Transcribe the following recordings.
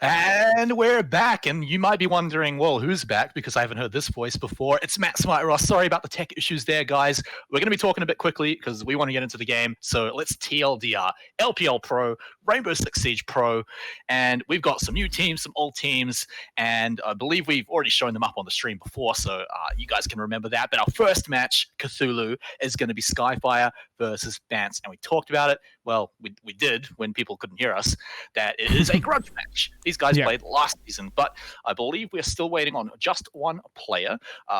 And we're back, and you might be wondering, well, who's back? Because I haven't heard this voice before. It's Matt Smart Ross. Sorry about the tech issues there, guys. We're going to be talking a bit quickly because we want to get into the game. So let's TLDR. LPL Pro, Rainbow Six Siege Pro, and we've got some new teams, some old teams, and I believe we've already shown them up on the stream before, so you guys can remember that. But our first match, Cthulhu, is going to be Skyfire versus Bance, and we talked about it. Well, we did when people couldn't hear us, that it is a grudge match. These guys played last season, but I believe we're still waiting on just one player.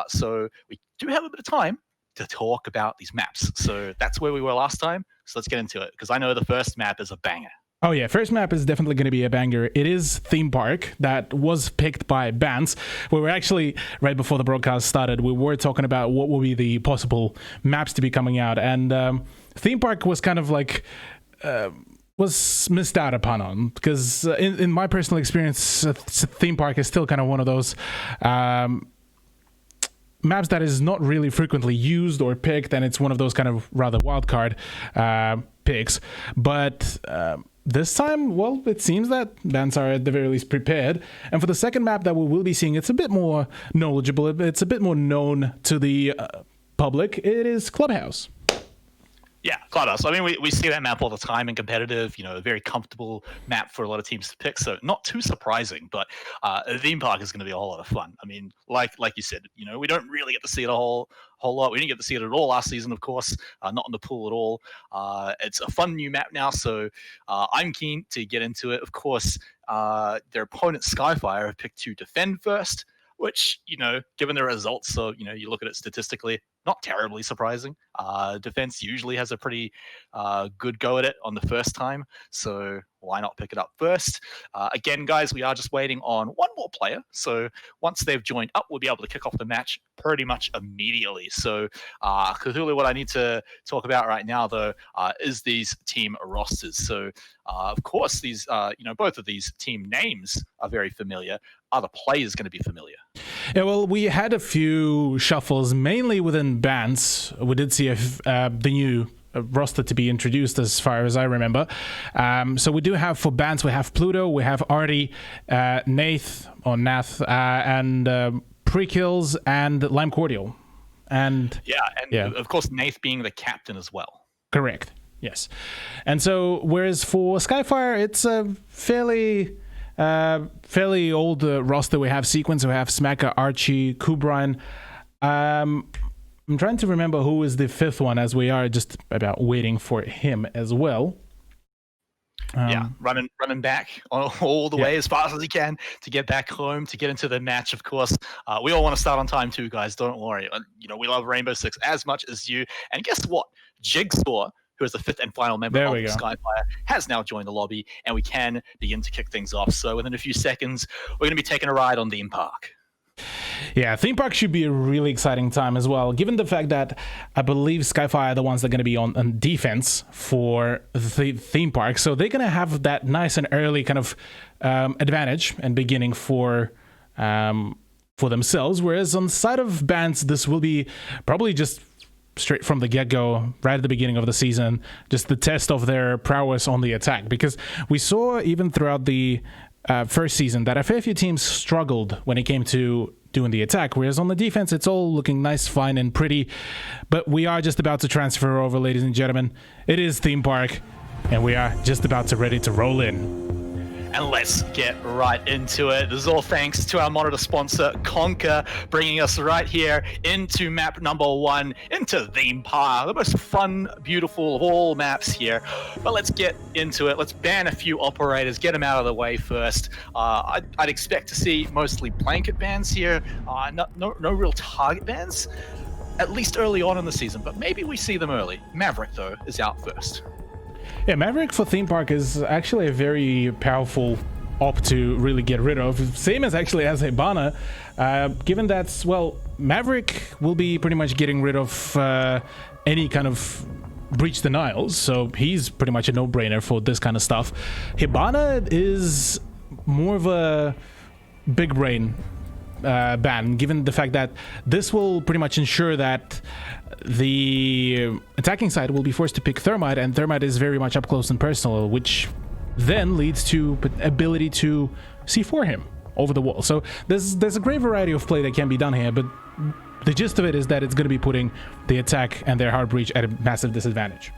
So we do have a bit of time to talk about these maps. So that's where we were last time. So let's get into it, because I know the first map is a banger. Oh yeah, first map is definitely going to be a banger. It is Theme Park, that was picked by Bance. We were actually, right before the broadcast started, we were talking about what will be the possible maps to be coming out. And Theme Park was kind of like... was missed out upon on, because in my personal experience, Theme Park is still kind of one of those maps that is not really frequently used or picked, and it's one of those kind of rather wildcard picks. But this time, well, it seems that Bance are at the very least prepared. And for the second map that we will be seeing, it's a bit more knowledgeable, it's a bit more known to the public. It is Clubhouse. Yeah, Clubhouse. I mean, we see that map all the time in competitive, a very comfortable map for a lot of teams to pick, so not too surprising, but Theme Park is going to be a whole lot of fun. I mean, like you said, we don't really get to see it a whole lot. We didn't get to see it at all last season, of course, not in the pool at all. It's a fun new map now, so I'm keen to get into it. Of course, their opponent, Skyfire, have picked to defend first, which, given the results, so, you look at it statistically, not terribly surprising. Defense usually has a pretty good go at it on the first time, so why not pick it up first? Again, guys, we are just waiting on one more player, so once they've joined up, we'll be able to kick off the match pretty much immediately. So, Cthulhu, what I need to talk about right now, though, is these team rosters. So, of course, these, both of these team names are very familiar. Are the players going to be familiar? Yeah, well, we had a few shuffles, mainly within Bance. We did see the new roster to be introduced, as far as I remember. So we do have, for Bance, we have Pluto, we have Artie, Nath, and Prekills, and Lime Cordial. And of course, Nath being the captain as well. Correct, yes. And so, whereas for Skyfire, it's a fairly old roster. We have Sequence, we have Smacker, Archie, Kubrian. I'm trying to remember who is the fifth one, as we are just about waiting for him as well. Running back all the way as fast as he can to get back home, to get into the match, of course. We all want to start on time too, guys. Don't worry. We love Rainbow Six as much as you. And guess what? Jigsaw, who is the fifth and final member of Skyfire, has now joined the lobby, and we can begin to kick things off. So within a few seconds, we're going to be taking a ride on Theme Park. Yeah, Theme Park should be a really exciting time as well, given the fact that I believe Skyfire are the ones that are going to be on defense for the Theme Park. So they're going to have that nice and early kind of advantage and beginning for themselves. Whereas on the side of Bance, this will be probably just straight from the get-go, right at the beginning of the season, just the test of their prowess on the attack. Because we saw even throughout the first season that a fair few teams struggled when it came to doing the attack, whereas on the defense it's all looking nice, fine and pretty. But we are just about to transfer over, ladies and gentlemen. It is Theme Park, and we are just about to ready to roll in. And let's get right into it. This is all thanks to our monitor sponsor, Conquer, bringing us right here into map number 1, into Theme Park, the most fun, beautiful of all maps here. But let's get into it. Let's ban a few operators, get them out of the way first. I'd expect to see mostly blanket bans here, no real target bans, at least early on in the season, but maybe we see them early. Maverick, though, is out first. Yeah, Maverick for Theme Park is actually a very powerful op to really get rid of. Same as actually as Hibana, given that, well, Maverick will be pretty much getting rid of any kind of breach denials, so he's pretty much a no-brainer for this kind of stuff. Hibana is more of a big brain ban, given the fact that this will pretty much ensure that the attacking side will be forced to pick Thermite, and Thermite is very much up close and personal, which then leads to ability to C4 him over the wall. So there's a great variety of play that can be done here, but the gist of it is that it's going to be putting the attack and their hard breach at a massive disadvantage.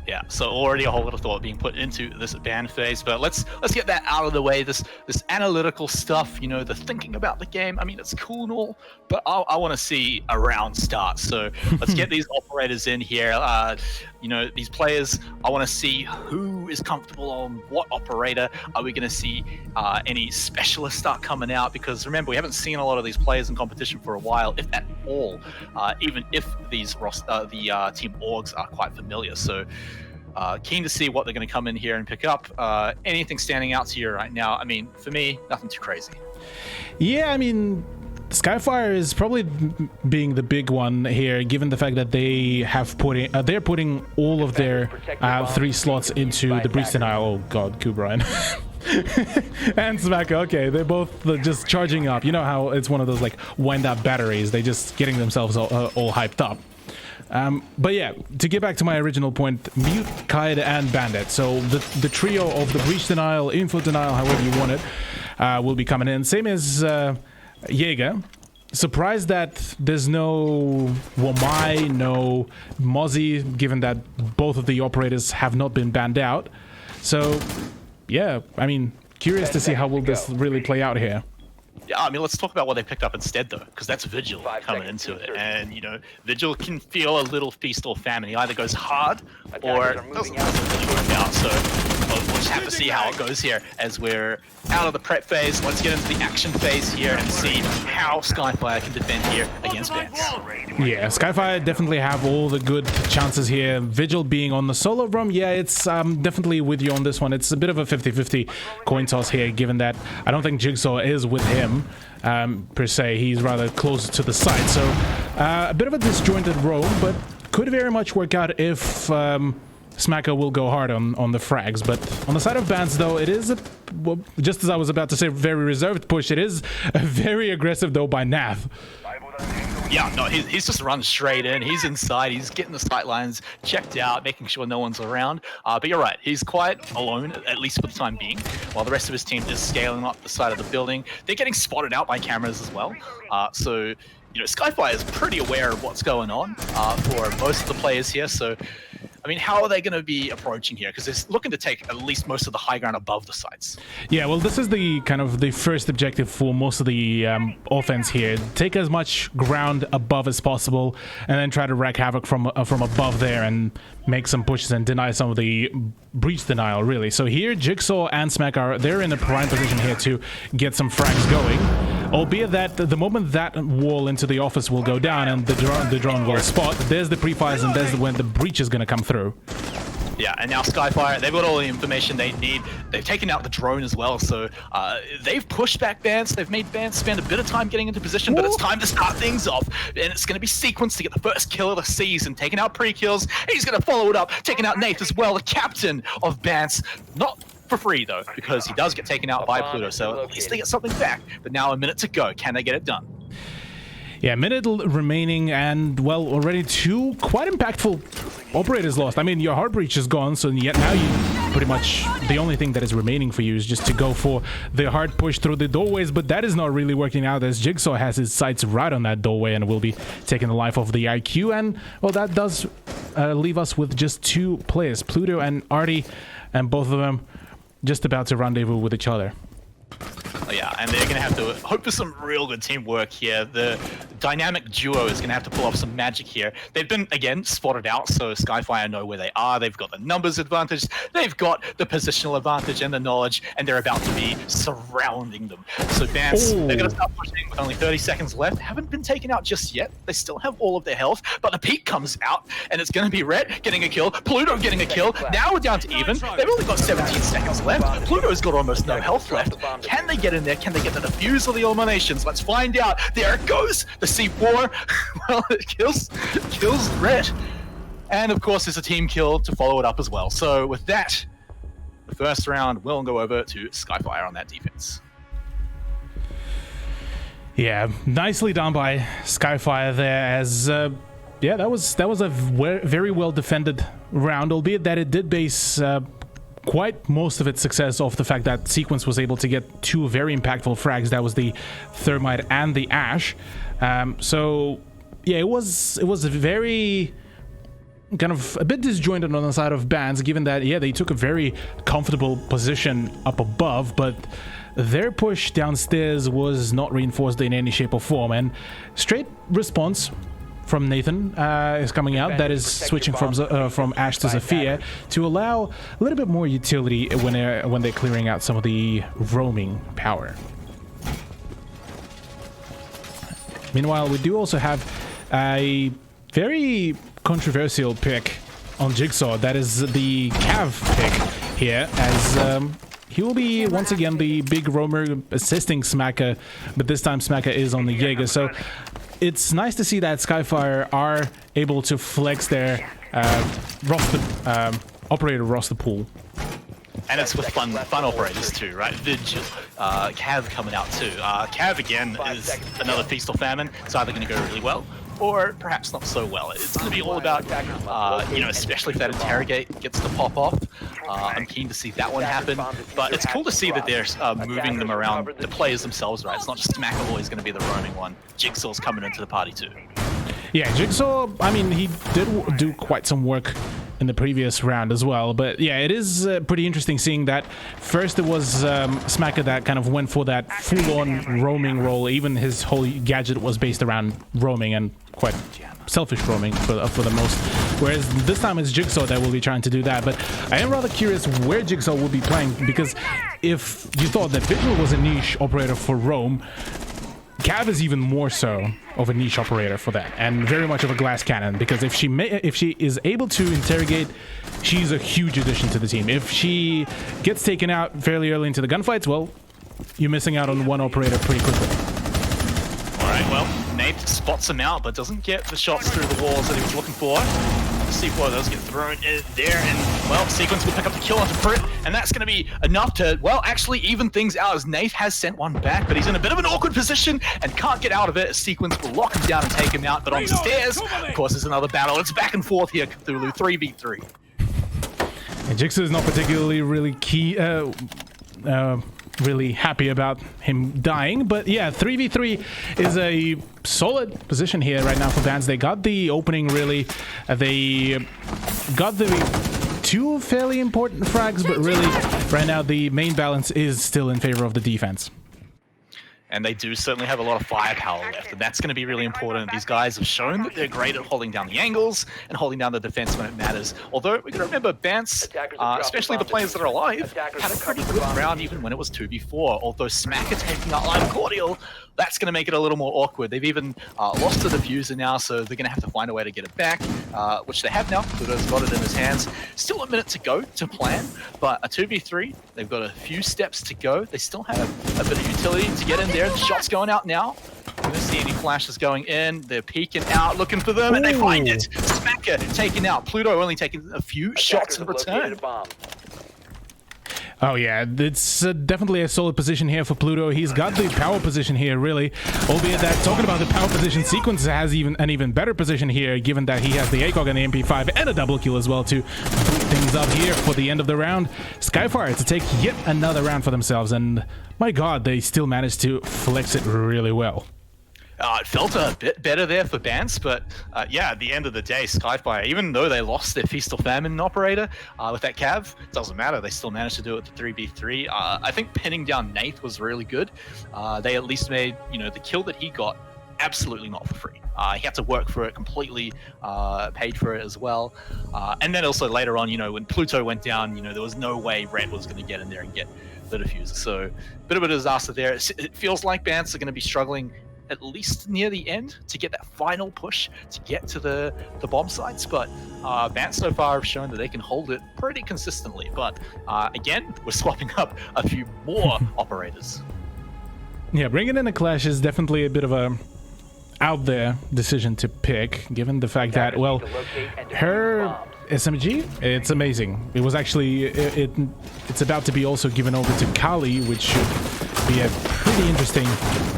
Yeah, so already a whole lot of thought being put into this ban phase, but let's get that out of the way. This analytical stuff, you know, the thinking about the game. I mean, it's cool and all, but I want to see a round start. So let's get these operators in here. You know, these players. I want to see who is comfortable on what operator. Are we going to see any specialists start coming out? Because remember, we haven't seen a lot of these players in competition for a while, if at all. Even if these the team orgs are quite familiar. So. Keen to see what they're going to come in here and pick up. Anything standing out to you right now? I mean, for me, nothing too crazy. Yeah, I mean, Skyfire is probably being the big one here, given the fact that they have they're putting all of their 3 slots into the breach denial. Oh god, Kubrian. And Smacker, okay, they're both just charging up. You know how it's one of those like wind up batteries. They just getting themselves all hyped up. But yeah, to get back to my original point, Mute, Kaid, and Bandit. So the trio of the breach denial, info denial, however you want it, will be coming in. Same as Jaeger. Surprised that there's no Wamai, no Mozzie, given that both of the operators have not been banned out. So yeah, I mean, curious to see how will this really play out here. Yeah, I mean, let's talk about what they picked up instead, though, because that's Vigil coming into it. And, you know, Vigil can feel a little feast or famine. He either goes hard or doesn't really work out. So we'll just have to see how it goes here as we're out of the prep phase. Let's get into the action phase here and see how Skyfire can defend here against Vance. Yeah, Skyfire definitely have all the good chances here. Vigil being on the solo roam, yeah, it's definitely with you on this one. It's a bit of a 50-50 coin toss here, given that I don't think Jigsaw is with him. Per se, he's rather close to the side, so a bit of a disjointed roam, but could very much work out if Smacker will go hard on the frags. But on the side of Bans, though, it is well, just as I was about to say, very reserved push. It is very aggressive though by Nav. Yeah, no, he's just run straight in. He's inside. He's getting the sight lines checked out, making sure no one's around. But you're right. He's quite alone, at least for the time being, while the rest of his team is scaling up the side of the building. They're getting spotted out by cameras as well. So, you know, Skyfire is pretty aware of what's going on for most of the players here. So, I mean, how are they going to be approaching here? Because they're looking to take at least most of the high ground above the sites. Yeah, well, this is the kind of the first objective for most of the offense here. Take as much ground above as possible, and then try to wreak havoc from above there and make some pushes and deny some of the breach denial, really. So here, Jigsaw and Smack they're in a prime position here to get some frags going. Albeit that the moment that wall into the office will go down and the drone will spot, there's the pre-fires and there's when the breach is going to come through. Yeah, and now Skyfire, they've got all the information they need. They've taken out the drone as well, so they've pushed back Vance. They've made Vance spend a bit of time getting into position, but it's time to start things off. And it's going to be sequenced to get the first kill of the season, taking out pre-kills. He's going to follow it up, taking out Nath as well, the captain of Vance. Not for free, though, because he does get taken out by Pluto, so at least they get something back. But now a minute to go. Can they get it done? Yeah, minute remaining, and well, already 2 quite impactful operators lost. I mean, your hard breach is gone, so yet now you pretty much the only thing that is remaining for you is just to go for the hard push through the doorways, but that is not really working out as Jigsaw has his sights right on that doorway and will be taking the life of the IQ. And well, that does leave us with just 2 players, Pluto and Artie, and both of them just about to rendezvous with each other. Yeah, and they're going to have to hope for some real good teamwork here. The dynamic duo is going to have to pull off some magic here. They've been, again, spotted out, so Skyfire know where they are. They've got the numbers advantage, they've got the positional advantage and the knowledge, and they're about to be surrounding them. So Vance, they're going to start pushing with only 30 seconds left. Haven't been taken out just yet. They still have all of their health, but the peak comes out, and it's going to be Red getting a kill, Pluto getting a kill. Now we're down to even. They've only got 17 seconds left. Pluto's got almost no health left. Can they get in there? Can they get the defuse of the eliminations? Let's find out. There it goes. The C4. Well, it kills Red. And of course, there's a team kill to follow it up as well. So with that, the first round will go over to Skyfire on that defense. Yeah, nicely done by Skyfire there. As yeah, that was a very well defended round, albeit that it did base quite most of its success off the fact that Sequence was able to get 2 very impactful frags. That was the Thermite and the Ash. So yeah, it was a very kind of a bit disjointed on the side of Bans, given that, yeah, they took a very comfortable position up above, but their push downstairs was not reinforced in any shape or form. And straight response from Nathan is coming out. That is switching from Ash to Zafir to allow a little bit more utility when they're clearing out some of the roaming power. Meanwhile, we do also have a very controversial pick on Jigsaw. That is the Cav pick here, as he will be once again the big roamer assisting Smacker, but this time Smacker is on the Jaeger. So it's nice to see that Skyfire are able to flex their operator roster pool. And it's with fun operators too, right? Vigil, Cav coming out too. Cav again is another Feast or Famine. It's either going to go really well, or perhaps not so well. It's going to be all about, you know, especially if that interrogate gets to pop off. I'm keen to see that one happen, but it's cool to see that they're moving them around, the players themselves, right? It's not just Smacker always going to be the roaming one. Jigsaw's coming into the party too. Yeah, Jigsaw, I mean, he did do quite some work in the previous round as well, but yeah, it is pretty interesting seeing that first it was Smacker that kind of went for that full-on roaming role. Even his whole gadget was based around roaming, and quite selfish roaming for the most, whereas this time it's Jigsaw that will be trying to do that. But I am rather curious where Jigsaw will be playing, because if you thought that Vigil was a niche operator for roam, Cav is even more so of a niche operator for that, and very much of a glass cannon, because if she is able to interrogate, she's a huge addition to the team. If she gets taken out fairly early into the gunfights, well, you're missing out on one operator pretty quickly. Alright, well, Nate spots him out, but doesn't get the shots through the walls that he was looking for. C4 does get thrown in there, and, well, Sequence will pick up the kill onto Prit, and that's going to be enough to, well, actually even things out, as Nate has sent one back, but he's in a bit of an awkward position and can't get out of it, as Sequence will lock him down and take him out. But on the stairs, of course, there's another battle. It's back and forth here, Cthulhu, 3v3. And Jigsaw is not particularly really really happy about him dying, but yeah, 3v3 is a solid position here right now for Bans. They got the opening, really. They got the 2 fairly important frags, but really right now the main balance is still in favor of the defense. And they do certainly have a lot of firepower left, and that's going to be really important. These guys have shown that they're great at holding down the angles and holding down the defense when it matters. Although, we got to remember, Bance, especially the players that are alive, had a pretty good round even when it was 2v4. Although Smacker taking out Live Cordial, that's going to make it a little more awkward. They've even lost the diffuser now, so they're going to have to find a way to get it back, which they have now. Pluto's got it in his hands. Still a minute to go to plan, but a 2v3, they've got a few steps to go. They still have a bit of utility to get in there. The shot's going out now. We don't see any flashes going in. They're peeking out, looking for them, and they find it. Smacker taken out. Pluto only taking a few shots in return. Oh yeah, it's definitely a solid position here for Pluto. He's got the power position here, really. Albeit that, talking about the power position, Sequence has an even better position here, given that he has the ACOG and the MP5 and a double kill as well to boot things up here for the end of the round. Skyfire to take yet another round for themselves, and my god, they still managed to flex it really well. It felt a bit better there for Bance, but yeah, at the end of the day, Skyfire, even though they lost their Feast or Famine operator with that Cav, it doesn't matter. They still managed to do it to 3v3. I think pinning down Nath was really good. They at least made, you know, the kill that he got absolutely not for free. He had to work for it, completely paid for it as well. And then also later on, you know, when Pluto went down, you know, there was no way Red was going to get in there and get the diffuser. So a bit of a disaster there. It feels like Bance are going to be struggling at least near the end to get that final push to get to the bomb sites, but Bance so far have shown that they can hold it pretty consistently. But again, we're swapping up a few more operators. Yeah, bringing in a Clash is definitely a bit of a out there decision to pick, given the fact that, well, her SMG, it's amazing. It was actually, it's about to be also given over to Kali, which should be a pretty interesting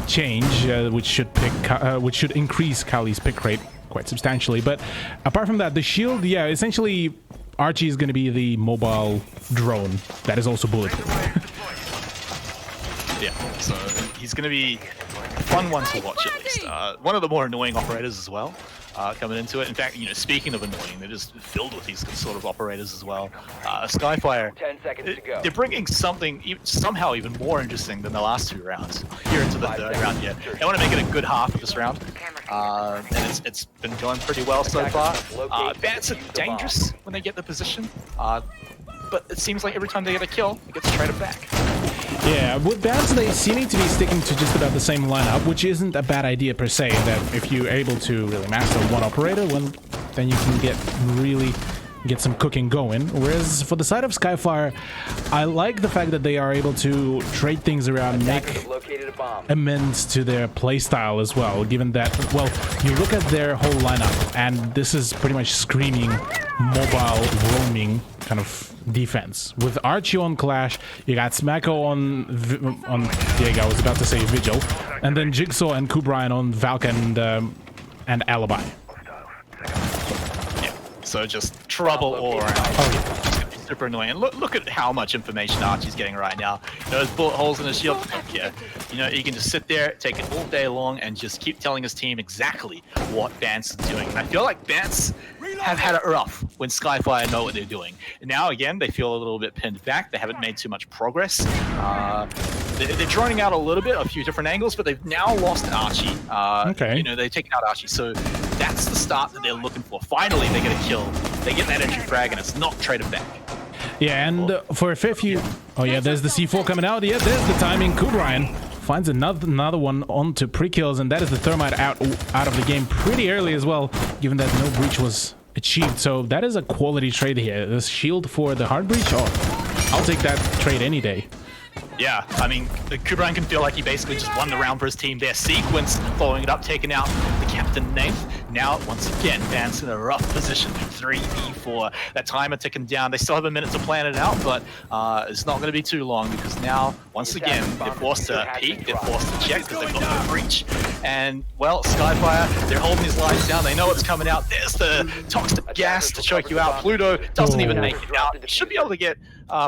change, which should increase Kali's pick rate quite substantially. But apart from that, the shield, yeah, essentially Archie is going to be the mobile drone that is also bulletproof. Yeah, so he's going to be a fun one to watch at least. One of the more annoying operators as well. Coming into it. In fact, speaking of annoying, they're just filled with these sort of operators as well. Skyfire, 10 seconds to go. they're bringing something somehow even more interesting than the last 2 rounds. Here into the third round here. They want to make it a good half of this round. And it's been going pretty well so far. Bats are dangerous when they get the position. But it seems like every time they get a kill, it gets traded back. Yeah, with Bats, they seeming to be sticking to just about the same lineup, which isn't a bad idea per se, that if you're able to really master one operator, well, then you can really get some cooking going. Whereas for the side of Skyfire, I like the fact that they are able to trade things around, make amends to their playstyle as well, given that, well, you look at their whole lineup, and this is pretty much screaming mobile roaming kind of defense. With Archie on Clash, you got Smacko on Diego, I was about to say Vigil, and then Jigsaw and Kubrian on Valk and Alibi. Yeah, so just trouble all around. Oh, Super annoying. And look at how much information Archie's getting right now. Those bullet holes in his shield. Yeah, he can just sit there, take it all day long, and just keep telling his team exactly what Bance is doing. And I feel like Bance have had it rough when Skyfire know what they're doing. And now again, they feel a little bit pinned back. They haven't made too much progress. They're droning out a little bit, a few different angles, but they've now lost Archie. Okay. They've taken out Archie, so that's the start that they're looking for. Finally, they get a kill. They get that entry frag, and it's not traded back. Yeah, and for a fifth, oh yeah, there's the C4 coming out. Yeah, there's the timing. Kubrian finds another one onto pre-kills, and that is the Thermite out of the game pretty early as well, given that no breach was achieved. So that is a quality trade here. This shield for the hard breach, oh, I'll take that trade any day. Yeah, I mean, Kubrian can feel like he basically just won the round for his team there. Sequence, following it up, taking out the captain Nath. Now, once again, Vance in a rough position. 3v4. That timer ticking down. They still have a minute to plan it out, but it's not going to be too long because now, once again, they're forced to peek. They're forced to check because they've got no breach. And, well, Skyfire, they're holding his lights down. They know it's coming out. There's the toxic gas to choke you out. Pluto doesn't even make it out. He should be able to get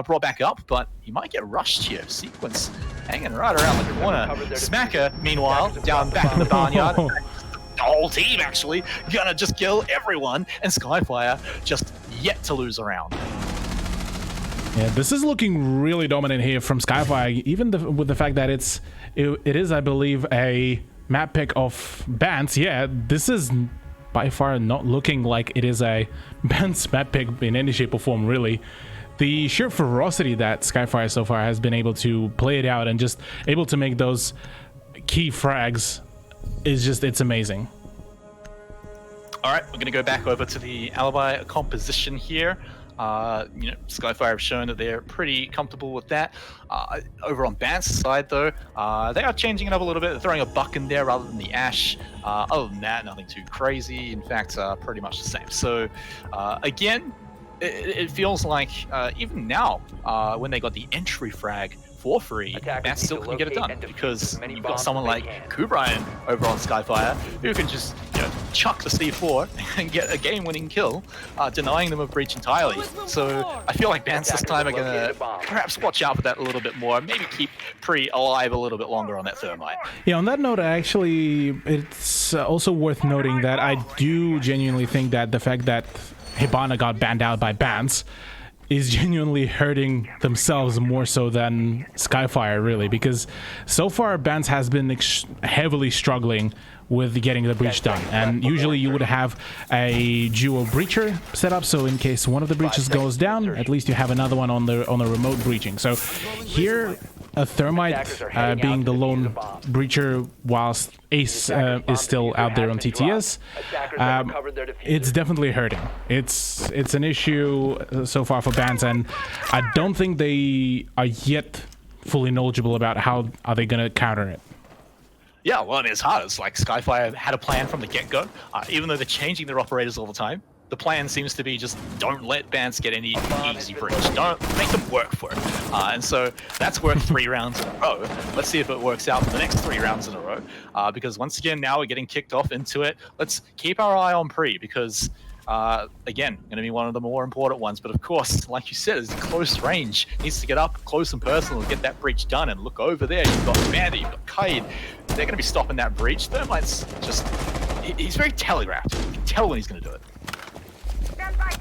brought back up, but he might get rushed here. Sequence hanging right around the corner. Smacker, meanwhile, down back in the barnyard. The whole team, actually, gonna just kill everyone, and Skyfire just yet to lose a round. Yeah, this is looking really dominant here from Skyfire, even with the fact that it is, I believe, a map pick of Bance. Yeah, this is by far not looking like it is a Bance map pick in any shape or form, really. The sheer ferocity that Skyfire so far has been able to play it out and just able to make those key frags is just, it's amazing. All right, we're going to go back over to the Alibi composition here. Skyfire have shown that they're pretty comfortable with that. Over on Bance's side, though, they are changing it up a little bit. They're throwing a buck in there rather than the Ash. Other than that, nothing too crazy. In fact, pretty much the same. So, again, it feels like even now, when they got the entry frag for free, Matt still couldn't get it done because you've got someone like Kubrian over on Skyfire who can just chuck the C4 and get a game-winning kill, denying them a breach entirely. So I feel like Bance this time are going to perhaps watch out for that a little bit more, maybe keep Pre alive a little bit longer on that Thermite. Yeah, on that note, actually, it's also worth noting that I do genuinely think that the fact that Hibana got banned out by Bance is genuinely hurting themselves more so than Skyfire, really, because so far Bance has been heavily struggling with getting the breach done, and usually you would have a duo breacher set up, so in case one of the breaches goes down, at least you have another one on the remote breaching. So here a Thermite being the lone breacher whilst Ace is still out there on TTS, it's definitely hurting. It's an issue so far for Bance, and I don't think they are yet fully knowledgeable about how are they going to counter it. Yeah, well, I mean, it's hard. It's like Skyfire had a plan from the get-go. Even though they're changing their operators all the time, the plan seems to be just don't let Bance get any easy breach. Don't make them work for it. And so that's worked 3 rounds in a row. Let's see if it works out for the next 3 rounds in a row. Because once again, now we're getting kicked off into it. Let's keep our eye on Pre, because Again, going to be one of the more important ones. But of course, like you said, it's close range. Needs to get up close and personal and get that breach done. And look over there, you've got Bandit, you've got Kaid. They're going to be stopping that breach. Thermite's just, he's very telegraphed. You can tell when he's going to do it.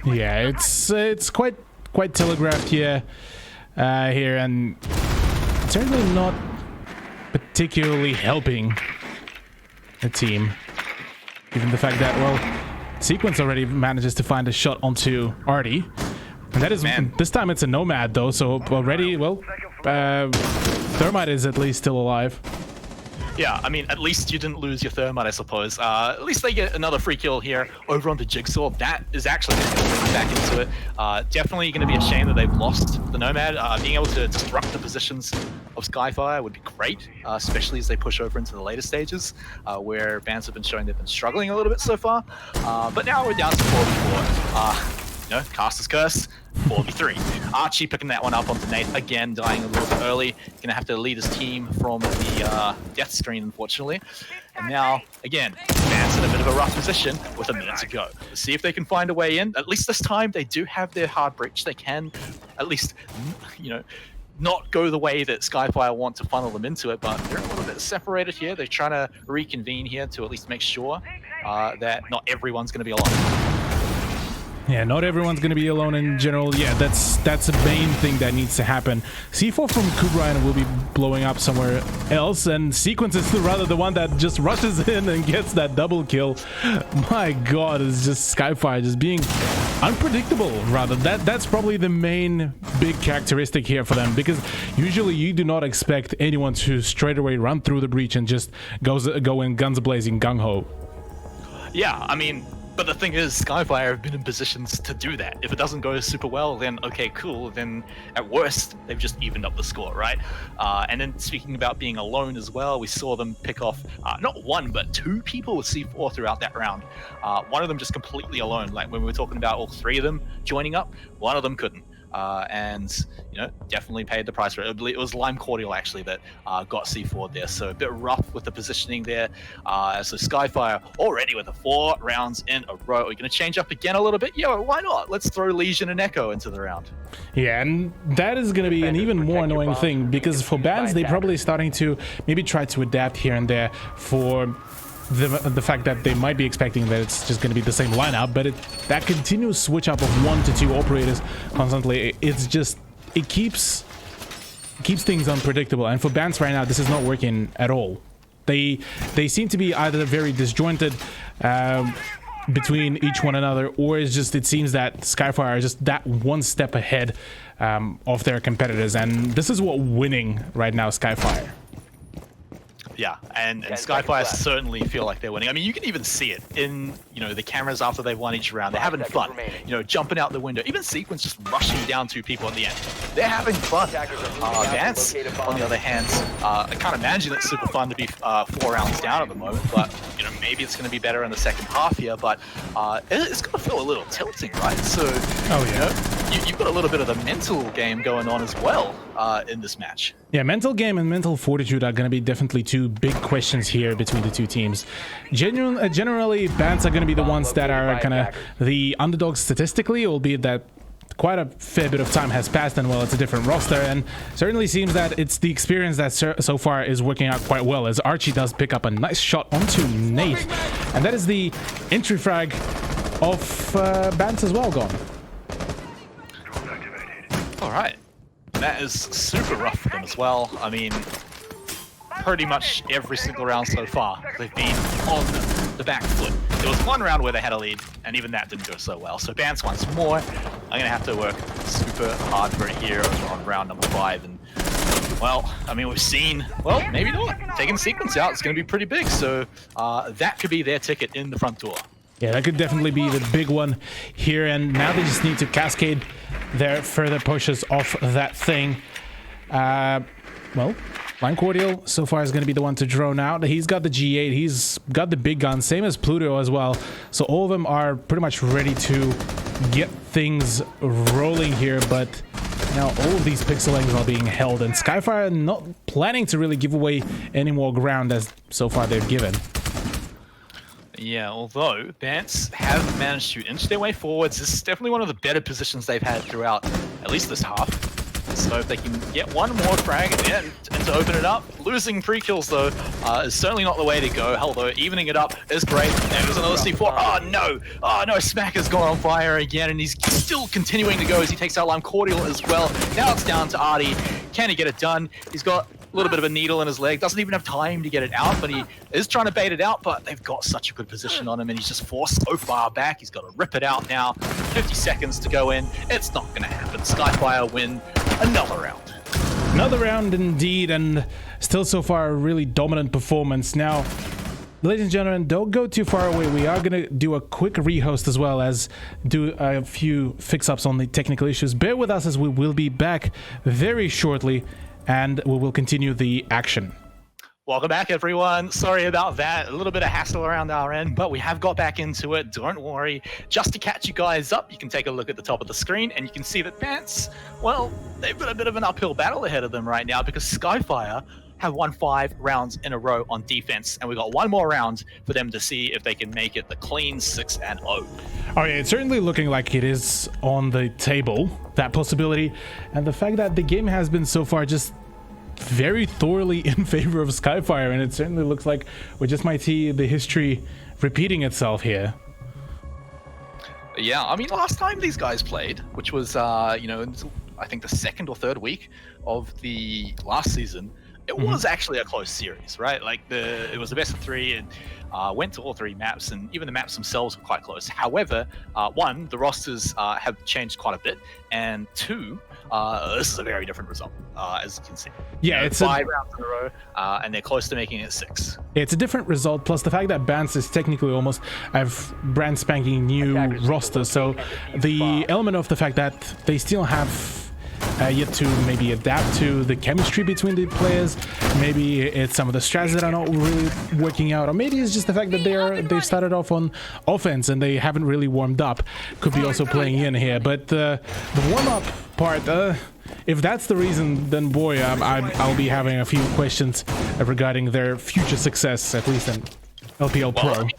Yeah, it's quite telegraphed here, and certainly not particularly helping the team, given the fact that, well, Sequence already manages to find a shot onto Artie, and that is, this time it's a Nomad though, so already, well, Thermite is at least still alive. Yeah, I mean, at least you didn't lose your Thermite, I suppose. At least they get another free kill here over on the Jigsaw. That is actually going to bring back into it. Definitely going to be a shame that they've lost the Nomad. Being able to disrupt the positions of Skyfire would be great, especially as they push over into the later stages, where bands have been showing they've been struggling a little bit so far. But now we're down to 4v4. You know, Caster's Curse, 4v3. Archie picking that one up onto Nate, again dying a little bit early. Gonna have to lead his team from the death screen, unfortunately. And now, again, Vance in a bit of a rough position with a minute to go. Let's see if they can find a way in. At least this time, they do have their hard breach. They can at least, you know, not go the way that Skyfire want to funnel them into it, but they're a little bit separated here. They're trying to reconvene here to at least make sure that not everyone's gonna be alone. Yeah, not everyone's going to be alone in general. Yeah, that's the main thing that needs to happen. C4 from Kubrian will be blowing up somewhere else, and Sequence is rather the one that just rushes in and gets that double kill. My god, it's just Skyfire just being unpredictable, rather. That's probably the main big characteristic here for them, because usually you do not expect anyone to straight away run through the breach and just go in guns blazing gung-ho. Yeah, I mean, but the thing is, Skyfire have been in positions to do that. If it doesn't go super well, then okay, cool. Then at worst, they've just evened up the score, right? And then speaking about being alone as well, we saw them pick off not one, but two people with C4 throughout that round. One of them just completely alone. Like when we were talking about all three of them joining up, one of them couldn't. And you know, definitely paid the price for it. It was Lime Cordial actually that got C4 there, so a bit rough with the positioning there. So Skyfire already with the 4 rounds in a row. We're going to change up again a little bit. Yeah, why not? Let's throw Legion and Echo into the round. Yeah, and that is going to be an even more annoying thing, because for bans, they're probably starting to maybe try to adapt here and there for the fact that they might be expecting that it's just going to be the same lineup, but that continuous switch up of 1 to 2 operators constantly, it's just, it keeps things unpredictable. And for bans right now, this is not working at all. They seem to be either very disjointed between each one another, or it's just, it seems that Skyfire are just that one step ahead of their competitors, and this is what winning right now, Skyfire. Yeah, and Skyfire certainly feel like they're winning. I mean, you can even see it in, you know, the cameras after they've won each round. They're having fun, you know, jumping out the window. Even Sequence just rushing down 2 people at the end. They're having fun. Vance, on the other hand, I can't imagine it's super fun to be 4 rounds down at the moment, but, you know, maybe it's going to be better in the second half here, but it's going to feel a little tilting, right? So, you know, you've got a little bit of the mental game going on as well in this match. Yeah, mental game and mental fortitude are going to be definitely 2 big questions here between the 2 teams. Generally, bans are going to be the ones that are kind of the underdogs statistically, albeit that quite a fair bit of time has passed, and well, it's a different roster, and certainly seems that it's the experience that so far is working out quite well, as Archie does pick up a nice shot onto Nate, and that is the entry frag of bans as well gone. All right. That is super rough for them as well. I mean, pretty much every single round so far, they've been on the back foot. There was one round where they had a lead, and even that didn't go so well. So Bance once more, I'm going to have to work super hard for it here on round number 5. And, well, I mean, we've seen, well, maybe not. Taking Sequence out is going to be pretty big. So that could be their ticket in the front door. Yeah, that could definitely be the big one here, and now they just need to cascade their further pushes off that thing. Well, Lime Cordial so far is going to be the one to drone out. He's got the G8, he's got the big gun, same as Pluto as well. So all of them are pretty much ready to get things rolling here, but now all of these pixelings are being held, and Skyfire are not planning to really give away any more ground as so far they've given. Yeah, although Bants have managed to inch their way forwards, this is definitely one of the better positions they've had throughout at least this half. So if they can get one more frag and to open it up, losing 3 kills though is certainly not the way to go. Hell though, evening it up is great. And there's another C4. Oh no! Oh no, Smack has gone on fire again and he's still continuing to go as he takes out Lime Cordial as well. Now it's down to Artie. Can he get it done? He's got a little bit of a needle in his leg, doesn't even have time to get it out, but he is trying to bait it out, but they've got such a good position on him and he's just forced so far back. He's got to rip it out now. 50 seconds to go in. It's not going to happen. Skyfire win another round. Another round indeed, and still so far a really dominant performance. Now, ladies and gentlemen, don't go too far away. We are going to do a quick rehost as well as do a few fix-ups on the technical issues. Bear with us as we will be back very shortly and we will continue the action. Welcome back, everyone. Sorry about that. A little bit of hassle around our end, but we have got back into it. Don't worry. Just to catch you guys up, you can take a look at the top of the screen and you can see that Bants, well, they've got a bit of an uphill battle ahead of them right now because Skyfire have won 5 rounds in a row on defense, and we got one more round for them to see if they can make it the clean 6-0. Oh yeah, it's certainly looking like it is on the table, that possibility, and the fact that the game has been so far just very thoroughly in favor of Skyfire, and it certainly looks like we just might see the history repeating itself here. Yeah, I mean, last time these guys played, which was, you know, I think the 2nd or 3rd week of the last season, it was actually a close series, right? Like it was the best of 3 and went to all 3 maps, and even the maps themselves were quite close. However, 1, the rosters have changed quite a bit, and 2, this is a very different result, as you can see. Yeah, you know, it's 5 rounds in a row, and they're close to making it 6. It's a different result, plus the fact that Bants is technically almost a brand spanking new roster, so the element of the fact that they still have yet to maybe adapt to the chemistry between the players. Maybe it's some of the strats that are not really working out, or maybe it's just the fact that they've started off on offense and they haven't really warmed up. Could be also playing in here, but the warm-up part, if that's the reason, then boy, I'll be having a few questions regarding their future success, at least in LPL Pro. I mean,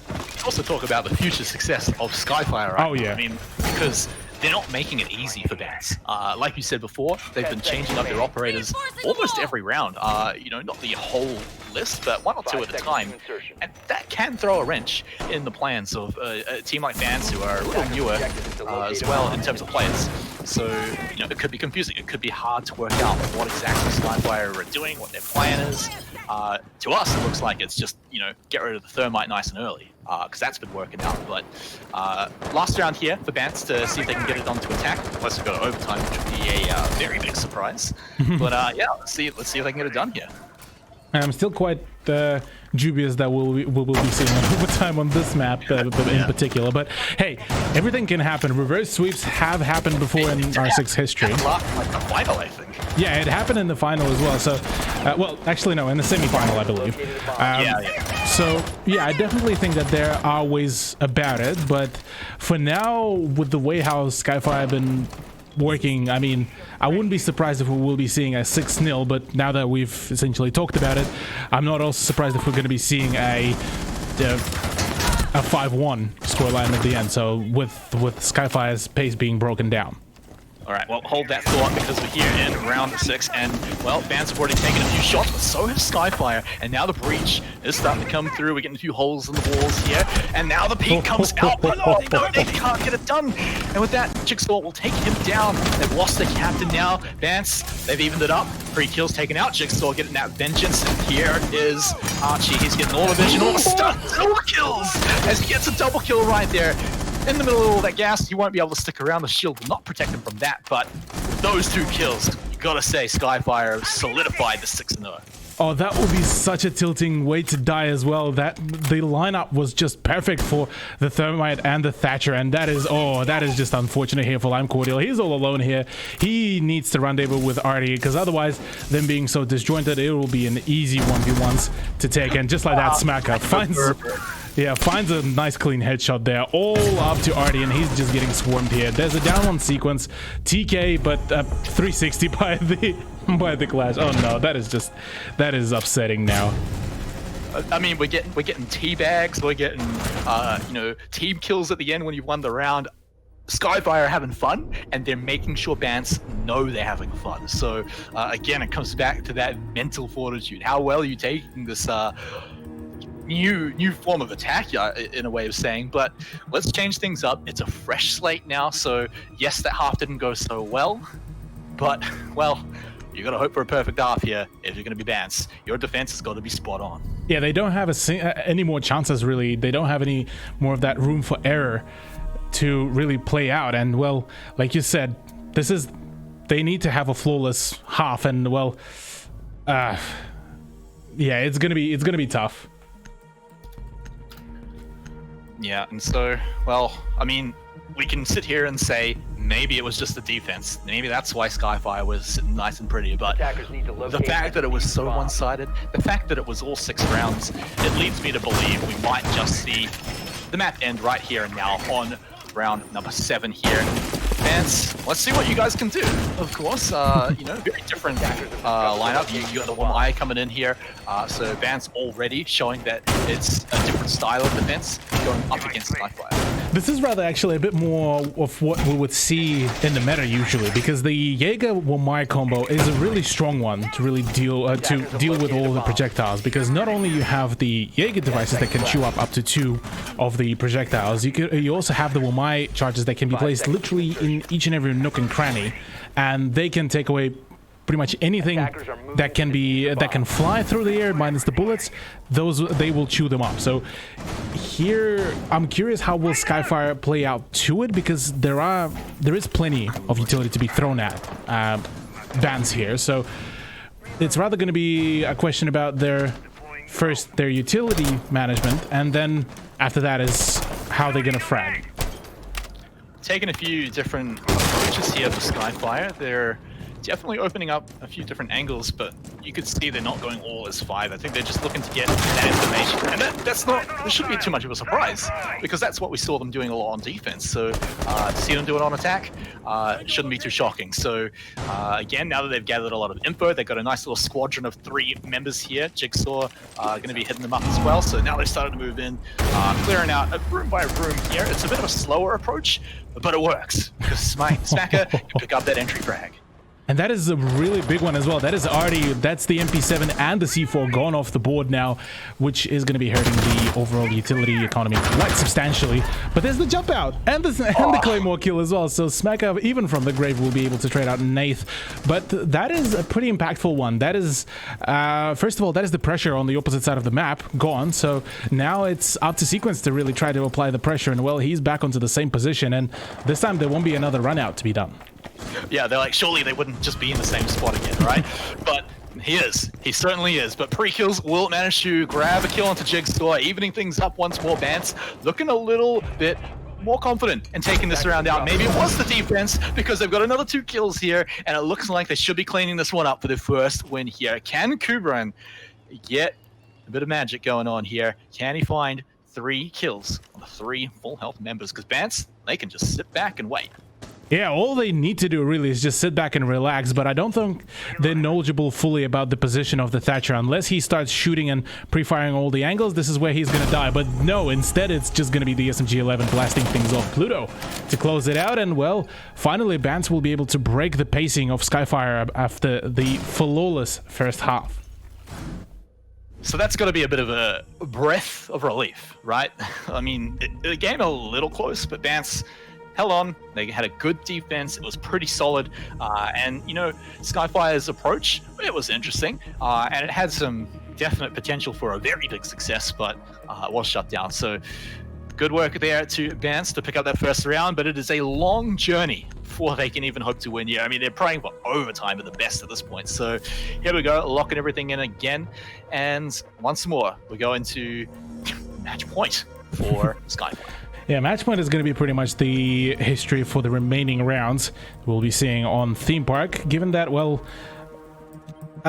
also talk about the future success of Skyfire, right? Oh yeah. I mean, because they're not making it easy for Bants. Like you said before, they've been changing up their operators almost every round. You know, not the whole list, but 1 or 2 at a time. And that can throw a wrench in the plans of a team like Bants, who are a little newer as well in terms of players. So, you know, it could be confusing. It could be hard to work out what exactly Skyfire are doing, what their plan is. To us, it looks like it's just, you know, get rid of the Thermite nice and early, because that's been working out. But last round here for Bants to see if they can get it onto attack, unless we go to overtime, which would be a very big surprise. But yeah, let's see if they can get it done here. I'm still quite dubious that we will be seeing overtime on this map in particular. But hey, everything can happen. Reverse sweeps have happened before in R6 history. Like the final, I think. Yeah, it happened in the final as well. So, well, actually, no, in the semi-final, I believe. So, yeah, I definitely think that there are ways about it. But for now, with the way how Skyfire have been working, I mean, I wouldn't be surprised if we will be seeing a 6-0, but now that we've essentially talked about it, I'm not also surprised if we're going to be seeing a 5-1 scoreline at the end, so with Skyfire's pace being broken down. All right, well, hold that thought because we're here in round 6, and, well, Bants have already taken a few shots, but so has Skyfire, and now the breach is starting to come through. We're getting a few holes in the walls here, and now the peak comes out, but no, they can't get it done. And with that, Jigsaw will take him down. They've lost their captain now. Bants, they've evened it up. 3 kills taken out. Jigsaw getting that vengeance, and here is Archie. He's getting all the vision, all the stuns, all the kills, as he gets a double kill right there. In the middle of all that gas, you won't be able to stick around. The shield will not protect him from that, but those 2 kills, you gotta say, Skyfire solidified the 6-0. Oh, that would be such a tilting way to die as well. That the lineup was just perfect for the Thermite and the Thatcher, and that is just unfortunate here for Lime Cordial. He's all alone here. He needs to rendezvous with Artie, because otherwise, them being so disjointed, it will be an easy 1v1s to take. And just like that, Smacker finds a nice clean headshot there, all up to Artie, and he's just getting swarmed here. There's a down one sequence, TK, but 360 by the Clash. Oh no, that is upsetting now. I mean, we're getting tea bags, we're getting team kills at the end when you've won the round. Skyfire are having fun, and they're making sure Bance know they're having fun. So again, it comes back to that mental fortitude. How well are you taking this new form of attack, in a way of saying? But let's change things up. It's a fresh slate now. So yes, that half didn't go so well, but well, you got to hope for a perfect half here if you're going to be Bance. Your defense has got to be spot on. Yeah, they don't have any more chances, really. They don't have any more of that room for error to really play out. And well, like you said, they need to have a flawless half, and well, yeah, it's gonna be tough. Yeah, and so, well, I mean, we can sit here and say maybe it was just the defense. Maybe that's why Skyfire was sitting nice and pretty. But the fact that it was so one-sided, the fact that it was all 6 rounds, it leads me to believe we might just see the map end right here and now on round number 7 here. Bance, let's see what you guys can do. Of course, very different lineup. You got the Wamai coming in here. So Bance already showing that it's a different style of defense going up against Skyfire. This is rather actually a bit more of what we would see in the meta usually, because the Jaeger Wamai combo is a really strong one to really deal with all the projectiles, because not only you have the Jaeger devices that can chew up to 2 of the projectiles, you also have the Wamai charges that can be placed literally in each and every nook and cranny, and they can take away pretty much anything that can fly through the air minus the bullets. They will chew them up. So here I'm curious how will Skyfire play out to it, because there is plenty of utility to be thrown at Bance here. So it's rather going to be a question about their utility management, and then after that is how they're going to frag. Taking a few different approaches here for Skyfire. They're definitely opening up a few different angles, but you could see they're not going all as 5. I think they're just looking to get that information, and that shouldn't be too much of a surprise, because that's what we saw them doing a lot on defense. So to see them do it on attack shouldn't be too shocking. So again, now that they've gathered a lot of info, they've got a nice little squadron of 3 members here. Jigsaw going to be hitting them up as well. So now they've started to move in, clearing out room by room here. It's a bit of a slower approach, but it works, because Smacker can pick up that entry frag. And that is a really big one as well. That's the MP7 and the C4 gone off the board now, which is going to be hurting the overall utility economy quite substantially. But there's the jump out and the Claymore kill as well. So Smacker, even from the grave, will be able to trade out Nath. But that is a pretty impactful one. That is, first of all, that is the pressure on the opposite side of the map gone. So now it's up to Sequence to really try to apply the pressure. And well, he's back onto the same position. And this time there won't be another run out to be done. Yeah, they're like, surely they wouldn't just be in the same spot again, right? But he is. He certainly is. But pre-kills will manage to grab a kill onto Jigsaw, evening things up once more. Bance looking a little bit more confident in taking this round out. Maybe it was the defense, because they've got another 2 kills here, and it looks like they should be cleaning this one up for their first win here. Can Kubran get a bit of magic going on here? Can he find 3 kills on the 3 full health members? Because Bance, they can just sit back and wait. Yeah, all they need to do really is just sit back and relax, but I don't think they're knowledgeable fully about the position of the Thatcher. Unless he starts shooting and pre-firing all the angles, this is where he's going to die. But no, instead it's just going to be the SMG-11 blasting things off Pluto to close it out. And well, finally Bance will be able to break the pacing of Skyfire after the flawless first half. So that's got to be a bit of a breath of relief, right? I mean, the game a little close, but Bance held on. They had a good defense. It was pretty solid. And, Skyfire's approach, it was interesting. And it had some definite potential for a very big success, but it was shut down. So good work there to Bance to pick up that first round, but it is a long journey before they can even hope to win here. I mean, they're praying for overtime at the best at this point. So here we go, locking everything in again. And once more, we go into match point for Skyfire. Yeah, match point is going to be pretty much the history for the remaining rounds we'll be seeing on Theme Park, given that, well,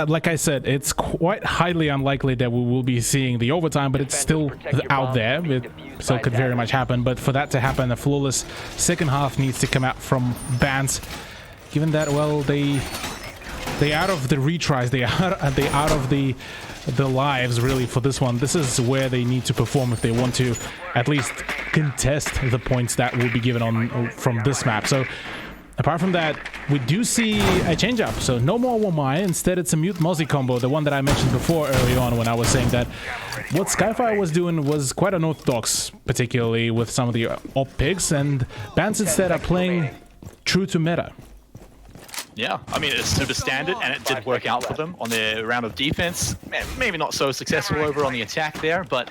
like I said, it's quite highly unlikely that we will be seeing the overtime, but it's still out there. It still could very much happen, but for that to happen, a flawless second half needs to come out from Bance, given that, well, they out of the retries, they out of the the lives really for this one. This is where they need to perform if they want to at least contest the points that will be given on from this map. So apart from that, we do see a change up. So no more Wamai. Instead, it's a Mute Mozzie combo, the one that I mentioned before early on when I was saying that what Skyfire was doing was quite unorthodox, particularly with some of the op picks, and Bans instead are playing true to meta. Yeah, I mean, it's super standard, and it did work out for them on their round of defense. Maybe not so successful over on the attack there, but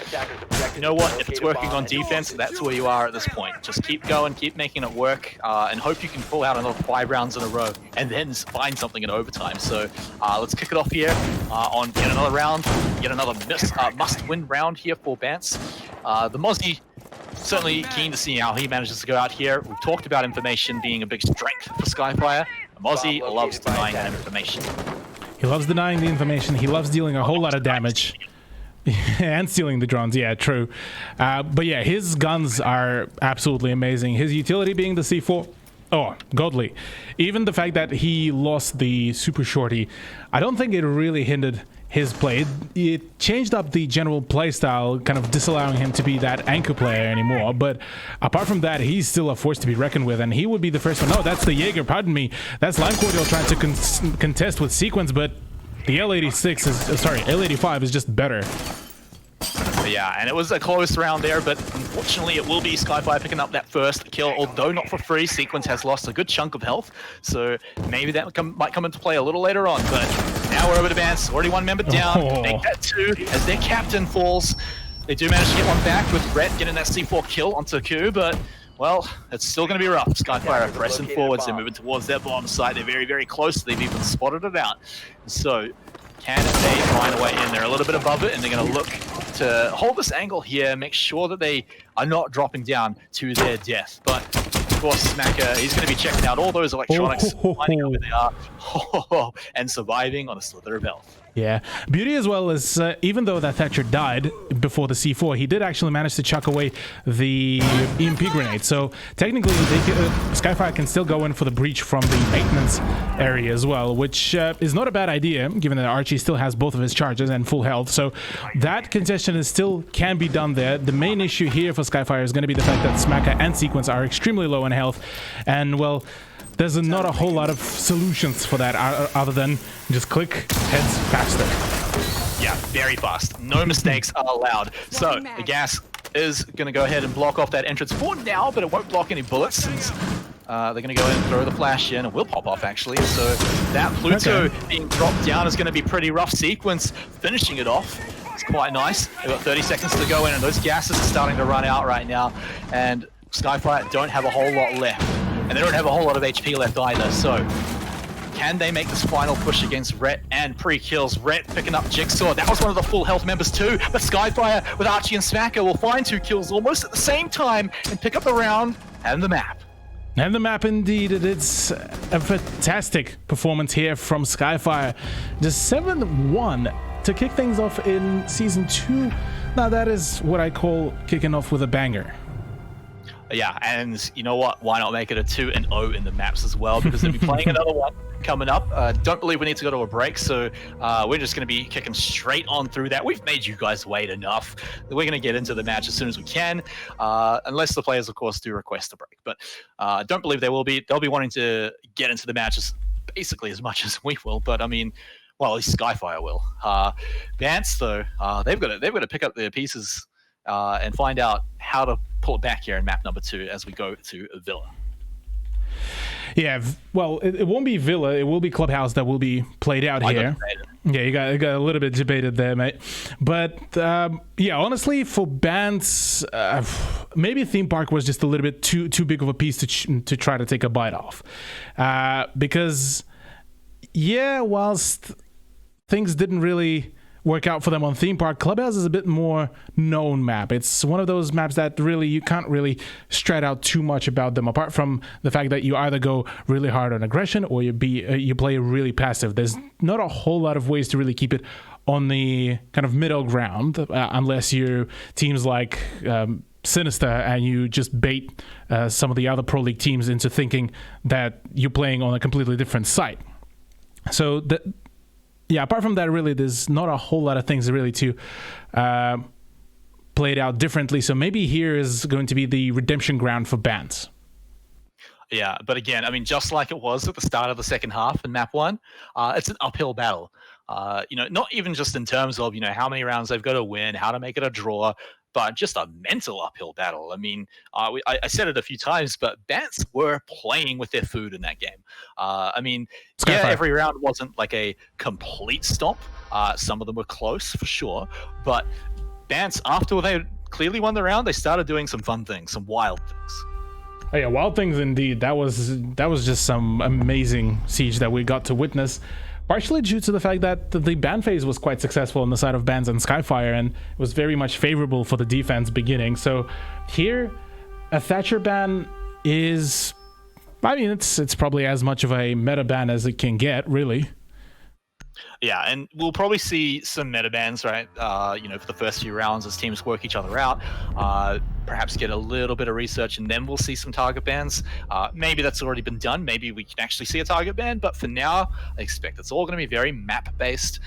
you know what? If it's working on defense, that's where you are at this point. Just keep going, keep making it work, and hope you can pull out another 5 rounds in a row, and then find something in overtime. So let's kick it off here on yet another round, yet another must-win round here for Bance. The Mozzie, certainly keen to see how he manages to go out here. We've talked about information being a big strength for Skyfire. Mozzie loves denying that information. He loves denying the information. He loves dealing a whole lot of damage. And stealing the drones, yeah, true. But yeah, his guns are absolutely amazing. His utility being the C4, oh, godly. Even the fact that he lost the super shorty, I don't think it really hindered his play. It changed up the general playstyle, kind of disallowing him to be that anchor player anymore. But apart from that, he's still a force to be reckoned with, and he would be the first one. No, that's the Jaeger, pardon me. That's Lime Cordial trying to contest with Sequence, but the L86 is, sorry, L85 is just better. Yeah, and it was a close round there, but unfortunately it will be Skyfire picking up that first kill, although not for free. Sequence has lost a good chunk of health, so maybe that might come into play a little later on, but now we're over to Vance. Already one member down, make that 2 as their captain falls. They do manage to get one back with Rhett getting that C4 kill onto Q, but well, it's still going to be rough. Skyfire are pressing forwards, they're moving towards their bomb site. They're very, very close. They've even spotted it out. So can they find a way in? They're a little bit above it, and they're going to look to hold this angle here, make sure that they are not dropping down to their death. But of course, Smacker, he's going to be checking out all those electronics, finding out where they are, and surviving on a slither of health. Yeah, beauty as well is even though that Thatcher died before the C4, he did actually manage to chuck away the EMP grenade. So technically, Skyfire can still go in for the breach from the maintenance area as well, which is not a bad idea, given that Archie still has both of his charges and full health. So that congestion is still can be done there. The main issue here for Skyfire is going to be the fact that Smacker and Sequence are extremely low in health, and well, there's not a whole lot of solutions for that other than just click heads faster. Yeah, very fast. No mistakes are allowed. So the gas is going to go ahead and block off that entrance for now, but it won't block any bullets since they're going to go in and throw the flash in, and will pop off actually. So that Pluto being dropped down is going to be pretty rough. Sequence finishing it off. It's quite nice. They've got 30 seconds to go in, and those gases are starting to run out right now. And Skyfire don't have a whole lot left. And they don't have a whole lot of HP left either, so can they make this final push against Rhett and pre-kills? Rhett picking up Jigsaw. That was one of the full health members too, but Skyfire with Archie and Smacker will find 2 kills almost at the same time and pick up the round and the map. And the map indeed, it's a fantastic performance here from Skyfire. Just 7-1 to kick things off in Season 2. Now that is what I call kicking off with a banger. Yeah, and you know what? Why not make it a 2-0 in the maps as well? Because they'll be playing another one coming up. Don't believe we need to go to a break, so we're just going to be kicking straight on through that. We've made you guys wait enough. We're going to get into the match as soon as we can, unless the players, of course, do request a break. But don't believe they will be. They'll be wanting to get into the matches basically as much as we will. But I mean, well, at least Skyfire will. Vance, though, they've got to pick up their pieces and find out how to pull it back here in map number 2 as we go to Villa. Yeah, well, it won't be Villa, it will be Clubhouse that will be played out here. Yeah, you got a little bit debated there, mate. But yeah, honestly, for bands, maybe Theme Park was just a little bit too big of a piece to try to take a bite off. Because, yeah, whilst things didn't really work out for them on Theme Park, Clubhouse is a bit more known map. It's one of those maps that really you can't really strut out too much about them, apart from the fact that you either go really hard on aggression or you play really passive. There's not a whole lot of ways to really keep it on the kind of middle ground, unless you're teams like Sinister and you just bait some of the other Pro League teams into thinking that you're playing on a completely different site. So yeah, apart from that, really, there's not a whole lot of things really to play it out differently. So maybe here is going to be the redemption ground for bans. Yeah, but again, I mean, just like it was at the start of the second half in map 1, it's an uphill battle. Not even just in terms of, how many rounds they've got to win, how to make it a draw, but just a mental uphill battle. I mean, I said it a few times, but Bants were playing with their food in that game. I mean, every round wasn't like a complete stomp. Some of them were close for sure, but Bants, after they clearly won the round, they started doing some fun things, some wild things. Oh yeah, wild things indeed. That was just some amazing siege that we got to witness. Partially due to the fact that the ban phase was quite successful on the side of Bans and Skyfire, and it was very much favorable for the defense beginning. So here, a Thatcher ban is, I mean, it's probably as much of a meta ban as it can get, really. Yeah, and we'll probably see some meta bans, right? For the first few rounds as teams work each other out. Perhaps get a little bit of research, and then we'll see some target bans. Maybe that's already been done. Maybe we can actually see a target ban. But for now, I expect it's all going to be very map-based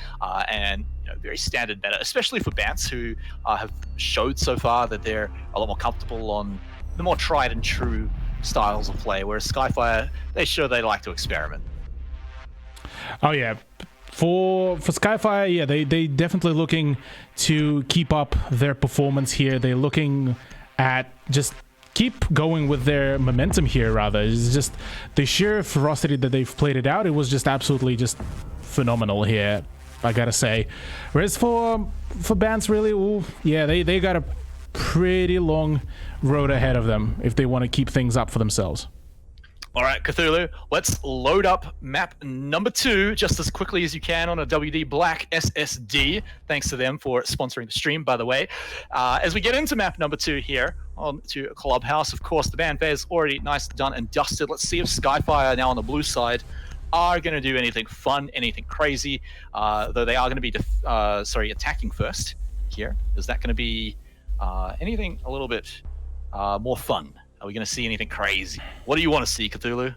and very standard meta, especially for bans who have showed so far that they're a lot more comfortable on the more tried and true styles of play. Whereas Skyfire, they like to experiment. Oh yeah. For Skyfire, yeah, they definitely looking to keep up their performance here. They're looking at just keep going with their momentum here, rather. It's just the sheer ferocity that they've played it out. It was just absolutely just phenomenal here, I gotta say. Whereas for Bans, really, ooh, yeah, they got a pretty long road ahead of them if they want to keep things up for themselves. All right, Cthulhu, let's load up map number 2 just as quickly as you can on a WD Black SSD. Thanks to them for sponsoring the stream, by the way. As we get into map number 2 here, on to Clubhouse, of course, the ban phase already nice, done, and dusted. Let's see if Skyfire now on the blue side are going to do anything fun, anything crazy, though they are going to be attacking first here. Is that going to be anything a little bit more fun? Are we going to see anything crazy? What do you want to see, Cthulhu?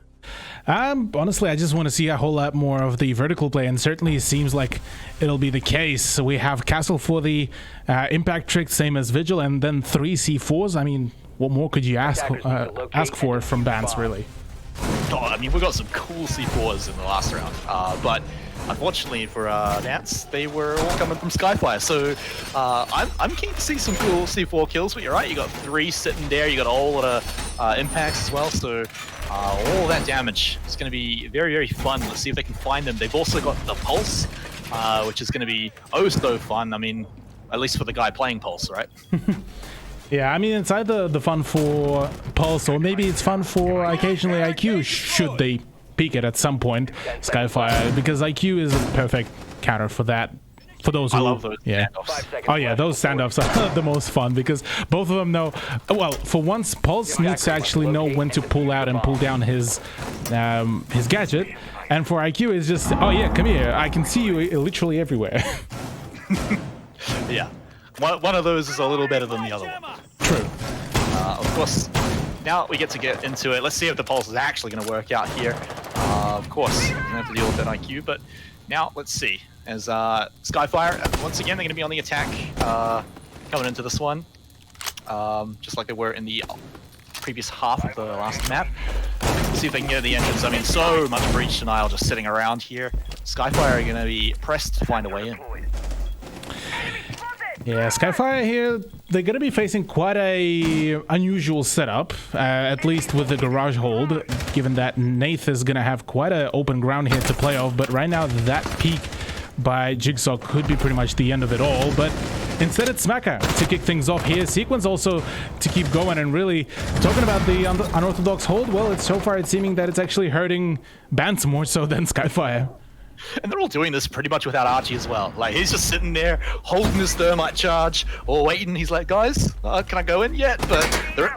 Honestly, I just want to see a whole lot more of the vertical play, and certainly it seems like it'll be the case. We have Castle for the impact trick, same as Vigil, and then 3 C4s. I mean, what more could you ask for from Bans, really? Oh, I mean, we got some cool C4s in the last round, but unfortunately for Bans, they were all coming from Skyfire. So I'm keen to see some cool C4 kills, but you're right, you got 3 sitting there, you got a whole lot of impacts as well, so all that damage is going to be very, very fun. Let's see if they can find them. They've also got the Pulse, which is going to be oh so fun. I mean, at least for the guy playing Pulse, right? Yeah, I mean, it's either the fun for Pulse or maybe it's fun for occasionally IQ, should they peak it at some point, Skyfire, because IQ is a perfect counter for that. For those who, I love those standoffs. Oh yeah, those standoffs are the most fun because both of them know. Well, for once, Pulse needs to actually know when to pull out and pull down his gadget, and for IQ is just, oh yeah, come here, I can see you literally everywhere. Yeah. One of those is a little better than the other one. True. Of course, now we get into it. Let's see if the Pulse is actually going to work out here. Of course, we're going to have to deal with that IQ, but now let's see. As Skyfire, once again, they're going to be on the attack coming into this one, just like they were in the previous half of the last map. See if they can get the entrance. I mean, so much breach denial just sitting around here. Skyfire are going to be pressed to find a way in. Yeah, Skyfire here, they're going to be facing quite a unusual setup, at least with the garage hold, given that Nath is going to have quite an open ground here to play off, but right now that peak by Jigsaw could be pretty much the end of it all, but instead it's Smacker to kick things off here. Sequence also to keep going, and really talking about the unorthodox hold, well, so far it's seeming that it's actually hurting Bans more so than Skyfire. And they're all doing this pretty much without Archie as well. Like, he's just sitting there holding his thermite charge or waiting. He's like, guys, can I go in yet? But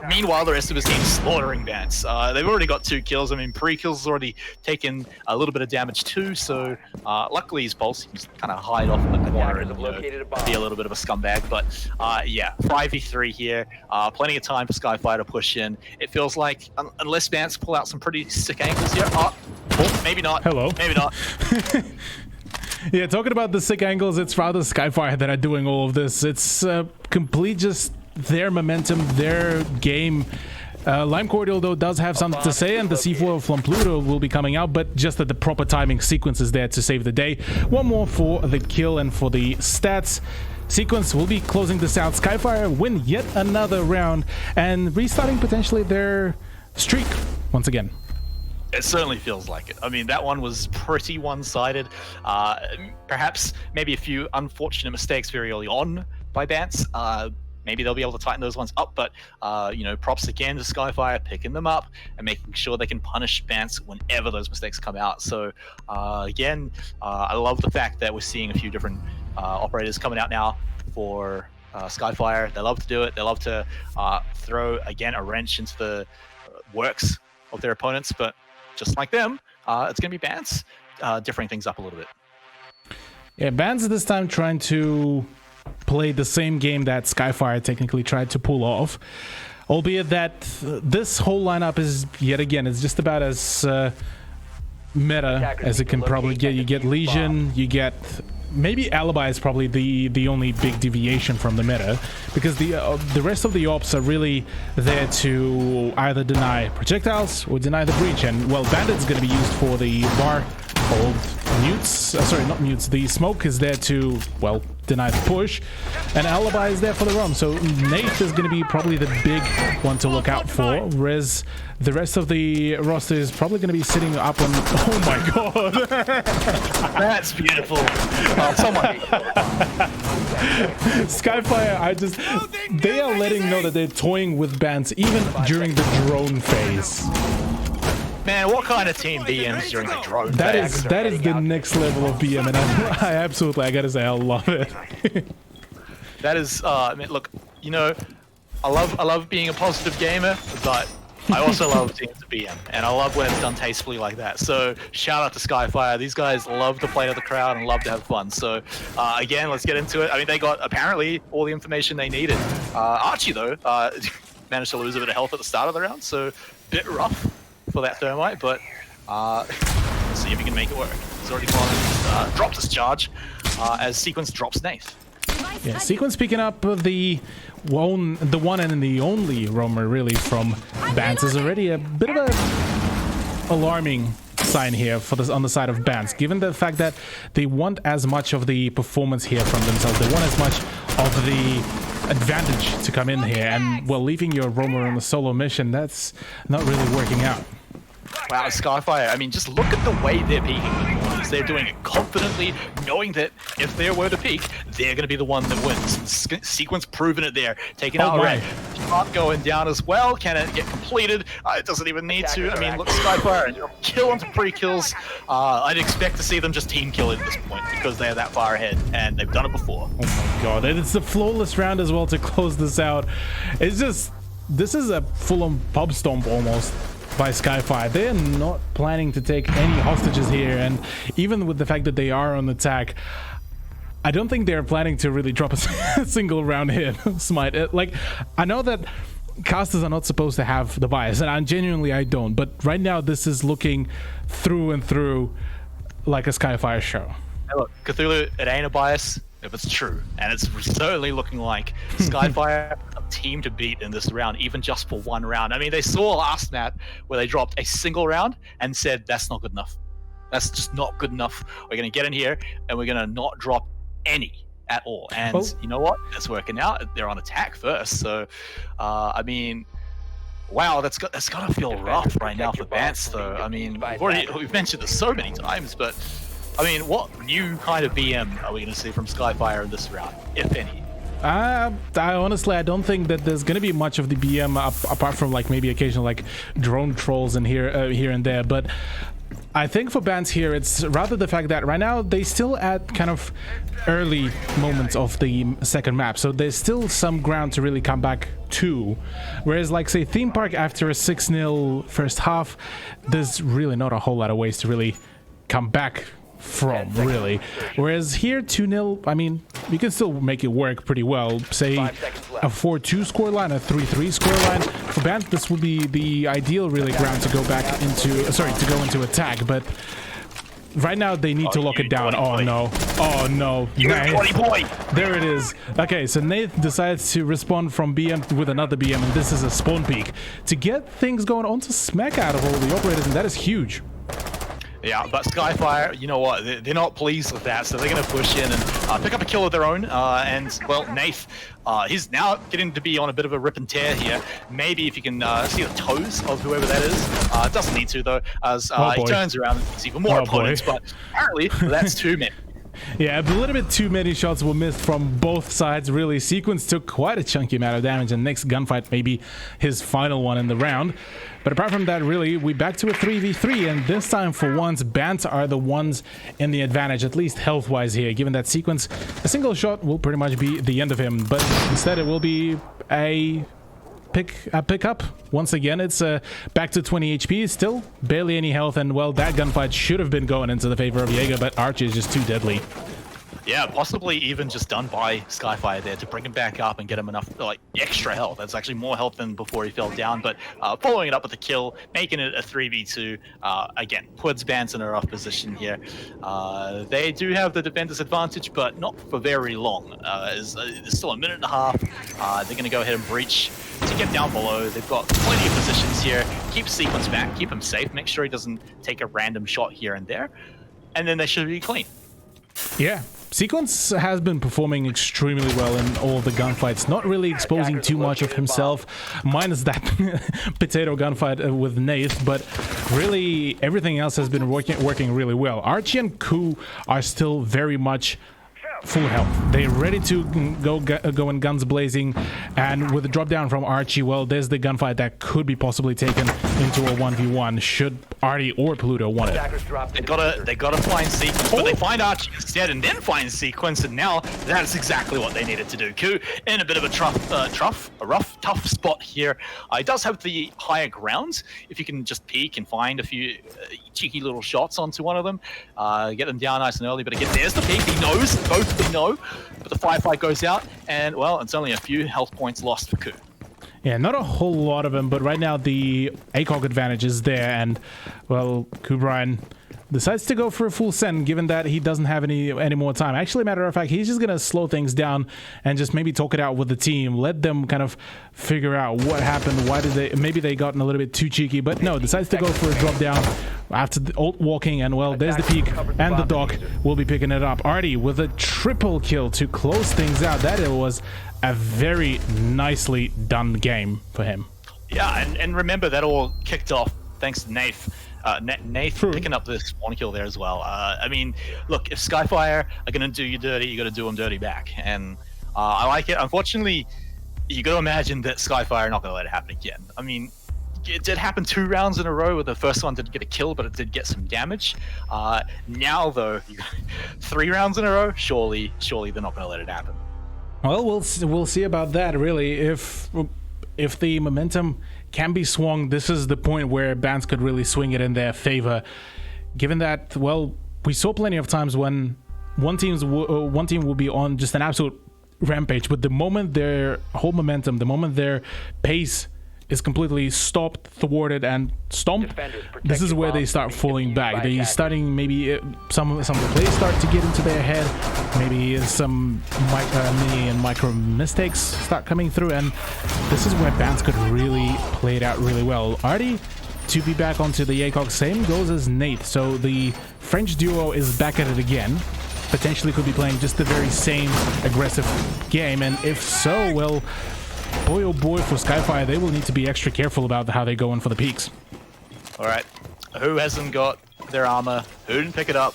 meanwhile, the rest of his team's slaughtering Bans. They've already got 2 kills. I mean, pre-kills has already taken a little bit of damage too. So luckily his Pulse can just kind of hide off in the corner and be a little bit of a scumbag. But yeah, 5v3 here. Plenty of time for Skyfire to push in. It feels like, unless Bans pull out some pretty sick angles here. Oh, maybe not. Hello. Maybe not. Yeah, talking about the sick angles, it's rather Skyfire that are doing all of this. It's complete just their momentum, their game. Lime Cordial, though, does have something to say, and the C4 from Pluto will be coming out, but just that the proper timing sequence is there to save the day. One more for the kill and for the stats. Sequence will be closing this out. Skyfire win yet another round and restarting potentially their streak once again. It certainly feels like it. I mean, that one was pretty one-sided. Perhaps maybe a few unfortunate mistakes very early on by Bance. Maybe they'll be able to tighten those ones up, but you know, props again to Skyfire picking them up and making sure they can punish Bance whenever those mistakes come out. So again, I love the fact that we're seeing a few different operators coming out now for Skyfire. They love to do it. They love to throw again a wrench into the works of their opponents, but just like them, it's going to be Bance differing things up a little bit. Yeah, Bance this time trying to play the same game that Skyfire technically tried to pull off, albeit that this whole lineup is, yet again, it's just about as meta as it can probably get. You get Legion, you get... Maybe Alibi is probably the only big deviation from the meta, because the rest of the ops are really there to either deny projectiles or deny the breach. And well, Bandit's going to be used for the bar called mutes. Sorry, not mutes. The smoke is there to, well, deny the push, and Alibi is there for the roam. So Nath is going to be probably the big one to look out for, whereas the rest of the roster is probably going to be sitting up on... Oh my god! That's beautiful. Someone. Skyfire, they are letting know that they're toying with Bance even during the drone phase. Man, what kind of team BMs during the drone phase? That is the next level of BM, and I gotta say, I love it. That is, I mean, look, you know, I love being a positive gamer, but I also love teams of BM, and I love when it's done tastefully like that. So shout out to Skyfire. These guys love to play to the crowd and love to have fun. So again, let's get into it. I mean, they got apparently all the information they needed. Archie, though, managed to lose a bit of health at the start of the round, so a bit rough for that Thermite, but let's see if he can make it work. He's already gone, dropped his charge as Sequence drops Nath. Yeah, Sequence picking up the one and the only roamer really from Bance is already a bit of a alarming sign here for this on the side of Bance, given the fact that they want as much of the performance here from themselves. They want as much of the advantage to come in here, and well, leaving your roamer on a solo mission, that's not really working out. Wow, Skyfire, I mean, just look at the way they're peeking the corners. They're doing it confidently, knowing that if they were to peek, they're going to be the one that wins. Sequence proven it there. Taking out Red. Shot going down as well. Can it get completed? It doesn't even need to. I mean, look, Skyfire, kill onto pre-kills. I'd expect to see them just team kill it at this point because they're that far ahead, and they've done it before. Oh my god, and it's a flawless round as well to close this out. It's just, this is a full-on pub stomp almost by Skyfire. They're not planning to take any hostages here, and even with the fact that they are on attack, I don't think they're planning to really drop a single round hit. Smite. Like, I know that casters are not supposed to have the bias, and I don't, but right now this is looking through and through like a Skyfire show. Hey, look, Cthulhu, it ain't a bias if it's true, and it's certainly looking like Skyfire a team to beat in this round, even just for one round. I mean, they saw last map where they dropped a single round and said that's not good enough. That's just not good enough. We're going to get in here and we're going to not drop any at all. And you know what? It's working out. They're on attack first, so I mean, wow, that's got to feel rough right now for Bance, though. I mean, we've mentioned this so many times, but I mean, what new kind of BM are we going to see from Skyfire in this round, if any? I honestly, I don't think that there's going to be much of the BM apart from like maybe occasional like drone trolls in here and there. But I think for Bance here, it's rather the fact that right now they still at kind of early moments of the second map, so there's still some ground to really come back to. Whereas like say Theme Park after a 6-0 first half, there's really not a whole lot of ways to really come back from, really. Whereas here 2-0, I mean, you can still make it work pretty well. Say a 4-2 scoreline, a 3-3 scoreline. For Bant, this would be the ideal really ground to go back into, to go into attack. But right now they need to lock it down. Oh no. Oh no. There it is. Okay, so Nath decides to respond from BM with another BM, and this is a spawn peak to get things going on to smack out of all the operators, and that is huge. Yeah, but Skyfire, you know what? They're not pleased with that, so they're going to push in and pick up a kill of their own. And, well, Nath, he's now getting to be on a bit of a rip and tear here. Maybe if you can see the toes of whoever that is. Doesn't need to, though, as he turns around and sees even more opponents. But apparently, that's too many. Yeah, a little bit too many shots were missed from both sides, really. Sequence took quite a chunky amount of damage, and next gunfight may be his final one in the round. But apart from that, really, we're back to a 3v3, and this time, for once, Bants are the ones in the advantage, at least health-wise here, given that Sequence, a single shot will pretty much be the end of him, but instead it will be a pick up. Once again, it's back to 20 HP, still barely any health, and well, that gunfight should have been going into the favor of Jaeger, but Archie is just too deadly. Yeah, possibly even just done by Skyfire there to bring him back up and get him enough, like, extra health. That's actually more health than before he fell down, but following it up with a kill, making it a 3v2, again, puts Bants in a rough position here. They do have the defender's advantage, but not for very long. There's still a minute and a half. They're going to go ahead and breach to get down below. They've got plenty of positions here. Keep Sequence back, keep him safe, make sure he doesn't take a random shot here and there, and then they should be clean. Yeah. Sequence has been performing extremely well in all the gunfights, not really exposing too much of himself, minus that potato gunfight with Nath, but really everything else has been working really well. Archie and Ku are still very much full health. They're ready to go in guns blazing, and with the drop down from Archie, well, there's the gunfight that could be possibly taken into a 1v1 should Artie or Pluto want it. They gotta find Sequence, but they find Archie instead and then find Sequence, and now that's exactly what they needed to do. Ku in a bit of a tough spot here. He does have the higher ground. If you can just peek and find a few cheeky little shots onto one of them, get them down nice and early, but again, there's the peek. He knows, both of them know, but the firefight goes out, and well, it's only a few health points lost for Ku. Yeah, not a whole lot of them, but right now the ACOG advantage is there, and well, Ku Brian decides to go for a full send, given that he doesn't have any more time. Actually, matter of fact, he's just gonna slow things down and just maybe talk it out with the team, let them kind of figure out what happened, why did maybe they gotten a little bit too cheeky, but no, decides to go for a drop down after the ult walking, and well, there's the peak, and the doc will be picking it up. Artie with a triple kill to close things out. That was a very nicely done game for him. Yeah, and remember, that all kicked off thanks to Nath. Nath picking up this one kill there as well. I mean, look, if Skyfire are going to do you dirty, you got to do them dirty back. And I like it. Unfortunately, you got to imagine that Skyfire are not going to let it happen again. I mean, it did happen 2 rounds in a row where the first one didn't get a kill, but it did get some damage. Now, though, 3 rounds in a row, surely they're not going to let it happen. Well, we'll see about that, really. If the momentum can be swung, this is the point where Bants could really swing it in their favor, given that, well, we saw plenty of times when one team will be on just an absolute rampage, but the moment their whole momentum, the moment their pace is completely stopped, thwarted, and stomped, this is where they start falling back. They starting, maybe some of the plays start to get into their head, maybe some mini and micro mistakes start coming through, and this is where Bants could really play it out really well. Artie to be back onto the ACOG, same goes as Nate, so the French duo is back at it again. Potentially could be playing just the very same aggressive game, and if so, well, boy oh boy, for Skyfire, they will need to be extra careful about how they go in for the peaks. Alright, who hasn't got their armor? Who didn't pick it up?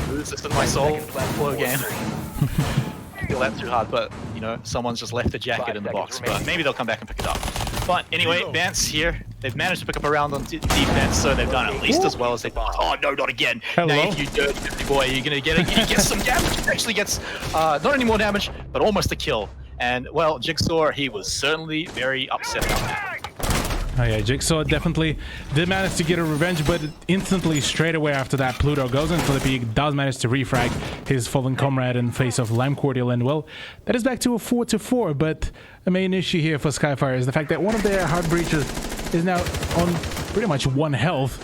Who's this in my soul? Flow game. I feel that too hard, but, you know, someone's just left the jacket in the box, but maybe they'll come back and pick it up. But anyway, Bants here, they've managed to pick up a round on defense, so they've done at least as well as they thought. Oh no, not again. Hello? Now, if you dirty boy, you're gonna get he gets some damage. He actually gets not any more damage, but almost a kill. And well, Jigsaw, he was certainly very upset about that. Oh yeah, Jigsaw definitely did manage to get a revenge, but instantly, straight away after that, Pluto goes in for the peak, does manage to refrag his fallen comrade in face of Lime Cordial, and well, that is back to a 4-4, but the main issue here for Skyfire is the fact that one of their hard breaches is now on pretty much 1 health.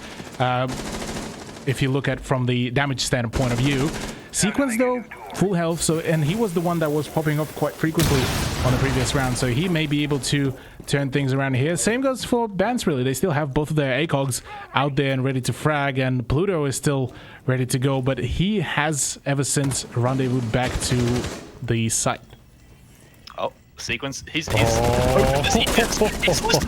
if you look at from the damage standpoint of view. Sequence though, full health, so, and he was the one that was popping up quite frequently on the previous round, so he may be able to turn things around here. Same goes for Bance, really. They still have both of their ACOGs out there and ready to frag, and Pluto is still ready to go, but he has ever since rendezvous back to the site. Oh, Sequence. He's listened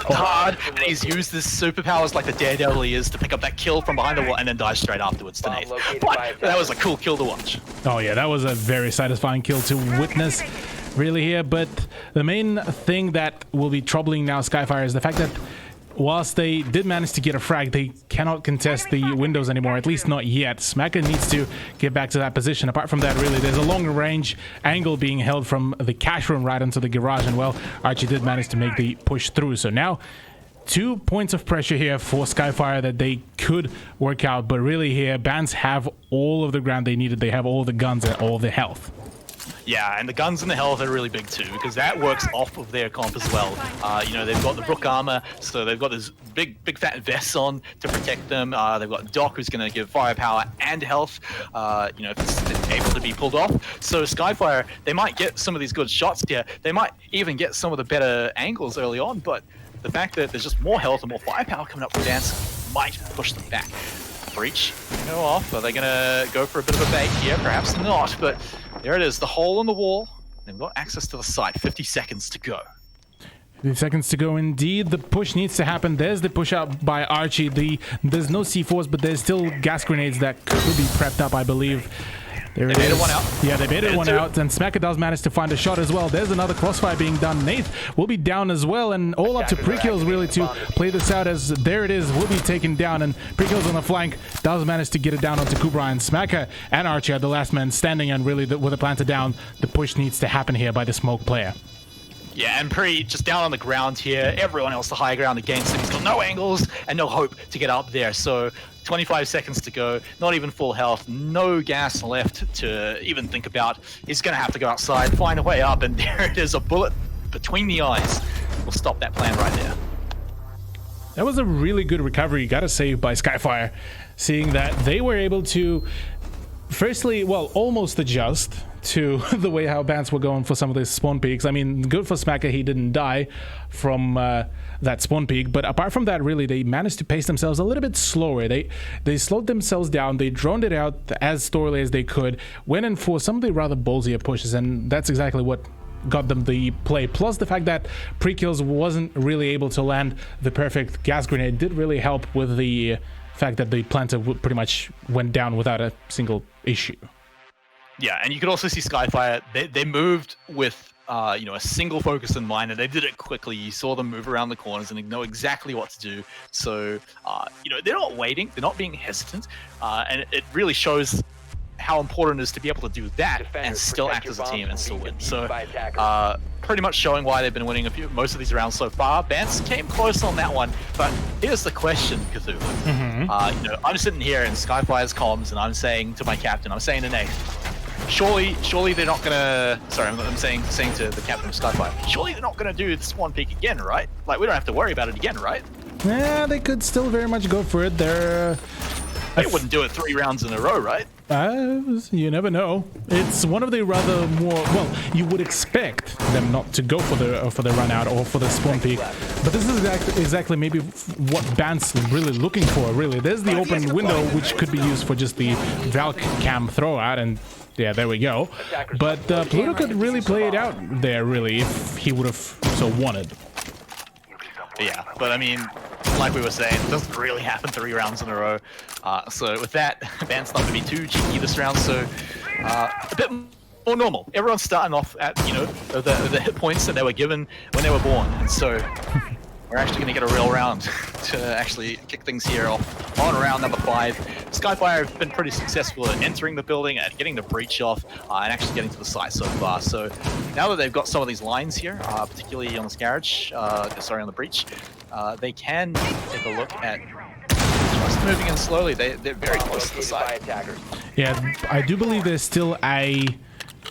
hard, and he's used his superpowers like the daredevil he is to pick up that kill from behind the wall and then dive straight afterwards to Nath. But that was a cool kill to watch. Oh yeah, that was a very satisfying kill to witness really here, but the main thing that will be troubling now Skyfire is the fact that whilst they did manage to get a frag, they cannot contest the windows anymore, at least not yet. Smacker needs to get back to that position. Apart from that, really, there's a long range angle being held from the cash room right into the garage, and well, Archie did manage to make the push through. So now 2 points of pressure here for Skyfire that they could work out, but really here, Bans have all of the ground they needed. They have all the guns and all the health. Yeah, and the guns and the health are really big too, because that works off of their comp as well. You know, they've got the Brook armor, so they've got this big fat vests on to protect them. They've got Doc, who's going to give firepower and health, you know, if it's able to be pulled off. So Skyfire, they might get some of these good shots here. They might even get some of the better angles early on, but the fact that there's just more health and more firepower coming up for Dance might push them back. Breach go off. Are they going to go for a bit of a bait here? Perhaps not, but there it is, the hole in the wall. They've got access to the site. 50 seconds to go. 50 seconds to go indeed. The push needs to happen. There's the push out by Archie. There's no C4s, but there's still gas grenades that could be prepped up, I believe. There it is. They baited one out. Yeah, they baited one out, and Smacker does manage to find a shot as well. There's another crossfire being done. Nath will be down as well, and all up to Prekills really to play this out, as there it is, will be taken down, and Prekills on the flank does manage to get it down onto Kubra, and Smacker and Archie are the last men standing, and really with the planter down, the push needs to happen here by the smoke player. Yeah, and Pre just down on the ground here. Everyone else the high ground against him. He's got no angles and no hope to get up there. So 25 seconds to go, not even full health, no gas left to even think about. He's going to have to go outside, find a way up, and there it is, a bullet between the eyes. We'll stop that plan right there. That was a really good recovery, gotta say, by Skyfire, seeing that they were able to, firstly, well, almost adjust to the way how Bans were going for some of these spawn peaks. I mean, good for Smacker, he didn't die from that spawn peak, but apart from that, really, they managed to pace themselves a little bit slower. They slowed themselves down, they droned it out as thoroughly as they could, went in for some of the rather ballsier pushes, and that's exactly what got them the play. Plus the fact that Prekills wasn't really able to land the perfect gas grenade did really help with the fact that the planter pretty much went down without a single issue. Yeah, and you could also see Skyfire, they moved with you know, a single focus in mind, and they did it quickly. You saw them move around the corners and know exactly what to do. So you know, they're not waiting, they're not being hesitant, and it really shows how important it is to be able to do that and still act as a team and still win. So pretty much showing why they've been winning most of these rounds so far. Bance came close on that one, but here's the question, Cthulhu. You know, I'm sitting here in Skyfire's comms, and I'm saying to my captain, I'm saying to Nate, surely they're not gonna. Sorry, I'm saying to the captain of Skyfire, surely they're not gonna do the spawn peak again, right? Like, we don't have to worry about it again, right? Yeah, they could still very much go for it. They wouldn't do it 3 rounds in a row, right? You never know. It's one of the rather more, well, you would expect them not to go for the run out or for the spawn peak, but this is exactly maybe what Bant's really looking for. Really, there's the open window which could be used for just the Valk cam throw out, and yeah, there we go. But Pluto could really play it out there, really, if he would have so wanted. Yeah, but I mean, like we were saying, it doesn't really happen 3 rounds in a row. So with that, Bant's not going to be too cheeky this round, so a bit more normal. Everyone's starting off at, you know, the hit points that they were given when they were born, and so we're actually going to get a real round to actually kick things here off on round number 5. Skyfire have been pretty successful at entering the building and getting the breach off and actually getting to the site so far. So now that they've got some of these lines here, particularly on this garage, sorry, on the breach, they can take a look at just moving in slowly. They're very close to the site. Yeah, I do believe there's still a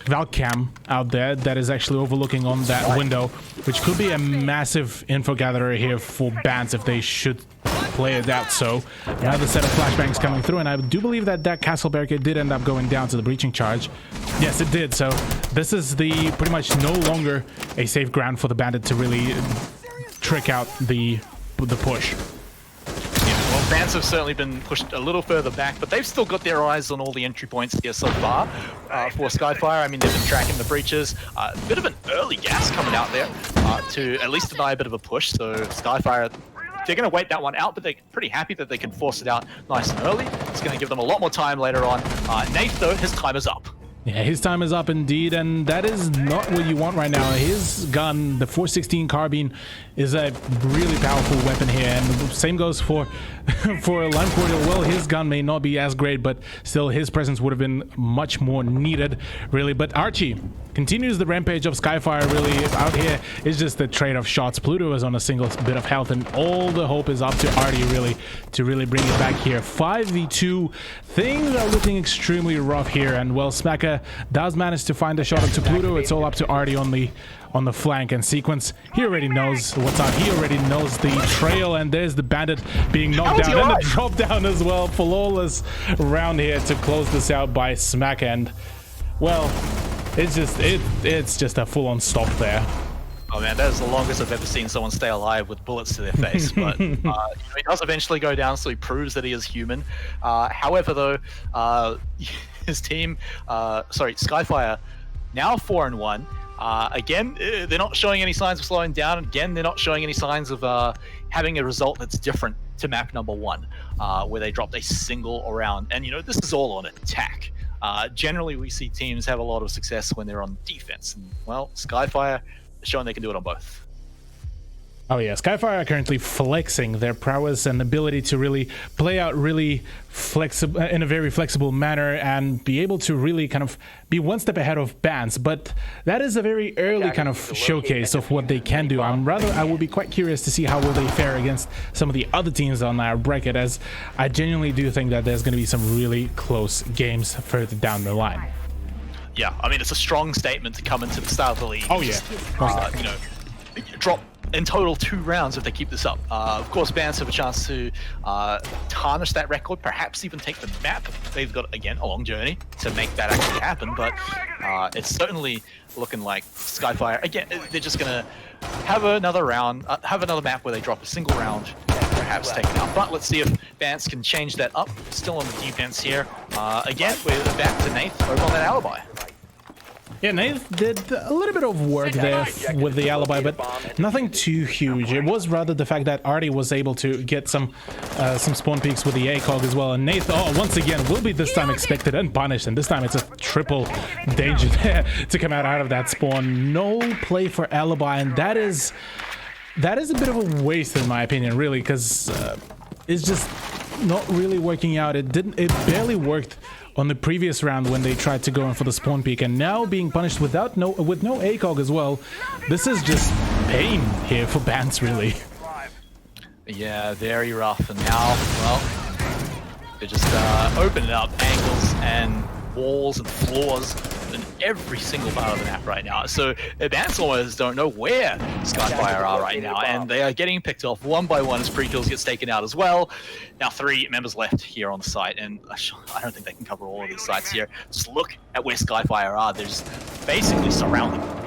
Valcam out there that is actually overlooking on that window, which could be a massive info gatherer here for Bans if they should play it out. So another set of flashbangs coming through, and I do believe that that castle barricade did end up going down to the breaching charge. Yes, it did. So this is the pretty much no longer a safe ground for the bandit to really trick out the push. Well, Vans have certainly been pushed a little further back, but they've still got their eyes on all the entry points here so far for Skyfire. I mean, they've been tracking the breaches. A bit of an early gas coming out there to at least deny a bit of a push. So Skyfire, they're going to wait that one out, but they're pretty happy that they can force it out nice and early. It's going to give them a lot more time later on. Nate, though, his time is up. Yeah, his time is up indeed, and that is not what you want right now. His gun, the 416 carbine, is a really powerful weapon here, and the same goes for Lime Cordial. Well, his gun may not be as great, but still his presence would have been much more needed, really. But Archie continues the rampage of Skyfire. Really out here is just the trade of shots. Pluto is on a single bit of health, and all the hope is up to Artie really to really bring it back here. 5v2, things are looking extremely rough here, and well, Smacker does manage to find a shot up to Pluto. It's all up to Artie on the flank, and Sequence, he already knows what's up. He already knows the trail, and there's the bandit being knocked down, and the drop down as well. Flawless round here to close this out by Smack, and well, it's just a full-on stop there. Oh man, that is the longest I've ever seen someone stay alive with bullets to their face. But he does eventually go down, so he proves that he is human. However, though, his team, Skyfire, now 4-1. Again, they're not showing any signs of slowing down. Again, they're not showing any signs of having a result that's different to map number 1, where they dropped a single round. And, this is all on attack. Generally, we see teams have a lot of success when they're on defense. And, well, Skyfire is showing they can do it on both. Oh yeah, Skyfire are currently flexing their prowess and ability to really play out really flexible in a very flexible manner and be able to really kind of be one step ahead of Bans. But that is a very early kind of showcase of what they can do. I will be quite curious to see how will they fare against some of the other teams on our bracket, as I genuinely do think that there's going to be some really close games further down the line. Yeah, I mean, it's a strong statement to come into the start of the league. Oh yeah, drop in total 2 rounds if they keep this up. Of course, Bans have a chance to tarnish that record, perhaps even take the map. They've got, again, a long journey to make that actually happen, but it's certainly looking like Skyfire, again, they're just going to have another round, have another map where they drop a single round and perhaps take it out. But let's see if Bans can change that up. Still on the defense here. Again, we're back to Nath over on that alibi. Yeah, Nath did a little bit of work there with the alibi, but nothing too huge. It was rather the fact that Artie was able to get some spawn peaks with the ACOG as well. And Nath, once again, will be this time expected and punished. And this time it's a triple danger there to come out of that spawn. No play for alibi, and that is a bit of a waste in my opinion, really, because it's just not really working out. It barely worked on the previous round when they tried to go in for the spawn peak, and now being punished with no ACOG as well. This is just pain here for Bans, really. Yeah, very rough. And now, well, they're just opening up angles and walls and floors in every single part of the map right now. So Bans almost don't know where Skyfire are right now, and they are getting picked off one by one as pre-kills gets taken out as well. Now 3 members left here on the site, and I don't think they can cover all of these sites here. Just look at where Skyfire are. They're just basically surrounding them.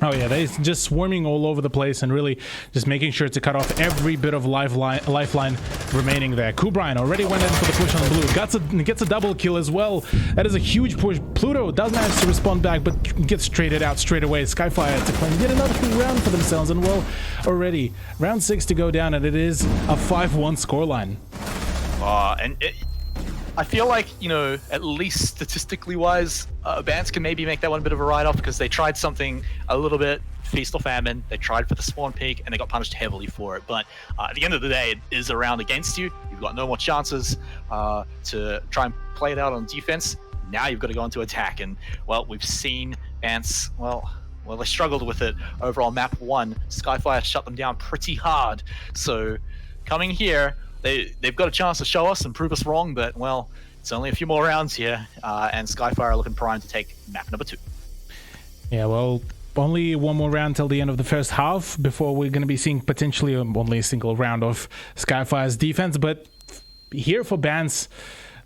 Oh yeah, they're just swarming all over the place and really just making sure to cut off every bit of lifeline remaining there. Kubrian already went in for the push on blue. Gets a double kill as well. That is a huge push. Pluto does manage to respond back, but gets traded out straight away. Skyfire to claim yet another free round for themselves, and well, already round 6 to go down, and it is a 5-1 scoreline. I feel like, at least statistically wise, Bans can maybe make that one a bit of a write-off, because they tried something a little bit feast or famine. They tried for the spawn peak, and they got punished heavily for it. But at the end of the day, it is a round against you. You've got no more chances to try and play it out on defense. Now you've got to go into attack. And, well, we've seen Bans, well, they struggled with it over on map 1. Skyfire shut them down pretty hard. So coming here, they've got a chance to show us and prove us wrong, but, well, it's only a few more rounds here, and Skyfire are looking primed to take map number 2. Yeah, well, only one more round till the end of the first half before we're going to be seeing potentially only a single round of Skyfire's defense. But here for Bans,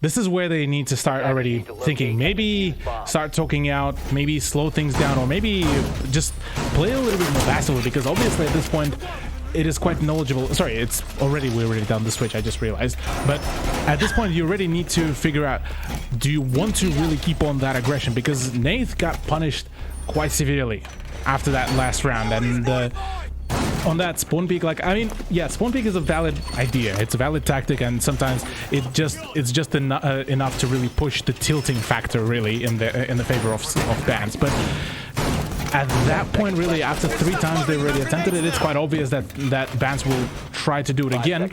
this is where they need to start already thinking. Maybe start talking out, maybe slow things down, or maybe just play a little bit more passively, because obviously at this point it is quite knowledgeable. Sorry, we're already down the switch, I just realized. But at this point you already need to figure out, do you want to really keep on that aggression? Because Nath got punished quite severely after that last round, and on that spawn peak, like, I mean, yeah, spawn peak is a valid idea, it's a valid tactic, and sometimes it's just enough to really push the tilting factor really in the favor of Bans. But at that point, really, after 3 times they already attempted it, it's quite obvious that Bans will try to do it again.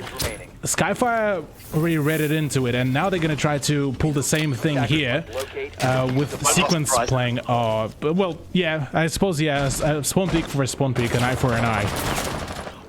Skyfire already read it into it, and now they're going to try to pull the same thing here with the sequence playing. Well, yeah, I suppose, yeah, spawn peak for a spawn peak, an eye for an eye.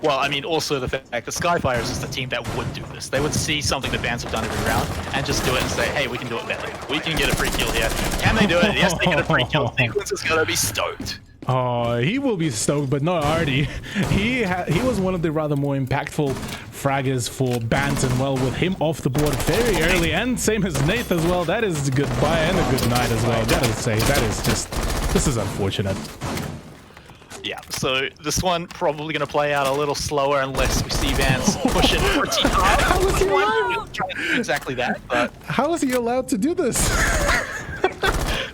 Well, I mean, also the fact that Skyfire is just a team that would do this. They would see something that Bans have done every round and just do it and say, hey, we can do it better. We can get a free kill here. Can they do it? Yes, they get a free kill. Sequence is going to be stoked. Oh, he will be stoked, but not Artie. He was one of the rather more impactful fraggers for Bans, and well, with him off the board very early, and same as Nath as well. That is a goodbye and a good night as well. Gotta say, this is unfortunate. Yeah, so this one probably going to play out a little slower unless we see Bans pushing pretty hard. How is he allowed? Trying to do exactly that, but how is he allowed to do this?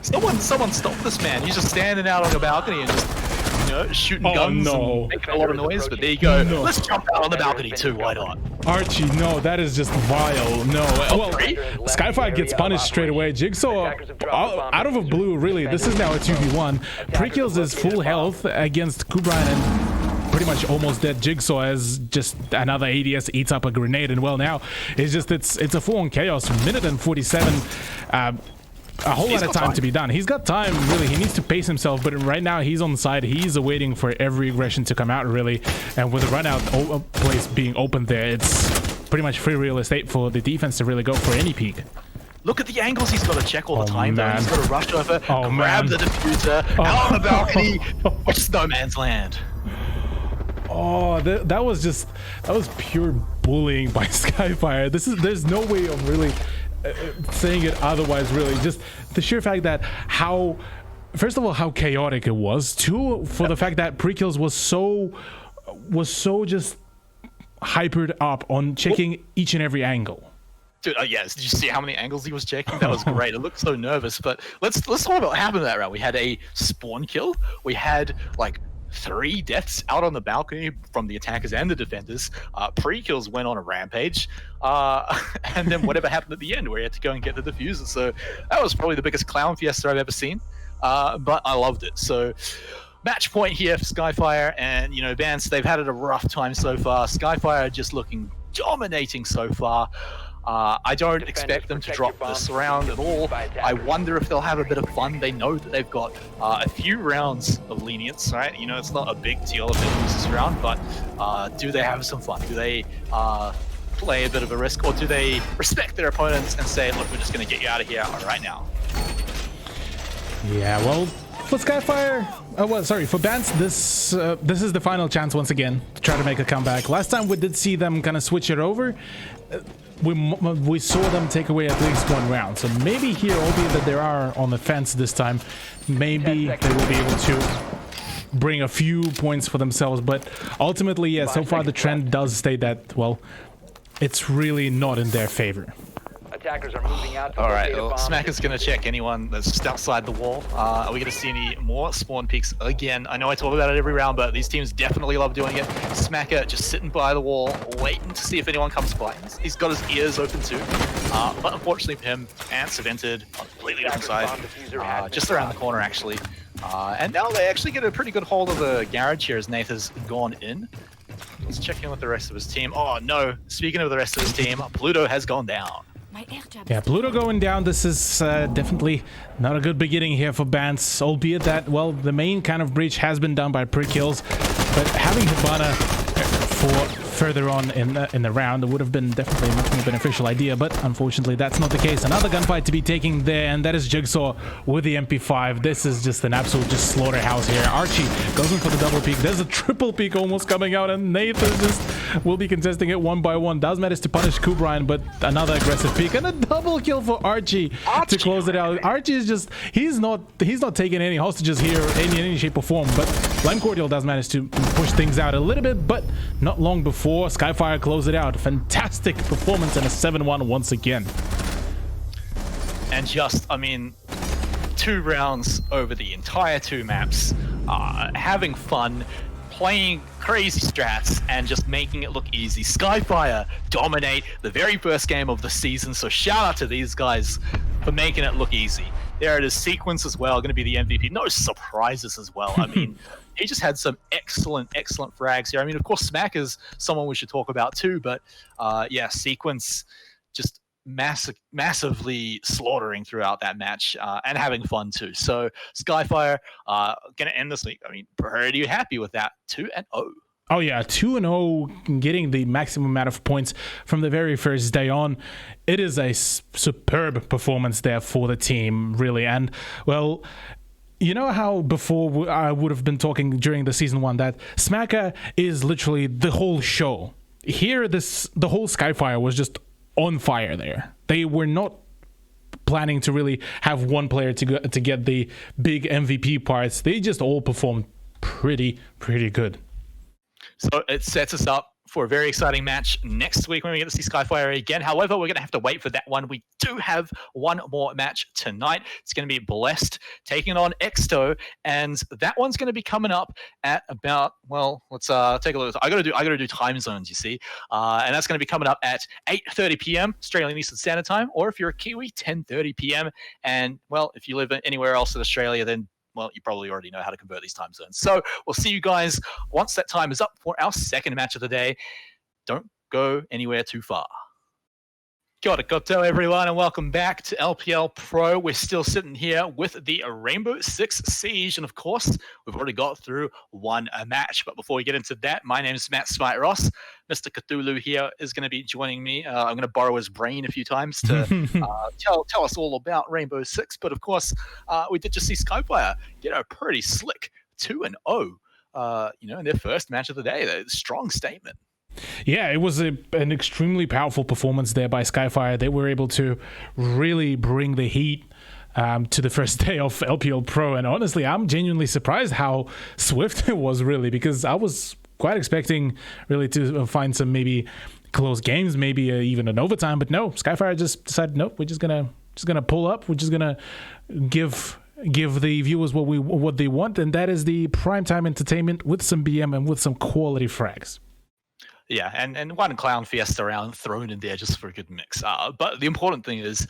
Someone stop this man. He's just standing out on the balcony and just, you know, shooting guns and making a lot of noise. But there you go. No. Let's jump out on the balcony too. Why not? Archie, no, that is just vile. No. Well, Skyfire gets punished straight away. Jigsaw out of a blue, really. This is now a 2v1. Pre-kills is full health against Kubrian, and pretty much almost dead Jigsaw as just another ADS eats up a grenade. And well, now it's a full-on chaos. Minute and 47. A whole lot of time to be done. He's got time, really. He needs to pace himself, but right now he's on the side. He's awaiting for every aggression to come out, really. And with the run out place being open there, it's pretty much free real estate for the defense to really go for any peak. Look at the angles he's got to check all the time, though. He's got to rush over, grab the diffuser, out on the balcony, which is no man's land. Oh, that was pure bullying by Skyfire. There's no way of really saying it otherwise, really. Just the sheer fact that first of all, how chaotic it was. Two, for the fact that pre-kills was so just hypered up on checking each and every angle. Dude, yes. Did you see how many angles he was checking? That was great. It looked so nervous. But let's talk about what happened that round. We had a spawn kill. We had like 3 deaths out on the balcony from the attackers and the defenders. Pre-kills went on a rampage. And then whatever happened at the end, where he had to go and get the diffuser. So that was probably the biggest clown fiesta I've ever seen. But I loved it. So match point here for Skyfire, and you know, Bans, they've had it a rough time so far. Skyfire just looking dominating so far. I don't expect them to drop this round at all. I wonder if they'll have a bit of fun. They know that they've got a few rounds of lenience, right? You know, it's not a big deal if they lose this round, but do they have some fun? Do they play a bit of a risk, or do they respect their opponents and say, look, we're just going to get you out of here right now? Yeah, well, for Skyfire, for Bans, this is the final chance once again to try to make a comeback. Last time we did see them kind of switch it over. We saw them take away at least one round, so maybe here, albeit that they are on the fence this time, maybe they will be able to bring a few points for themselves. But ultimately, yeah, so far the trend does state that, well, it's really not in their favor. Attackers are moving out. All right, well, Smack is going to check anyone that's just outside the wall. Are we going to see any more spawn peaks again? I know I talk about it every round, but these teams definitely love doing it. Smacker just sitting by the wall, waiting to see if anyone comes by. He's got his ears open too. But unfortunately for him, Ants have entered on a completely different side, just around the corner actually. And now they actually get a pretty good hold of the garage here as Nath has gone in. Let's check in with the rest of his team. Oh no, speaking of the rest of his team, Pluto has gone down. Yeah, Pluto going down. This is definitely not a good beginning here for Bans, albeit that, well, the main kind of breach has been done by pre-kills, but having Hibana for further on in the round. It would have been definitely a much more beneficial idea, but unfortunately that's not the case. Another gunfight to be taken there, and that is Jigsaw with the MP5. This is just an absolute just slaughterhouse here. Archie goes in for the double peek. There's a triple peek almost coming out, and Nathan just will be contesting it one by one. Does manage to punish Kubrian, but another aggressive peek and a double kill for Archie to close it out. Archie is just he's not taking any hostages here in any shape or form, but Lime Cordial does manage to push things out a little bit, but not long before Skyfire close it out. Fantastic performance and a 7-1 once again. And just, I mean, 2 rounds over the entire 2 maps, having fun, playing crazy strats, and just making it look easy. Skyfire dominate the very first game of the season, so shout out to these guys for making it look easy. There it is, Sequence as well, going to be the MVP. No surprises as well. I mean, he just had some excellent frags here. I mean, of course, Smack is someone we should talk about too, but yeah, Sequence just massively slaughtering throughout that match and having fun too. So Skyfire gonna end this week. I mean, pretty happy with that. 2-0. Oh yeah, 2-0, getting the maximum amount of points from the very first day on. It is a superb performance there for the team, really. And well, you know how before I would have been talking during the season 1 that Smacker is literally the whole show. Here, the whole Skyfire was just on fire there. They were not planning to really have one player to get the big MVP parts. They just all performed pretty good. So it sets us up for a very exciting match next week when we get to see Skyfire again. However, we're going to have to wait for that one. We do have one more match tonight. It's going to be Blessed taking on Exto, and that one's going to be coming up at about, well, let's take a look. I got to do time zones, you see, and that's going to be coming up at 8:30 p.m. Australian Eastern Standard Time, or if you're a Kiwi, 10:30 p.m. And well, if you live anywhere else in Australia, then well, you probably already know how to convert these time zones. So we'll see you guys once that time is up for our second match of the day. Don't go anywhere too far. Kia ora koutou, everyone, and welcome back to LPL Pro. We're still sitting here with the Rainbow Six Siege, and of course, we've already got through one match. But before we get into that, my name is Matt Smite Ross. Mr. Cthulhu here is going to be joining me. I'm going to borrow his brain a few times to tell us all about Rainbow Six. But of course, we did just see Skyfire get a pretty slick 2-0, in their first match of the day. A strong statement. Yeah, it was an extremely powerful performance there by Skyfire. They were able to really bring the heat to the first day of LPL Pro. And honestly, I'm genuinely surprised how swift it was, really, because I was quite expecting really to find some maybe close games, maybe even an overtime. But no, Skyfire just decided, nope, we're just gonna pull up. We're just gonna give the viewers what they want, and that is the primetime entertainment with some BM and with some quality frags. Yeah, and one Clown Fiesta round thrown in there just for a good mix. But the important thing is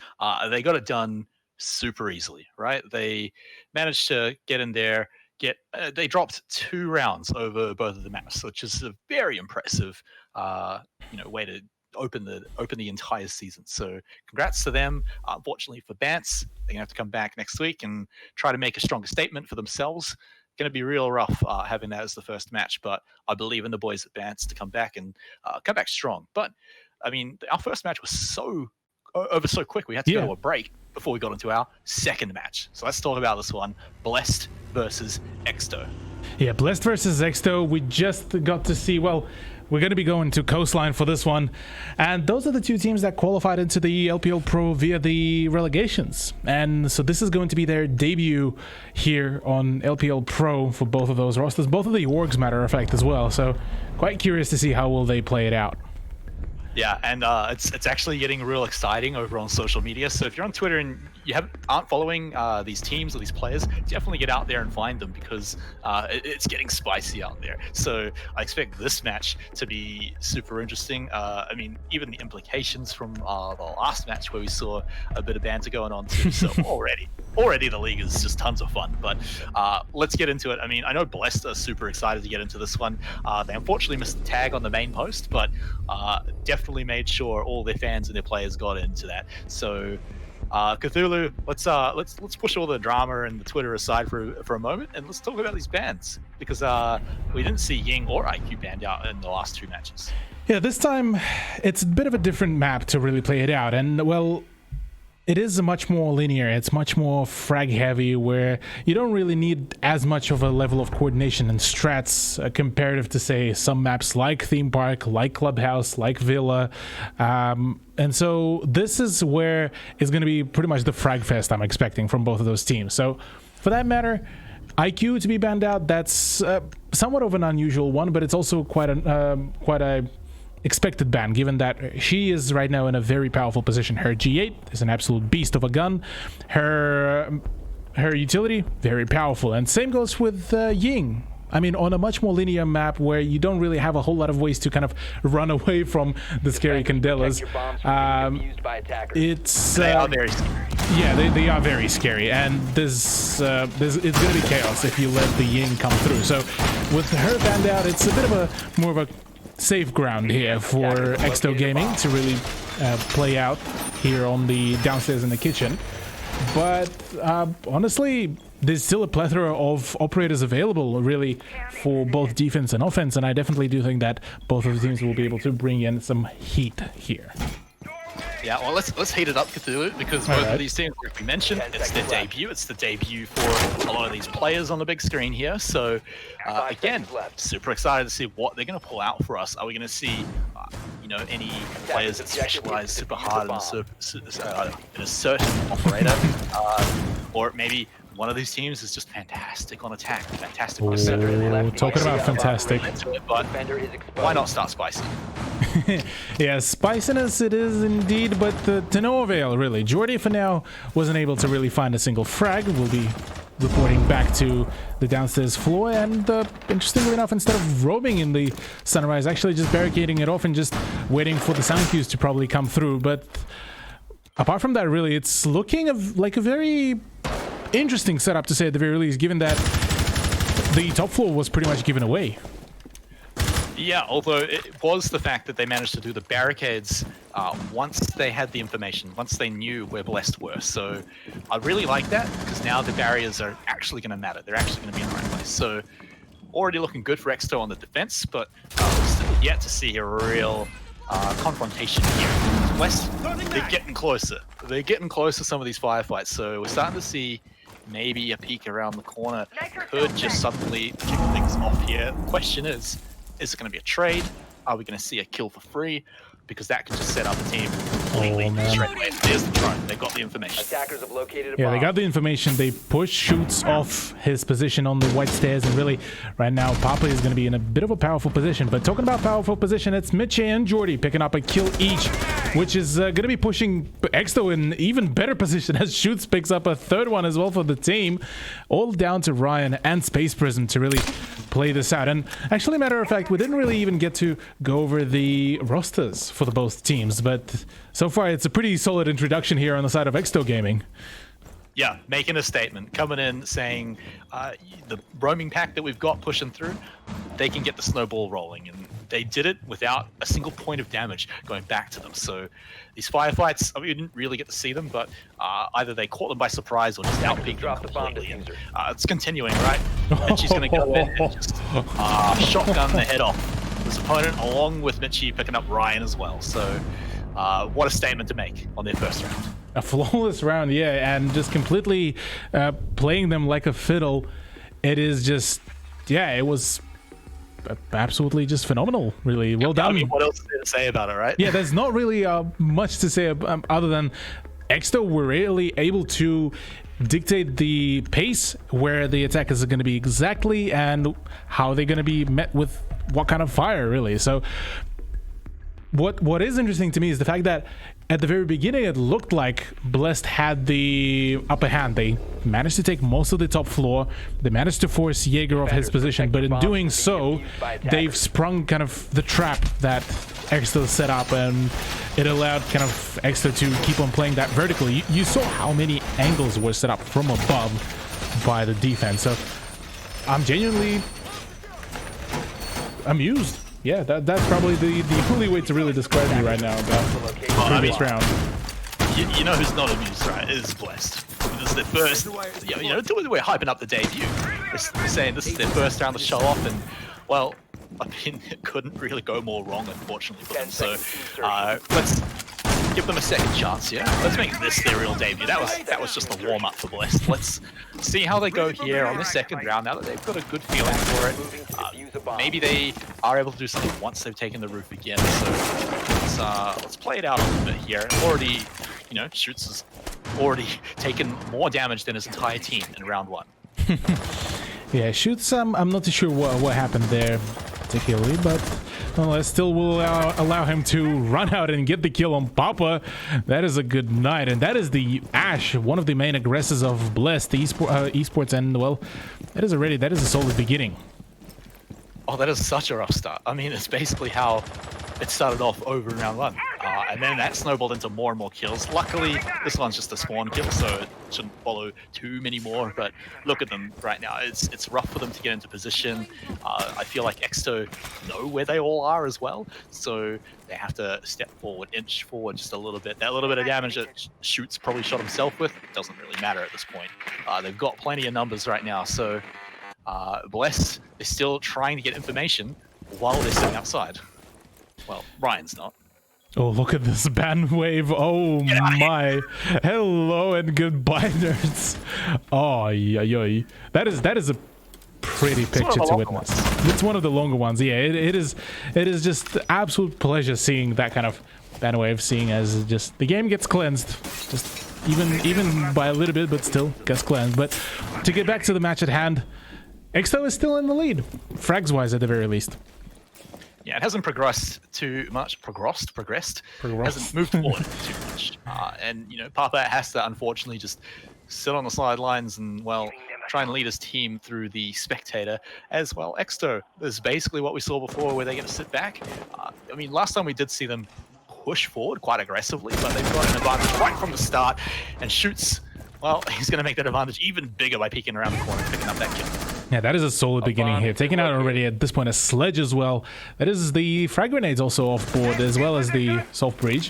they got it done super easily, right? They managed to get in there, they dropped 2 rounds over both of the maps, which is a very impressive way to open the entire season. So congrats to them. Unfortunately for Bance, they're gonna have to come back next week and try to make a stronger statement for themselves. Going to be real rough having that as the first match, but I believe in the boys at Bance to come back and come back strong. But I mean, our first match was over so quick. We had to go to a break before we got into our second match. So let's talk about this one: Blessed versus Exto. Yeah, Blessed versus Exto. We just got to see. Well, we're going to be going to Coastline for this one. And those are the 2 teams that qualified into the LPL Pro via the relegations. And so this is going to be their debut here on LPL Pro for both of those rosters. Both of the orgs, matter of fact, as well. So quite curious to see how will they play it out. Yeah, and it's actually getting real exciting over on social media. So if you're on Twitter and you aren't following these teams or these players, definitely get out there and find them, because it's getting spicy out there. So I expect this match to be super interesting. I mean, even the implications from the last match where we saw a bit of banter going on too. So already the league is just tons of fun. But let's get into it. I mean, I know Blessed are super excited to get into this one. They unfortunately missed the tag on the main post, but definitely made sure all their fans and their players got into that. So Cthulhu, let's push all the drama and the Twitter aside for a moment, and let's talk about these bans, because we didn't see Ying or IQ banned out in the last 2 matches. Yeah, this time it's a bit of a different map to really play it out, and well, it is much more linear. It's much more frag heavy, where you don't really need as much of a level of coordination and strats comparative to, say, some maps like Theme Park, like Clubhouse, like Villa. And so this is where it's going to be pretty much the frag fest I'm expecting from both of those teams. So for that matter, IQ to be banned out, that's somewhat of an unusual one, but it's also quite a expected ban, given that she is right now in a very powerful position. Her G8 is an absolute beast of a gun. Her utility, very powerful. And same goes with Ying. I mean, on a much more linear map where you don't really have a whole lot of ways to kind of run away from the scary Candelas. They are very scary. Yeah, they are very scary, and it's going to be chaos if you let the Ying come through. So with her banned out, it's a bit of a more of a safe ground here for Exto Gaming to really play out here on the downstairs in the kitchen. But honestly, there's still a plethora of operators available, really, for both defense and offense, and I definitely do think that both of the teams will be able to bring in some heat here. Yeah, well, let's heat it up, Cthulhu, because both of these teams, like we mentioned, it's their debut. It's the debut for a lot of these players on the big screen here. So, again, super excited to see what they're going to pull out for us. Are we going to see, any players that specialize super hard in a certain operator, or maybe one of these teams is just fantastic on attack, fantastic on center. Talking about fantastic. But why not start spicy? Yeah, spiciness it is indeed, but to no avail, really. Jordy, for now, wasn't able to really find a single frag. We'll be reporting back to the downstairs floor, and interestingly enough, instead of roaming in the Sunrise, actually just barricading it off and just waiting for the sound cues to probably come through. But apart from that, really, it's looking like a very interesting setup, to say at the very least, given that the top floor was pretty much given away. Yeah, although it was the fact that they managed to do the barricades once they had the information, once they knew where Blessed were. So I really like that, because now the barriers are actually going to matter. They're actually going to be in the right place. So already looking good for Exto on the defense, but we're still yet to see a real confrontation here. West, they're getting closer. They're getting closer, some of these firefights. So we're starting to see maybe a peek around the corner could just suddenly kick things off here. The question is it going to be a trade? Are we going to see a kill for free? Because that could just set up a team completely straight away. There's the drone. They got the information. Attackers have located a Yeah, bomb. they got the information. They push Shoots off his position on the white stairs, and really, right now, Papa is going to be in a bit of a powerful position. But talking about powerful position, it's Mitchie and Jordy picking up a kill each, which is going to be pushing Exto in even better position as Shoots picks up a third one as well for the team. All down to Ryan and Space Prism to really play this out. And actually, matter of fact, we didn't really even get to go over the rosters for the both teams, but so far it's a pretty solid introduction here on the side of Exto Gaming. Yeah, making a statement, coming in saying the roaming pack that we've got pushing through, they can get the snowball rolling, and they did it without a single point of damage going back to them. So these firefights, I mean, we didn't really get to see them, but either they caught them by surprise or just outpeaked them completely. And, it's continuing, right? And she's going to go in and just shotgun the head off his opponent, along with Mitchie picking up Ryan as well. So what a statement to make on their first round. A flawless round, yeah, and just completely playing them like a fiddle. It is just, yeah, it was absolutely just phenomenal, really. Well done. I mean, what else is there to say about it, right? Yeah, there's not really much to say other than Exto were really able to dictate the pace where the attackers are going to be exactly, and how they're going to be met with what kind of fire, really. So what is interesting to me is the fact that at the very beginning it looked like Blessed had the upper hand. They managed to take most of the top floor. They managed to force Jaeger off his position, but in doing so they've sprung kind of the trap that Exto set up, and it allowed kind of Exto to keep on playing that vertically. You saw how many angles were set up from above by the defense. So I'm genuinely amused. Yeah, that's probably the only way to really describe me right now about this round. you know who's not amused, right? Is Blessed. This is their first. We're hyping up the debut. We're saying this is their first round to show off, and well, I mean, it couldn't really go more wrong, unfortunately for them. So let's give them a second chance here. Let's make this their real debut. That was just a warm up for Blessed. Let's see how they go here on the second round. Now that they've got a good feeling for it, maybe they are able to do something once they've taken the roof again. So let's play it out a little bit here. Already, Shoots has already taken more damage than his entire team in round 1. Yeah, Shoots. I'm not too sure what happened there particularly, but nonetheless, still will allow him to run out and get the kill on Papa. That is a good night, and that is the Ash, one of the main aggressors of Blessed esports, and well, that is a solid beginning. Oh, that is such a rough start. I mean, it's basically how it started off over in round 1. And then that snowballed into more and more kills. Luckily, this one's just a spawn kill, so it shouldn't follow too many more. But look at them right now. It's rough for them to get into position. I feel like Exto know where they all are as well, so they have to step forward, inch forward just a little bit. That little bit of damage that Shoots probably shot himself with doesn't really matter at this point. They've got plenty of numbers right now, so Bless is still trying to get information while they're sitting outside. Well, Ryan's not. Oh, look at this ban wave. Oh my. Hello and goodbye, nerds. Oh, yeah. That is a pretty picture to witness. It's one of the longer ones. Yeah, it is just absolute pleasure seeing that kind of ban wave, seeing as just the game gets cleansed. Just even by a little bit, but still gets cleansed. But to get back to the match at hand, Exto is still in the lead, frags wise at the very least. Yeah, it hasn't progressed too much. Progressed. Hasn't moved forward too much. And Papa has to unfortunately just sit on the sidelines and try and lead his team through the spectator as well. Exto is basically what we saw before, where they're going to sit back. I mean, last time we did see them push forward quite aggressively, but they've got an advantage right from the start. And Shoots, well, he's going to make that advantage even bigger by peeking around the corner and picking up that kill. Yeah, that is a solid beginning here. Taking out already at this point a Sledge as well. That is the frag grenades also off board, as well as the soft breach,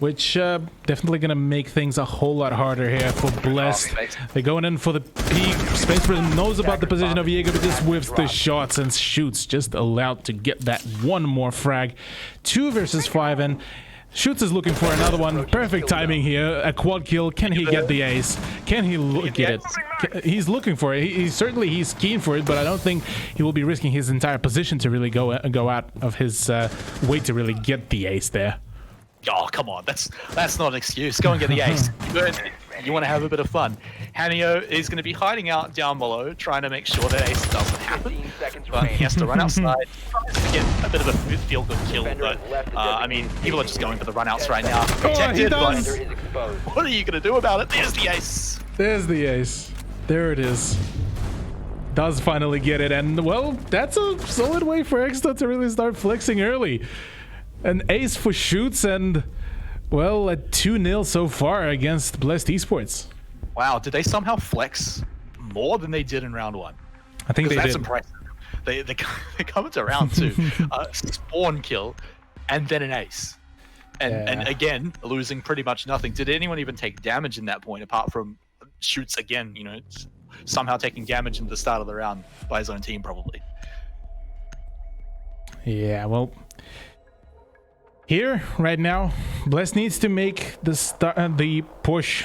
which definitely going to make things a whole lot harder here for Blessed. They're going in for the peak. Space Prism knows about the position of Jaeger, but just whiffs the shots and Shoots just allowed to get that one more frag. 2 versus 5, and Shoots is looking for another one. Perfect timing here. A quad kill. Can he get the ace? Can he get it? He's looking for it. He's keen for it, but I don't think he will be risking his entire position to really go out of his way to really get the ace there. Oh, come on. That's not an excuse. Go and get the ace. You want to have a bit of fun. Hanio is going to be hiding out down below, trying to make sure that ace doesn't happen. But he has to run outside to get a bit of a feel-good kill. But, I mean, people are just going for the run-outs right now. Protected, but what are you going to do about it? There's the ace. There's the ace. There it is. Does finally get it. And, well, that's a solid way for Exto to really start flexing early. An ace for Shoots and, well, a 2-0 so far against Blessed Esports. Wow, did they somehow flex more than they did in round 1? I think they did. That's impressive. They come into round 2, spawn kill, and then an ace. And again, losing pretty much nothing. Did anyone even take damage in that point, apart from Shoots again, somehow taking damage in the start of the round by his own team, probably? Yeah, well, here, right now, Bless needs to make the push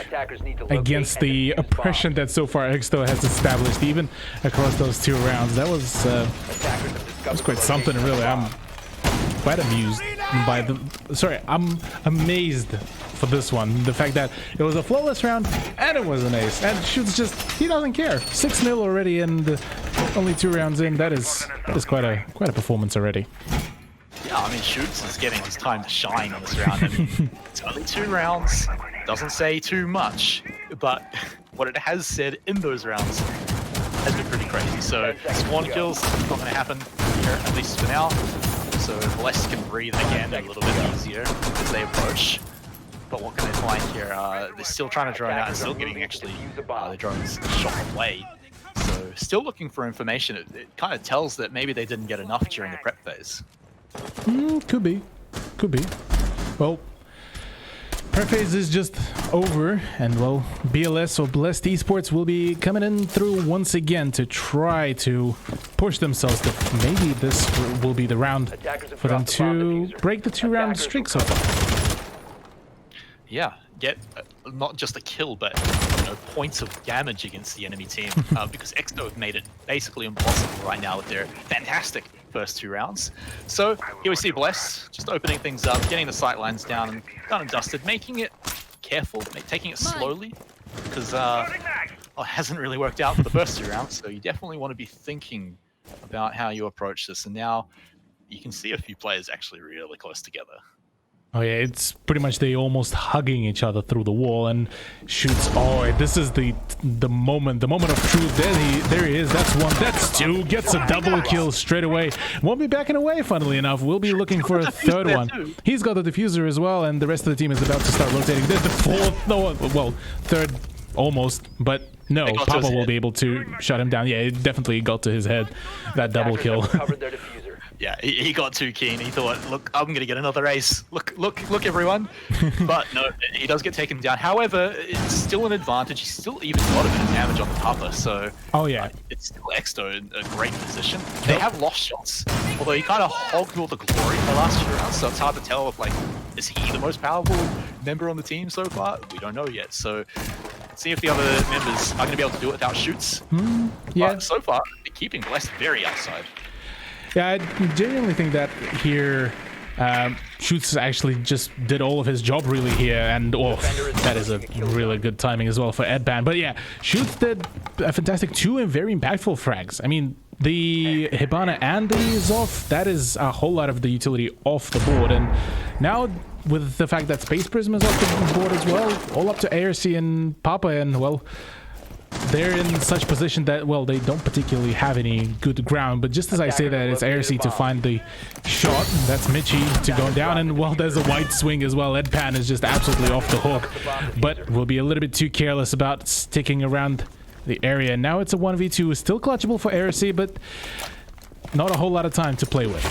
against the oppression that so far Exto has established, even across those 2 rounds. That was quite something, really. I'm quite amused by I'm amazed for this one. The fact that it was a flawless round and it was an ace. And Shoots he doesn't care. 6-0 already and only 2 rounds in. That is quite a performance already. Yeah, I mean, Shoots is getting his time to shine on this round. I mean, it's only 2 rounds, doesn't say too much, but what it has said in those rounds has been pretty crazy. So, spawn kills not going to happen here, at least for now. So, Blessed can breathe again a little bit easier as they approach. But what can they find here? They're still trying to drone out and still getting the drones shot away. So, still looking for information. It kind of tells that maybe they didn't get enough during the prep phase. Could be. Well, Her phase is just over, and well, BLS or Blessed Esports will be coming in through once again to try to push themselves to maybe this will be the round for them to break the 2-round streak so far. Yeah, get not just a kill, but points of damage against the enemy team because Exto have made it basically impossible right now with their fantastic first 2 rounds. So here we see Bless just opening things up, getting the sight lines down and done and dusted, making it careful, taking it slowly because it hasn't really worked out for the first 2 rounds. So you definitely want to be thinking about how you approach this. And now you can see a few players actually really close together. Oh yeah, it's pretty much they almost hugging each other through the wall and shoots. Oh, this is the moment of truth. There he is. That's 1. That's 2. Gets a double kill straight away. Won't be backing away. Funnily enough, we'll be looking for a 3rd one. He's got the diffuser as well, and the rest of the team is about to start rotating. There's the 4th. No, well, 3rd almost, but no. Papa will be able to shut him down. Yeah, it definitely got to his head. That double kill. Yeah, he got too keen. He thought, look, I'm going to get another ace. Look, everyone. But no, he does get taken down. However, it's still an advantage. He's still even got a bit of damage on the Papa. So oh yeah, it's still Exto in a great position. They have lost shots, although he kind of hogged all the glory in the last few rounds. So it's hard to tell if, like, is he the most powerful member on the team so far? We don't know yet. So let's see if the other members are going to be able to do it without shoots. Yeah. But so far, they're keeping Blessed very outside. Yeah, I genuinely think that here Shoots actually just did all of his job really here, and that is a really good timing as well for Edban. But yeah, Shoots did a fantastic 2 and very impactful frags. I mean, the Hibana and the Zoff, that is a whole lot of the utility off the board, and now with the fact that Space Prism is off the board as well, all up to ARC and Papa, and well, they're in such position that, well, they don't particularly have any good ground, but just as I say that, it's ARC to find the shot. That's Mitchie to go down, and well, there's a white swing as well. Edpan is just absolutely off the hook, but will be a little bit too careless about sticking around the area. Now it's a 1v2, still clutchable for ARC, but not a whole lot of time to play with.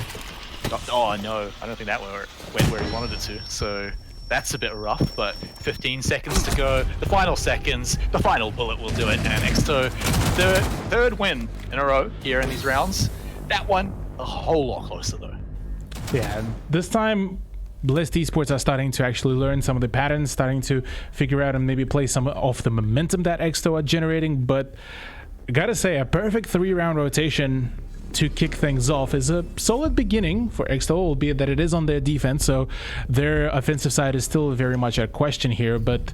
Oh no, I don't think that went where he wanted it to, so that's a bit rough, but 15 seconds to go. The final seconds, the final bullet will do it. And Exto, the 3rd win in a row here in these rounds. That one, a whole lot closer though. Yeah, this time, Blessed Esports are starting to actually learn some of the patterns, starting to figure out and maybe play some of the momentum that Exto are generating. But I gotta say, a perfect 3-round rotation to kick things off is a solid beginning for Exto, albeit that it is on their defense, so their offensive side is still very much a question here, but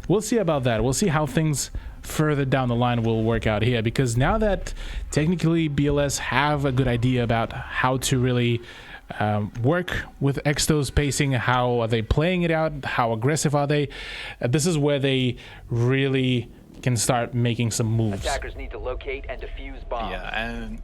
we'll see about that. We'll see how things further down the line will work out here, because now that technically BLS have a good idea about how to really work with Exto's pacing, how are they playing it out, how aggressive are they, this is where they really can start making some moves. Attackers need to locate and defuse bombs. Yeah, and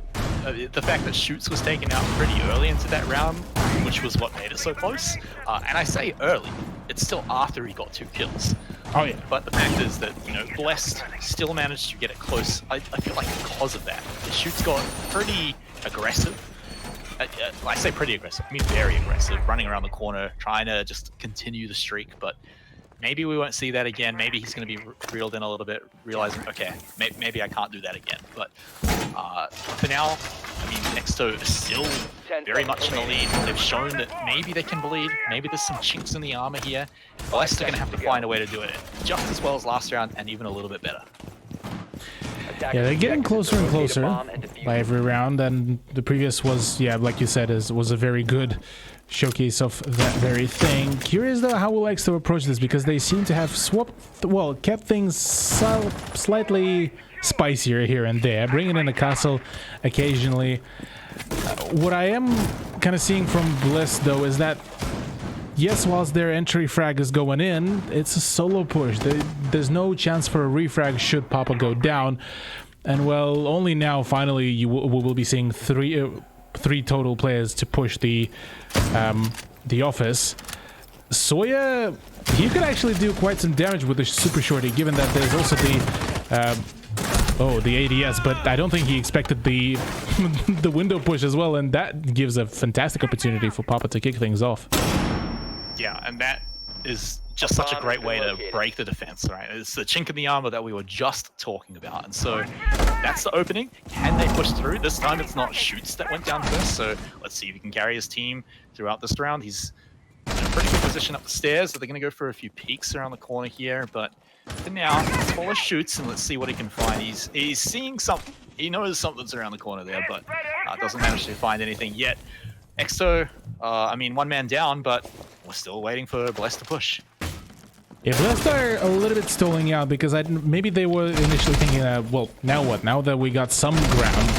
the fact that Shoots was taken out pretty early into that round, which was what made it so close, and I say early, it's still after he got 2 kills. Oh yeah. But the fact is that, Blessed still managed to get it close. I feel like because of that, Shoots got pretty aggressive. I say pretty aggressive, I mean very aggressive, running around the corner, trying to just continue the streak, but maybe we won't see that again. Maybe he's going to be reeled in a little bit, realizing, okay, maybe I can't do that again. But for now, I mean, Exto is still very much in the lead. They've shown that maybe they can bleed. Maybe there's some chinks in the armor here. Blessed are going to have to find a way to do it just as well as last round, and even a little bit better. Yeah, they're getting closer and closer by every round, and the previous was, yeah, like you said, was a very good showcase of that very thing. Curious though how will Exto approach this, because they seem to have kept things slightly spicier here and there, bringing in a castle occasionally. What I am kind of seeing from Bliss though is that, yes, whilst their entry frag is going in, it's a solo push. There's no chance for a refrag should Papa go down, and well, only now finally we will be seeing three total players to push the office. Soya, he could actually do quite some damage with the super shorty, given that there's also the ADS, but I don't think he expected the the window push as well, and that gives a fantastic opportunity for Papa to kick things off. Yeah, and that is just such a great way to break the defense, right? It's the chink in the armor that we were just talking about. And so that's the opening. Can they push through? This time it's not Shoots that went down first, so let's see if he can carry his team throughout this round. He's in a pretty good position up the stairs, so they're going to go for a few peeks around the corner here, but for now, let's follow Shoots and let's see what he can find. He's seeing something. He knows something's around the corner there, but doesn't manage to find anything yet. Exo, I mean, one man down, but we're still waiting for Bless to push. Yeah, Blessed are a little bit stalling out because maybe they were initially thinking, well, now what? Now that we got some ground,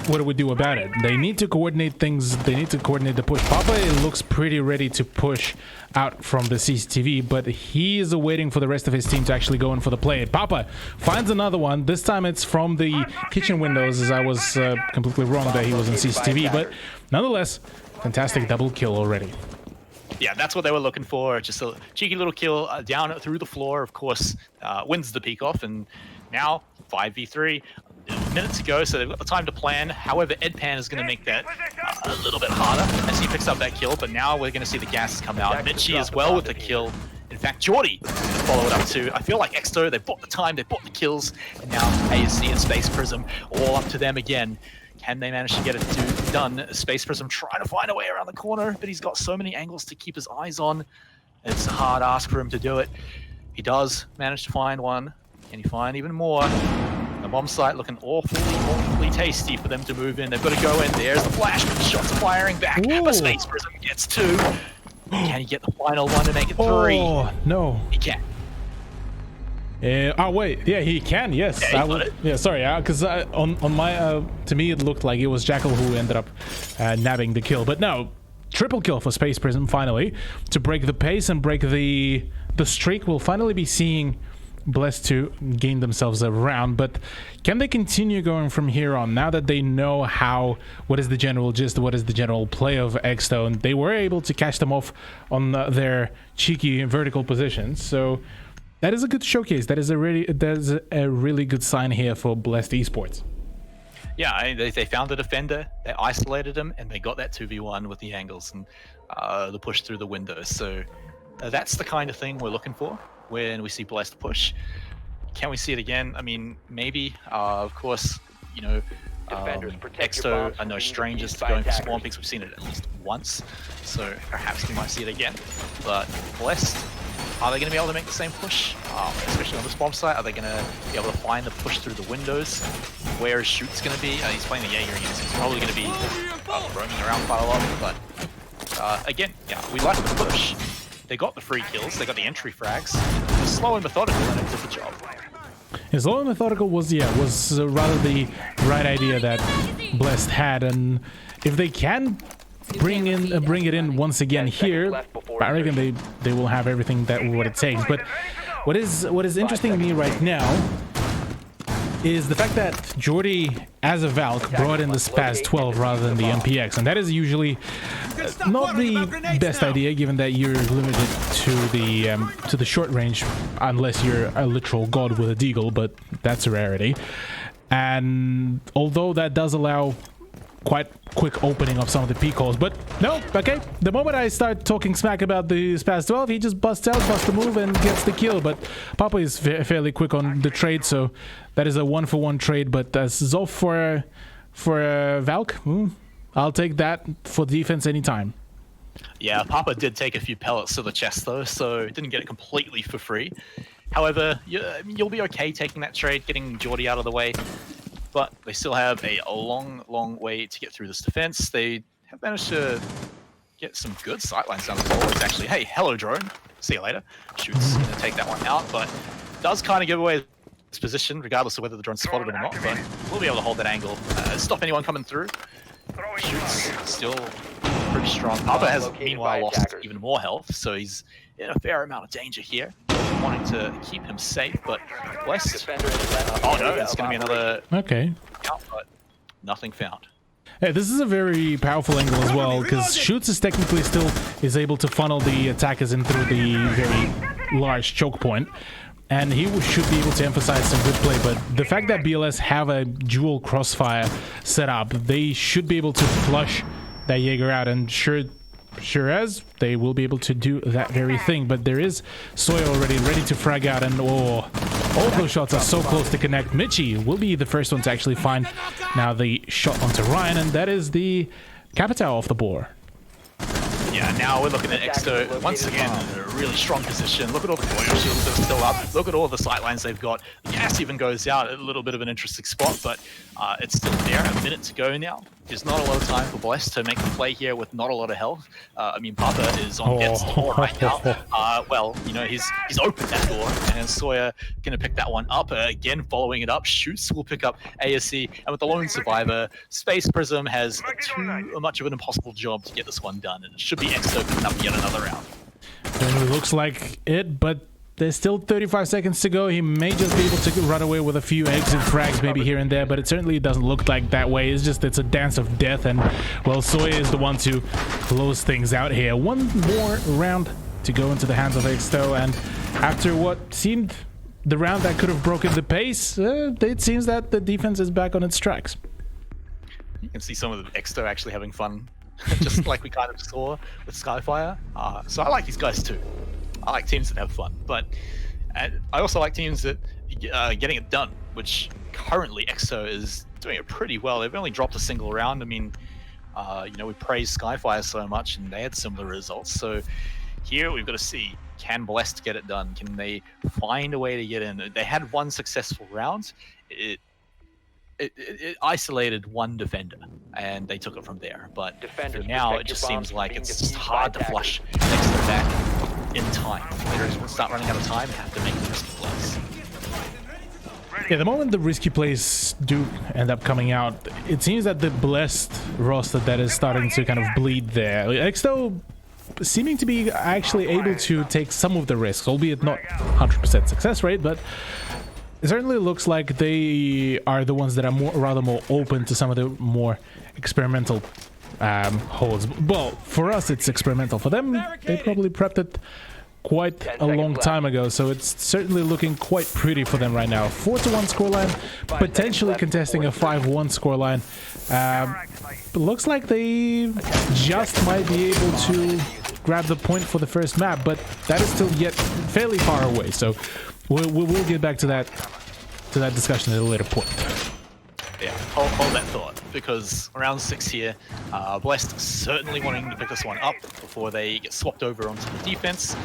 what do we do about it? They need to coordinate things. They need to coordinate the push. Papa looks pretty ready to push out from the CCTV, but he is waiting for the rest of his team to actually go in for the play. Papa finds another one. This time it's from the kitchen windows, as I was completely wrong that he was in CCTV, but nonetheless, fantastic double kill already. Yeah, that's what they were looking for. Just a cheeky little kill down through the floor, of course, wins the peek off, and now 5v3. Minutes to go, so they've got the time to plan. However, Edpan is going to make that a little bit harder as he picks up that kill, but now we're going to see the gases come out. Mitchie as well with the kill. In fact, Geordie to follow it up too. I feel like Exto, they bought the time, they bought the kills, and now ASC and Space Prism all up to them again. Can they manage to get it done? Space Prism trying to find a way around the corner, but he's got so many angles to keep his eyes on. It's a hard ask for him to do it. He does manage to find one. Can he find even more? The bomb site looking awfully tasty for them to move in. They've got to go in. There's the flash, but the shots firing back. Ooh. But Space Prism gets 2. Can he get the final one to make it 3? Oh, no. He can. Oh wait, yeah, he can. Yes, Yeah, sorry, because on my to me it looked like it was Jackal who ended up nabbing the kill, but no, triple kill for Space Prism finally to break the pace and break the streak. We'll finally be seeing Blessed to gain themselves a round, but can they continue going from here on now that they know what is the general gist, what is the general play of Exto, and they were able to catch them off on their cheeky vertical positions. So that is a good showcase. That is a really good sign here for Blessed Esports. Yeah, they found the defender, they isolated him, and they got that 2v1 with the angles and the push through the windows. So that's the kind of thing we're looking for when we see Blessed push. Can we see it again? I mean, maybe. Of course, you know, Exto are no strangers to going for spawn picks. We've seen it at least once, so perhaps we might see it again. But Blessed, are they going to be able to make the same push? Especially on this bomb site, are they going to be able to find the push through the windows? Where is Shoot's going to be? He's playing the Jaeger again, so he's probably going to be roaming around quite a lot. But again, yeah, we like the push. They got the free kills, they got the entry frags. Slow and methodical, and it did the job. Yeah, slow and methodical was rather the right idea that Blessed had, and if they can bring it in once again here, I reckon they will have everything what it takes. But what is interesting to me right now is the fact that Geordie, as a Valk, brought in the Spaz 12 rather than the MPX, and that is usually not the best idea, given that you're limited to the short range, unless you're a literal god with a deagle, but that's a rarity. And although that does allow quite quick opening of some of the peak holes, but no, okay, the moment I start talking smack about the Spaz 12, he just busts the move and gets the kill. But Papa is fairly quick on the trade, so that is a 1-for-1 trade. But Zoff for Valk, I'll take that for defense anytime. Yeah, Papa did take a few pellets to the chest though, so didn't get it completely for free. However, you'll be okay taking that trade, getting Geordie out of the way. But they still have a long way to get through this defense. They have managed to get some good sightlines down the floor. It's actually, hey, hello drone, see you later. Shoots going to take that one out, but does kind of give away his position, regardless of whether the drone's spotted him or not. But we'll be able to hold that angle, stop anyone coming through. Shoots still pretty strong. Papa has meanwhile lost even more health, so he's in a fair amount of danger here. Wanting to keep him safe, but Blessed. Oh no, it's going to be another. Okay. Out, but nothing found. Yeah, this is a very powerful angle as well, because Shoots is technically still able to funnel the attackers in through the very large choke point, and he should be able to emphasize some good play. But the fact that BLS have a dual crossfire set up, they should be able to flush that Jaeger out, and sure, sure as they will be able to do that very thing. But there is Soya already ready to frag out, and all of those shots are so close to connect. Mitchie will be the first one to actually find now the shot onto Ryan, and that is the Capital off the board. Yeah, now we're looking at Exto once again in a really strong position. Look at all the oil shields that are still up. Look at all the sight lines they've got. The gas even goes out at a little bit of an interesting spot, but it's still there. A minute to go now. There's not a lot of time for Bless to make the play here with not a lot of health. I mean, Papa is on death's door right now. Well, you know, he's opened that door, and Sawyer gonna pick that one up. Again, following it up, Shoots will pick up ASC, and with the lone survivor, Space Prism has too much of an impossible job to get this one done, and it should be Exo picking up yet another round. It looks like it, but there's still 35 seconds to go. He may just be able to run away with a few exit frags maybe here and there, but it certainly doesn't look like that way. It's a dance of death, and well, Soya is the one to close things out here. One more round to go into the hands of Exto, and after what seemed the round that could have broken the pace, it seems that the defense is back on its tracks. You can see some of the Exto actually having fun, just like we kind of saw with Skyfire. So I like these guys too. I like teams that have fun, but I also like teams that are getting it done, which currently Exo is doing it pretty well. They've only dropped a single round. I mean, you know, we praised Skyfire so much, and they had similar results. So here we've got to see, can Blessed get it done? Can they find a way to get in? They had one successful round. It isolated one defender, and they took it from there. But for now, it just seems like it's just hard to flush Exo back in time. They're going to start running out of time and have to make the risky plays. Yeah, the moment the risky plays do end up coming out, it seems that the Blessed roster that is starting to kind of bleed there. Exto seeming to be actually able to take some of the risks, albeit not 100% success rate, but it certainly looks like they are the ones that are rather more open to some of the more experimental holds. Well, for us it's experimental. For them, they probably prepped it quite a long time ago, so it's certainly looking quite pretty for them right now. 4-1 scoreline, potentially contesting a 5-1 scoreline. Looks like they just might be able to grab the point for the first map, but that is still yet fairly far away, so we'll get back to that discussion at a later point. Yeah, hold that thought, because round 6 here, Blessed certainly wanting to pick this one up before they get swapped over onto the defense.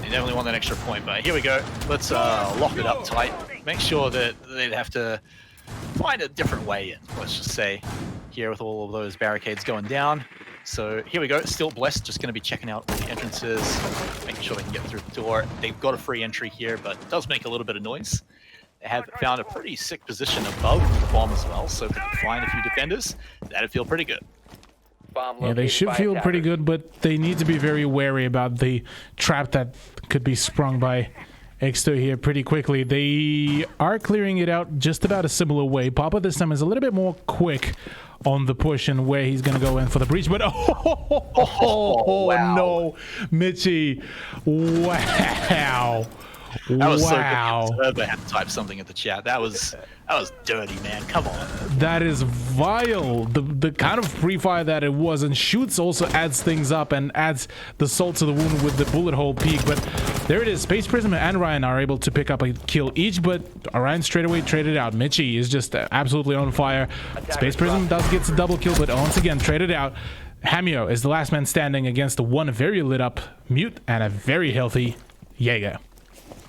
They definitely want that extra point, but here we go. Let's lock it up tight. Make sure that they'd have to find a different way in, let's just say, here with all of those barricades going down. So here we go, still Blessed, just going to be checking out all the entrances, making sure they can get through the door. They've got a free entry here, but it does make a little bit of noise. They have found a pretty sick position above the bomb as well, so if they can find a few defenders, that'd feel pretty good. Yeah, they should feel pretty good, but they need to be very wary about the trap that could be sprung by Exto here pretty quickly. They are clearing it out just about a similar way. Papa this time is a little bit more quick on the push and where he's going to go in for the breach, but wow. No, Mitchie, wow. That was wow. so good. I had to type something in the chat. That was dirty, man. Come on. That is vile. The kind of free fire that it was, and Shoots also adds things up and adds the salt to the wound with the bullet hole peak. But there it is. Space Prism and Ryan are able to pick up a kill each, but Ryan straight away traded out. Mitchie is just absolutely on fire. Space Prism does get a double kill, but once again traded out. Hamio is the last man standing against one very lit up Mute and a very healthy Jaeger.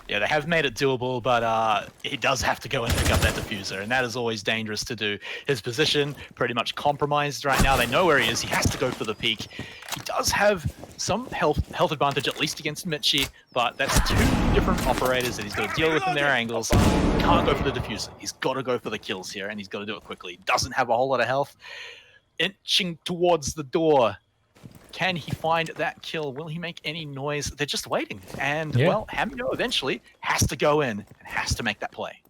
Yeah, they have made it doable, but he does have to go and pick up that diffuser, and that is always dangerous to do. His position pretty much compromised right now. They know where he is. He has to go for the peak. He does have some health advantage, at least against Mitchie, but that's two different operators that he's got to deal with in their angles. He can't go for the diffuser. He's got to go for the kills here, and he's got to do it quickly. He doesn't have a whole lot of health. Inching towards the door. Can he find that kill? Will he make any noise? They're just waiting. And, well, Hamio eventually has to go in and has to make that play.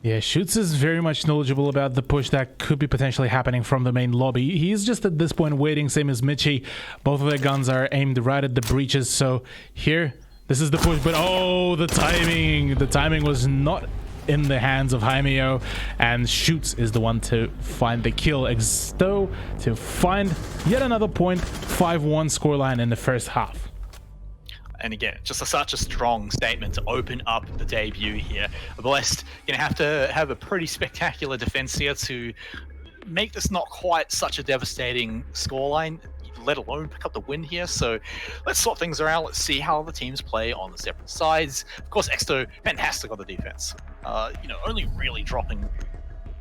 Yeah, Shoots is very much knowledgeable about the push that could be potentially happening from the main lobby. He's just at this point waiting, same as Mitchie. Both of their guns are aimed right at the breaches. So here, this is the push. But, oh, the timing. The timing was not in the hands of Jaimeo, and Shoots is the one to find the kill. Exto to find yet another point. 5-1 scoreline in the first half. And again, just such a strong statement to open up the debut here. Blessed going to have a pretty spectacular defense here to make this not quite such a devastating scoreline, let alone pick up the win here. So let's sort things around. Let's see how the teams play on the separate sides. Of course, Exto, fantastic on the defense. Only really dropping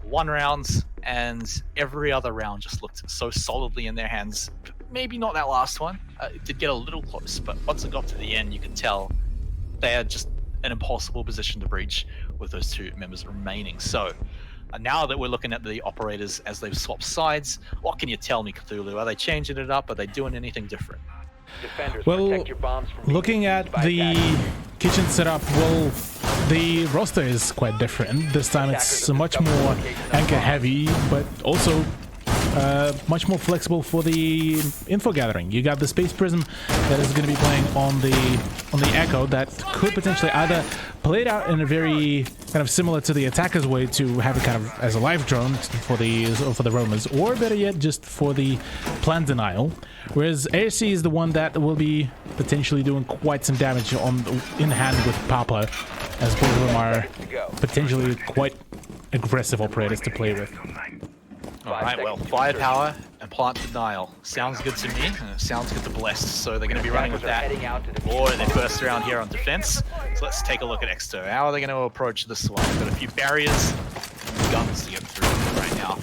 1 round, and every other round just looked so solidly in their hands. Maybe not that last one. It did get a little close, but once it got to the end, you could tell they had just an impossible position to breach with those 2 members remaining. So now that we're looking at the operators as they've swapped sides, what can you tell me, Cthulhu? Are they changing it up? Are they doing anything different? Defenders, Well, protect your bombs from looking at the kitchen setup, well, the roster is quite different. This time it's much more anchor heavy, but also much more flexible for the info gathering. You got the Space Prism that is going to be playing on the Echo that could potentially either play it out in a very kind of similar to the attacker's way to have it kind of as a live drone for the roamers, or better yet, just for the plan denial. Whereas ARC is the one that will be potentially doing quite some damage in hand with Papa, as both of them are potentially quite aggressive operators to play with. Alright, well, firepower and plant denial. Sounds good to me, and it sounds good to Blessed, so they're going to be running with that more in their first round here on defense. So let's take a look at Exto. How are they going to approach this one? They've got a few barriers and guns to get through right now.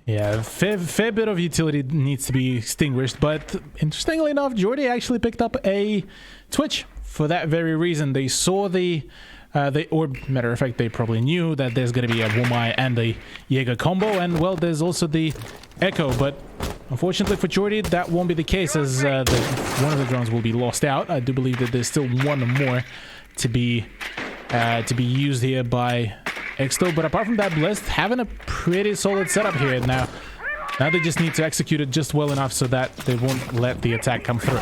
Yeah, fair bit of utility needs to be extinguished, but interestingly enough, Jordy actually picked up a Twitch for that very reason. They saw or matter of fact, they probably knew that there's going to be a Wumai and a Jaeger combo, and well, there's also the Echo, but unfortunately for Jordy, that won't be the case, as one of the drones will be lost out. I do believe that there's still one more to be used here by Exto, but apart from that, Blessed having a pretty solid setup here now. Now they just need to execute it just well enough so that they won't let the attack come through.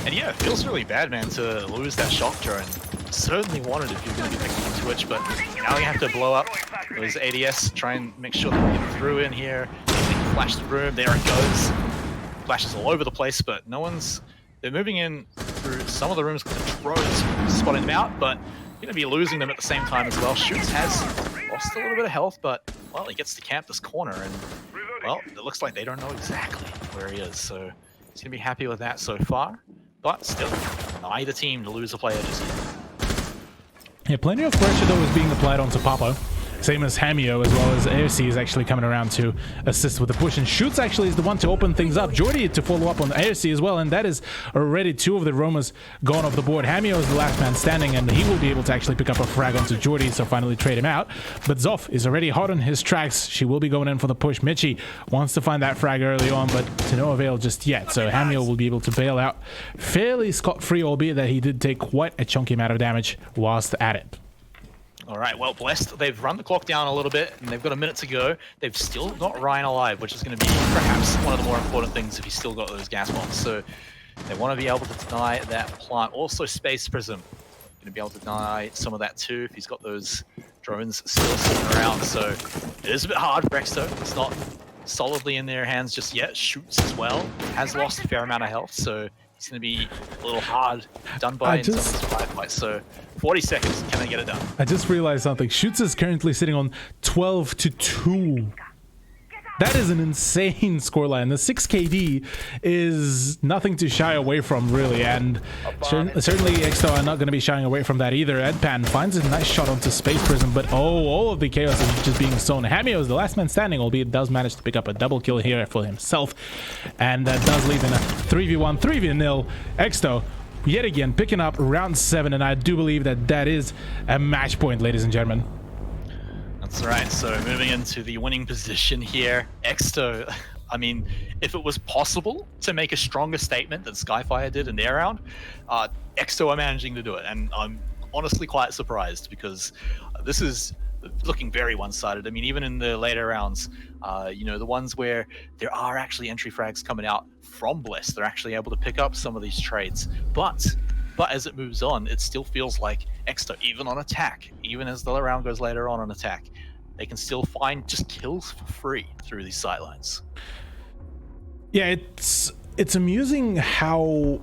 And yeah, it feels really bad, man, to lose that shock drone. Certainly wanted if you're going to be picking on Twitch, but now you have to blow up those ADS, try and make sure that we get through in here. Flash the room, there it goes. Flashes all over the place, but they're moving in through some of the rooms with the drones, spotting them out, but you're going to be losing them at the same time as well. Shoots has lost a little bit of health, but, well, he gets to camp this corner, and, well, it looks like they don't know exactly where he is, so he's going to be happy with that so far, but still, neither team to lose a player just yet. Yeah, plenty of pressure though is being applied onto Papa. Same as Hamio, as well as ARC is actually coming around to assist with the push, and Shoots actually is the one to open things up. Jordy to follow up on ARC as well, and that is already 2 of the roamers gone off the board. Hamio is the last man standing, and he will be able to actually pick up a frag onto Jordy, so finally trade him out. But Zoff is already hot on his tracks. She will be going in for the push. Michi wants to find that frag early on, but to no avail just yet, so Hamio will be able to bail out fairly scot-free, albeit that he did take quite a chunky amount of damage whilst at it. All right, well, Blessed, they've run the clock down a little bit, and they've got a minute to go. They've still got Ryan alive, which is going to be perhaps one of the more important things if he's still got those gas bombs. So they want to be able to deny that plant. Also, Space Prism, going to be able to deny some of that too if he's got those drones still sitting around. So it is a bit hard for Exto. It's not solidly in their hands just yet. Shoots as well. Has lost a fair amount of health, so he's going to be a little hard done by in some of these firefights. So 40 seconds, can they get it done? I just realized something. Shoots is currently sitting on 12-2. That is an insane scoreline. The 6 KD is nothing to shy away from, really, and certainly Exto are not going to be shying away from that either. Edpan finds a nice shot onto Space Prism, but all of the chaos is just being sown. Hamio is the last man standing, albeit does manage to pick up a double kill here for himself, and that does leave in a 3v1, 3v0. Exto, yet again, picking up round 7, and I do believe that that is a match point, ladies and gentlemen. That's right, so moving into the winning position here, Exto, I mean, if it was possible to make a stronger statement than Skyfire did in their round, Exto are managing to do it, and I'm honestly quite surprised because this is looking very one-sided. I mean, even in the later rounds, the ones where there are actually entry frags coming out from Bliss, they're actually able to pick up some of these trades, but But as it moves on, it still feels like Exto, even on attack, even as the round goes later on attack, they can still find just kills for free through these sightlines. Yeah, it's amusing how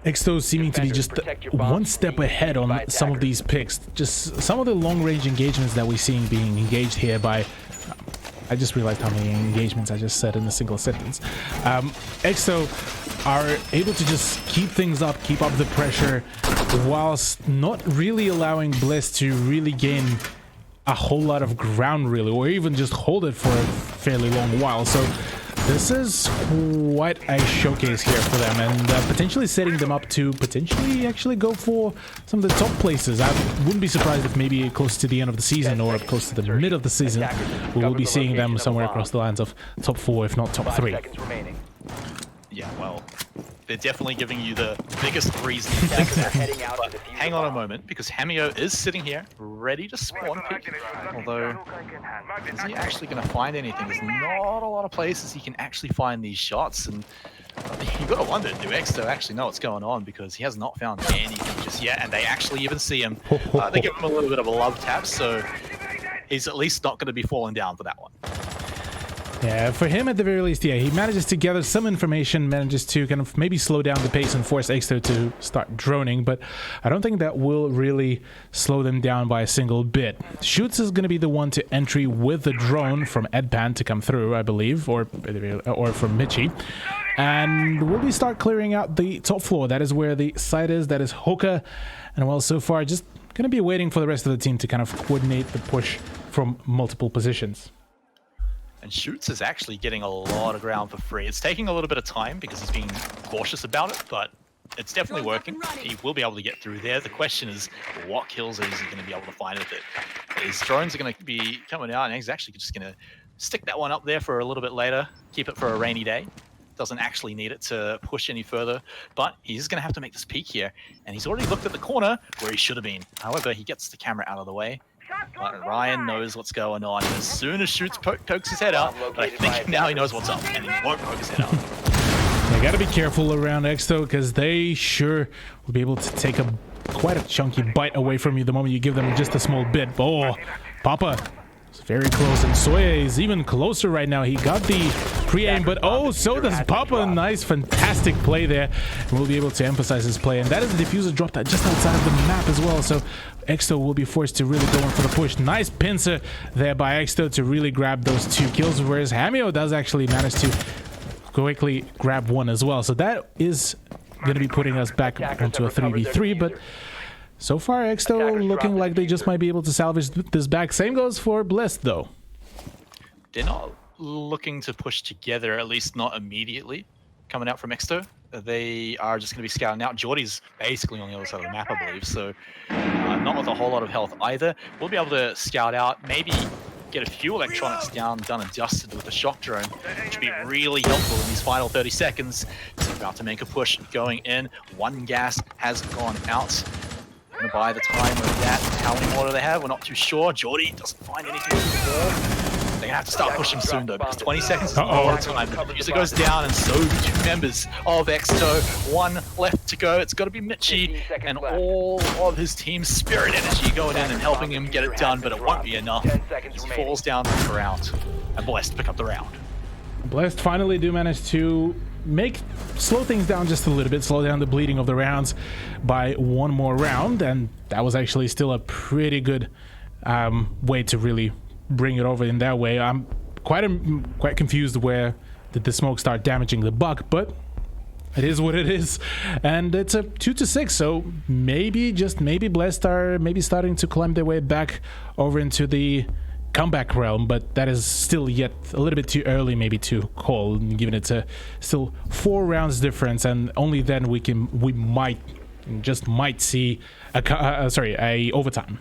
Exto seeming to be just one step ahead on some of these picks. Just some of the long-range engagements that we're seeing being engaged here by... I just realized how many engagements I just said in a single sentence. Exto are able to just keep things up, keep up the pressure, whilst not really allowing Bliss to really gain a whole lot of ground, really, or even just hold it for a fairly long while. So this is quite a showcase here for them, and potentially setting them up to potentially actually go for some of the top places. I wouldn't be surprised if maybe close to the end of the season or close to the mid of the season, we will be seeing them somewhere across the lines of top 4, if not top 3. Yeah, well, they're definitely giving you the biggest reason to think that. But hang on a moment, because Hamio is sitting here, ready to spawn pick. Although, is he actually going to find anything? There's not a lot of places he can actually find these shots, and you've got to wonder, do Exto actually know what's going on? Because he has not found anything just yet, and they actually even see him. They give him a little bit of a love tap, so he's at least not going to be falling down for that one. Yeah, for him at the very least, yeah, he manages to gather some information, manages to kind of maybe slow down the pace and force Exto to start droning, but I don't think that will really slow them down by a single bit. Shoots is going to be the one to entry with the drone from Edpan to come through, I believe, or from Michi. And we'll be start clearing out the top floor. That is where the site is, that is Hoka. And well, so far, just going to be waiting for the rest of the team to kind of coordinate the push from multiple positions. And Shoots is actually getting a lot of ground for free. It's taking a little bit of time because he's being cautious about it, but it's definitely working. He will be able to get through there. The question is, what kills is he going to be able to find with it? His drones are going to be coming out, and he's actually just going to stick that one up there for a little bit later, keep it for a rainy day. Doesn't actually need it to push any further, but he's going to have to make this peek here, and he's already looked at the corner where he should have been. However, he gets the camera out of the way. But Ryan knows what's going on. As soon as Shoots pokes his head out, but I think now he knows what's up, and he won't poke his head out. They gotta be careful around Exto, because they sure will be able to take quite a chunky bite away from you the moment you give them just a small bit. Oh, Papa is very close, and Soya is even closer right now. He got the pre-aim, but oh, so does Papa. Nice, fantastic play there. And we'll be able to emphasize his play, and that is the diffuser dropped just outside of the map as well, so Exto will be forced to really go in for the push. Nice pincer there by Exto to really grab those 2 kills, whereas Hamio does actually manage to quickly grab 1 as well. So that is going to be putting us back into a 3v3, but so far Exto looking like they just might be able to salvage this back. Same goes for Bliss, though. They're not looking to push together, at least not immediately, coming out from Exto. They are just going to be scouting out. Jordy's basically on the other side of the map, I believe, so not with a whole lot of health either. We'll be able to scout out, maybe get a few electronics done and dusted with the shock drone, which would be really helpful in these final 30 seconds. He's about to make a push going in. 1 gas has gone out. Gonna buy the time of that. How many more do they have? We're not too sure. Jordy doesn't find anything more. They're gonna have to start pushing soon though, because 20 seconds is a lot of time. The user goes down, and so do 2 members of Exto. 1 left to go. It's got to be Michi and all of his team's spirit energy going in and helping him get it done, but it won't be enough. He falls down to the ground, and Blessed pick up the round. Blessed finally do manage to slow things down just a little bit, slow down the bleeding of the rounds by 1 more round, and that was actually still a pretty good way to really bring it over in that way. I'm quite confused where did the smoke start damaging the buck, but it is what it is, and it's a 2-6. So maybe Blessed are maybe starting to climb their way back over into the comeback realm, but that is still yet a little bit too early maybe to call, given it's still 4 rounds difference, and only then we might see a overtime.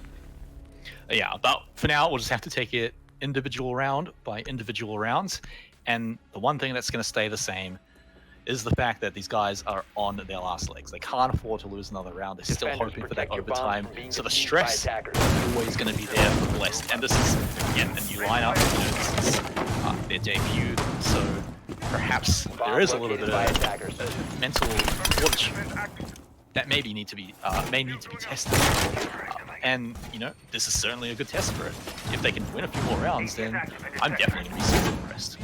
Yeah, but for now, we'll just have to take it individual round by individual rounds. And the one thing that's going to stay the same is the fact that these guys are on their last legs. They can't afford to lose another round. They're still hoping for that overtime. So the stress is always going to be there for Blessed. And this is, again, a new lineup. This is their debut. So perhaps there is a little bit of mental fortitude that maybe need to be tested. And you know, this is certainly a good test for it. If they can win a few more rounds, then I'm definitely going to be super impressed.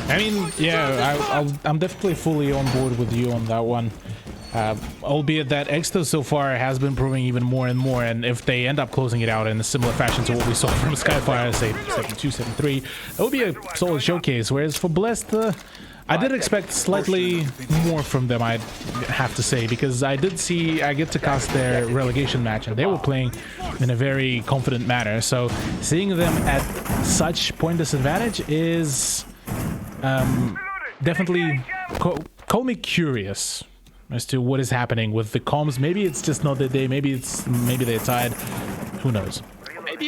I mean, yeah, I'm definitely fully on board with you on that one. Albeit that Exto so far has been proving even more and more, and if they end up closing it out in a similar fashion to what we saw from Skyfire, say 7-2, 7-3, that would be a solid showcase. Whereas for Blessed, I did expect slightly more from them, I'd have to say, because I get to cast their relegation match, and they were playing in a very confident manner. So seeing them at such point disadvantage is definitely call me curious as to what is happening with the comms. Maybe it's just not their day. Maybe they're tired. Who knows?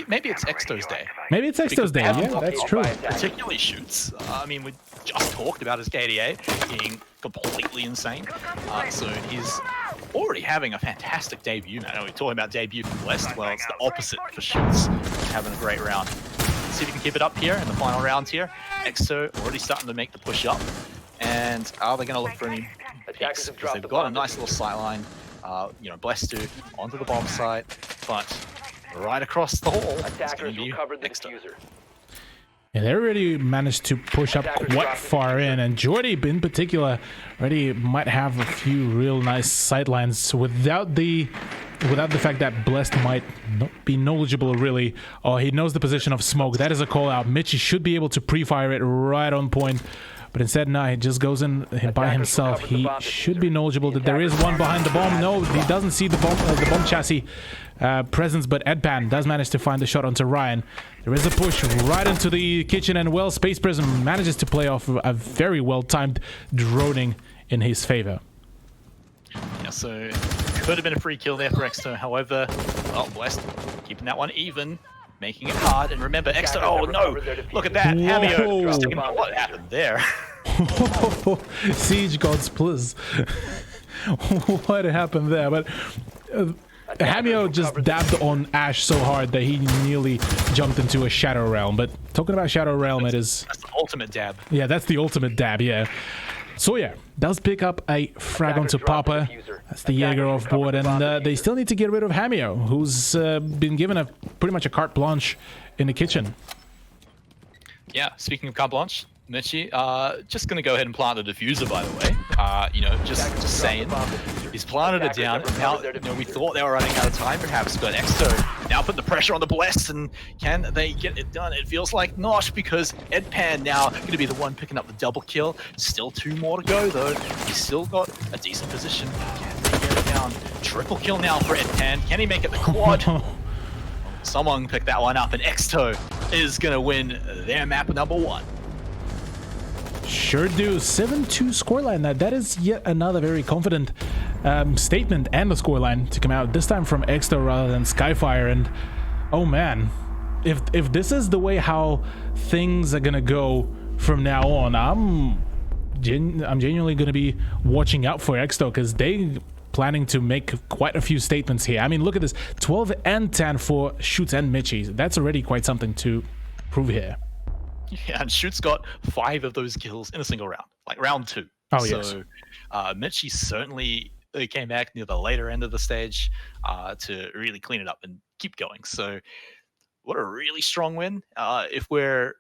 Maybe it's Exto's day. Maybe it's Exto's day. Yeah, that's true. Particularly shoots. I mean, we just talked about his KDA being completely insane. So he's already having a fantastic debut, man. We're talking about debut for Blessed. Well, it's the opposite for shoots. Having a great round. Let's see if he can keep it up here in the final round here. Exto already starting to make the push up. And are they going to look for any picks? Because they've got a nice little sight line. You know, Blessed to onto the bomb site, but right across the hall, it's going to be Exto. Yeah, they already managed to push up quite far in, and Jordy in particular already might have a few real nice sightlines without the fact that Blessed might not be knowledgeable really. Oh, he knows the position of smoke. That is a call out. Mitchie should be able to pre-fire it right on point. But instead, no, he just goes in by himself. He should be knowledgeable that there is one behind the bomb. No, he doesn't see the bomb chassis presence, but Edpan does manage to find the shot onto Ryan. There is a push right into the kitchen, and well, Space Prism manages to play off a very well-timed droning in his favor. Yeah, so could have been a free kill there for Exto. However, well, Blessed keeping that one even, making it hard. And remember, Exto, oh no, look at that. Hamio, what happened there? Siege gods, please. What happened there? But Hamio just dabbed on Ash so hard that he nearly jumped into a Shadow Realm. But talking about Shadow Realm, that's the ultimate dab. Yeah, that's the ultimate dab, yeah. So yeah, does pick up a frag onto Papa. That's the Jaeger off board, and they still need to get rid of Hamio, who's been given pretty much a carte blanche in the kitchen. Yeah, speaking of carte blanche, Mitchie, just gonna go ahead and plant a diffuser, by the way. You know, just saying. He's planted it down, and now, you know, we thought they were running out of time, perhaps, but Exto now put the pressure on the Blessed, and can they get it done? It feels like not, because Edpan now going to be the one picking up the double kill. Still 2 more to go, though. He's still got a decent position. Can they get it down? Triple kill now for Edpan. Can he make it the quad? Someone picked that one up, and Exto is going to win their map number 1. Sure do. 7-2 scoreline. That is yet another very confident statement and a scoreline to come out, this time from Exto rather than Skyfire. And oh man, if this is the way how things are gonna go from now on, I'm genuinely gonna be watching out for Exto, because they planning to make quite a few statements here. I mean, look at this, 12 and 10 for Shoots and Mitchie. That's already quite something to prove here. Yeah, and Shoot's got 5 of those kills in a single round, like round 2. Oh, yes. So Mitchie certainly came back near the later end of the stage to really clean it up and keep going. So what a really strong win. If we're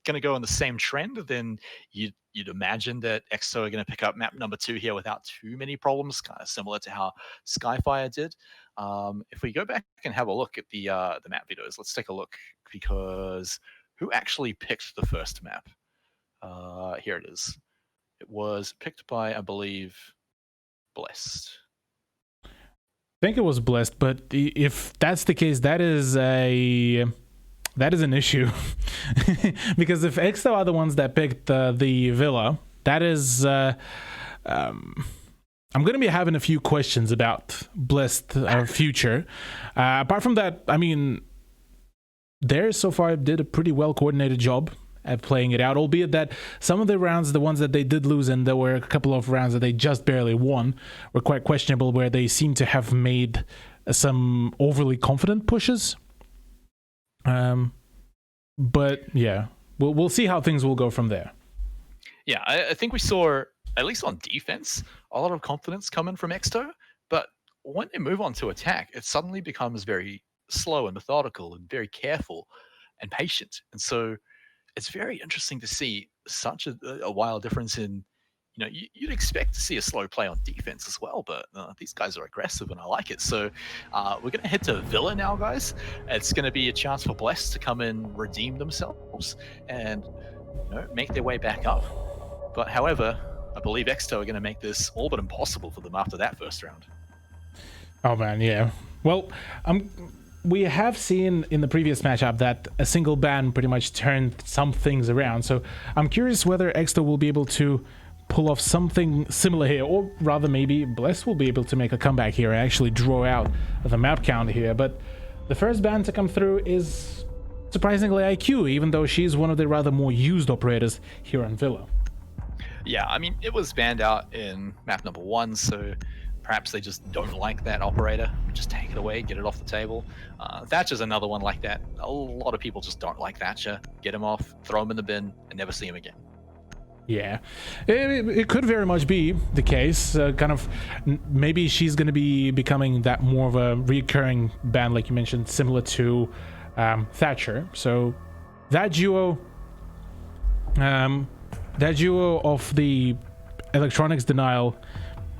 going to go on the same trend, then you'd imagine that Exo are going to pick up map number 2 here without too many problems, kind of similar to how Skyfire did. If we go back and have a look at the map videos, let's take a look, because who actually picked the first map? Here it is. It was picked by, I believe, Blessed. I think it was Blessed, but if that's the case, that is an issue. Because if Exo are the ones that picked the villa, that is I'm going to be having a few questions about Blessed future. Apart from that, I mean, they so far did a pretty well coordinated job at playing it out, albeit that some of the rounds, the ones that they did lose, and there were a couple of rounds that they just barely won, were quite questionable, where they seem to have made some overly confident pushes. But yeah, we'll see how things will go from there. Yeah, I think we saw at least on defense, a lot of confidence coming from Exto. But when they move on to attack, it suddenly becomes very slow and methodical and very careful and patient. And so it's very interesting to see such a wild difference in, you'd expect to see a slow play on defense as well, but these guys are aggressive and I like it. So we're going to head to Villa now, guys. It's going to be a chance for Blessed to come and redeem themselves and make their way back up. But however, I believe Exto are going to make this all but impossible for them after that first round. Oh man, yeah. Well, we have seen in the previous matchup that a single ban pretty much turned some things around. So I'm curious whether Exto will be able to pull off something similar here, or rather maybe Bless will be able to make a comeback here and actually draw out the map count here. But the first ban to come through is surprisingly IQ, even though she's one of the rather more used operators here on Villa. Yeah, I mean, it was banned out in map number 1, so perhaps they just don't like that operator. Just take it away, get it off the table. Thatcher's another one like that. A lot of people just don't like Thatcher. Get him off, throw him in the bin, and never see him again. Yeah, it could very much be the case. Kind of, maybe she's going to be becoming that more of a recurring ban, like you mentioned, similar to Thatcher. So that duo of the electronics denial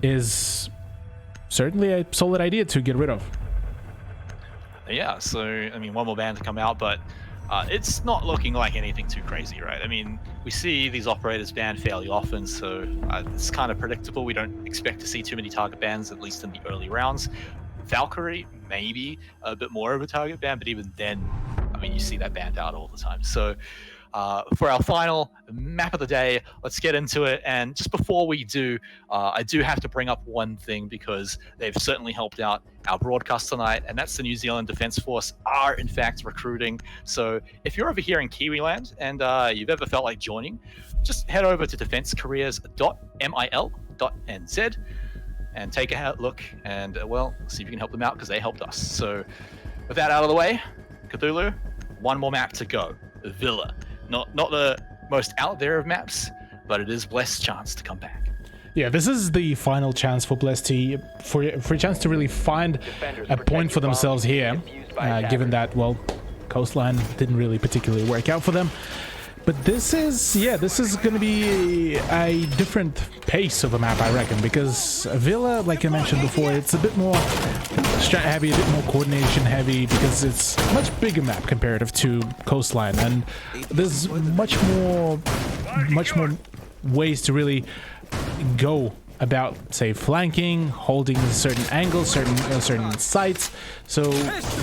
is certainly a solid idea to get rid of. Yeah, so I mean, one more ban to come out, but it's not looking like anything too crazy, right? I mean, we see these operators banned fairly often, so it's kind of predictable. We don't expect to see too many target bans, at least in the early rounds. Valkyrie, maybe a bit more of a target ban, but even then, I mean, you see that banned out all the time. So for our final map of the day, let's get into it. And just before we do, I do have to bring up one thing, because they've certainly helped out our broadcast tonight, and that's the New Zealand Defence Force are in fact recruiting. So if you're over here in Kiwiland and you've ever felt like joining, just head over to defensecareers.mil.nz and take a look and, well, see if you can help them out, because they helped us. So with that out of the way, Cthulhu, one more map to go. Villa. Not the most out there of maps, but it is Bless's chance to come back. Yeah, this is the final chance for Bless to for a chance to really find a point for themselves here, given that, well, Coastline didn't really particularly work out for them. But this is going to be a different pace of a map, I reckon, because Villa, like I mentioned before, it's a bit more strat heavy, a bit more coordination heavy, because it's a much bigger map comparative to Coastline, and there's much more ways to really go about, say, flanking, holding certain angles, certain sites. So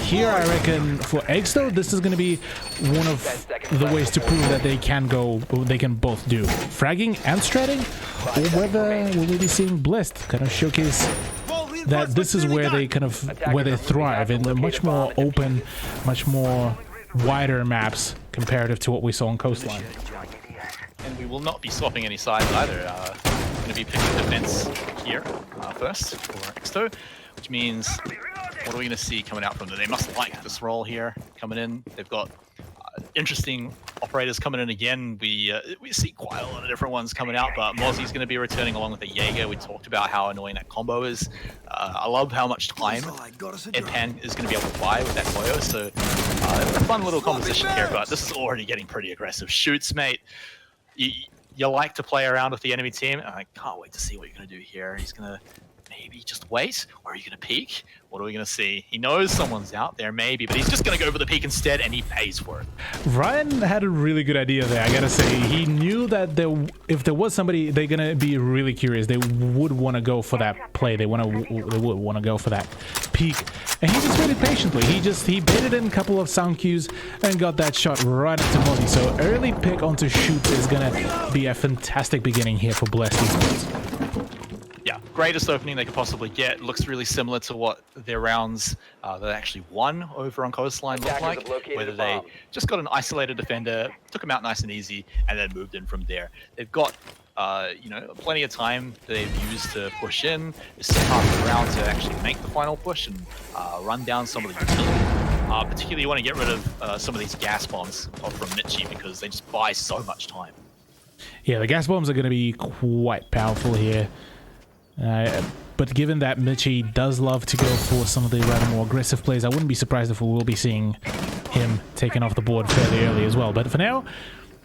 here I reckon for Exto, this is going to be one of the ways to prove that they can both do fragging and stratting, or whether will we be seeing Blessed kind of showcase that this is where they thrive in the much more open, much more wider maps comparative to what we saw on Coastline. And we will not be swapping any sides either. Going to be picking defense here first for Exto, which means what are we going to see coming out from them? They must like this role here coming in. They've got interesting operators coming in again. We see quite a lot of different ones coming out, but Mozzie's going to be returning along with the Jaeger. We talked about how annoying that combo is. I love how much time Edpan is going to be able to buy with that Koyo, so it's a fun little composition here, but this is already getting pretty aggressive. Shoots, mate. You like to play around with the enemy team, and I can't wait to see what you're going to do here. He's going to maybe just wait, or are you going to peek? What are we going to see? He knows someone's out there, maybe, but he's just going to go for the peek instead, and he pays for it. Ryan had a really good idea there, I gotta say. He knew that if there was somebody, they're going to be really curious. They would want to go for that play. They would want to go for that peek. And he just waited patiently. He baited in a couple of sound cues and got that shot right into Mozzie. So early pick onto shoot is going to be a fantastic beginning here for Blessed Esports. Yeah, greatest opening they could possibly get. Looks really similar to what their rounds that actually won over on Coastline looked like, whether they just got an isolated defender, took him out nice and easy, and then moved in from there. They've got plenty of time they've used to push in. It's still half the round to actually make the final push and run down some of the utility. Particularly, you want to get rid of some of these gas bombs from Mitchie, because they just buy so much time. Yeah, the gas bombs are going to be quite powerful here. But given that Mitchie does love to go for some of the rather more aggressive plays, I wouldn't be surprised if we will be seeing him taken off the board fairly early as well. But for now,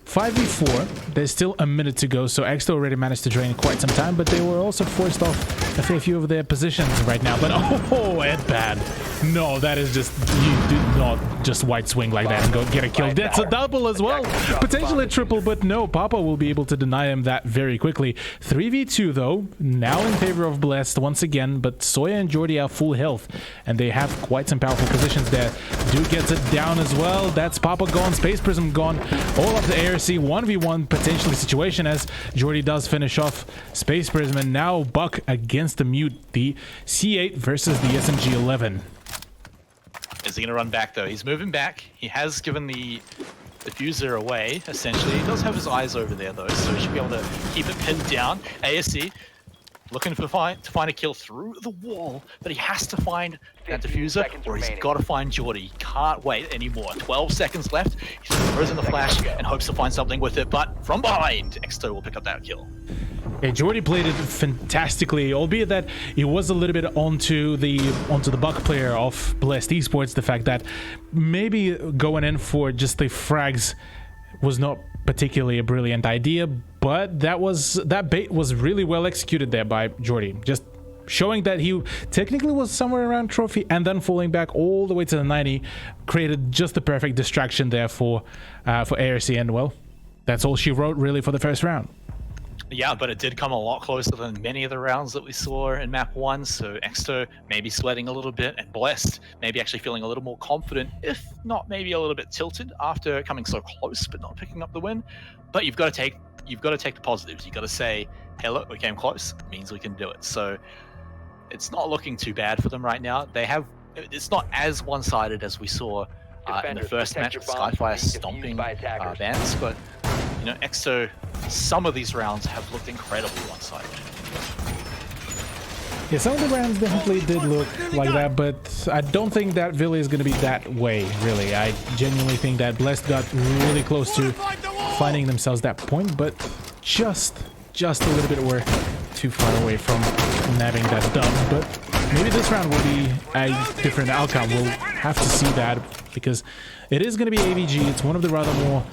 5v4, there's still a minute to go, so Exto already managed to drain quite some time, but they were also forced off a fair few of their positions right now. But oh, Edpan. No, that is just, you do not just white swing like that and go get a kill. That's a double as well. Potentially a triple, but no, Papa will be able to deny him that very quickly. 3v2 though, now in favor of Blessed once again, but Soya and Jordy are full health, and they have quite some powerful positions there. Dude gets it down as well. That's Papa gone, Space Prism gone, all up the ARC, 1v1 potentially situation as Jordy does finish off Space Prism, and now Buck against the Mute, the C8 versus the SMG-11. Is he going to run back, though? He's moving back. He has given the diffuser away, essentially. He does have his eyes over there, though, so he should be able to keep it pinned down. ASC looking to find a kill through the wall, but he has to find that diffuser, or he's got to find Jordy. He can't wait anymore. 12 seconds left. He throws in the flash and hopes to find something with it, but from behind, Exto will pick up that kill. Yeah, Jordy played it fantastically, albeit that it was a little bit onto the Buck player of Blessed Esports, the fact that maybe going in for just the frags was not particularly a brilliant idea, but that bait was really well executed there by Jordy, just showing that he technically was somewhere around trophy and then falling back all the way to the 90 created just the perfect distraction there for ARC, and well, that's all she wrote really for the first round. Yeah, but it did come a lot closer than many of the rounds that we saw in map 1, so Exto maybe sweating a little bit, and Blessed maybe actually feeling a little more confident, if not maybe a little bit tilted after coming so close but not picking up the win. But you've got to take the positives. You've got to say, hey look, we came close, it means we can do it. So it's not looking too bad for them right now. It's not as one-sided as we saw in the first match with Skyfire stomping bands, but you know, Exto, some of these rounds have looked incredibly one-sided. Yeah, some of the rounds definitely did look like that, but I don't think that Villa is going to be that way, really. I genuinely think that Blessed got really close to finding themselves that point, but just a little bit were too far away from nabbing that dub. But maybe this round will be a different outcome. We'll have to see that, because it is going to be AVG. It's one of the rather more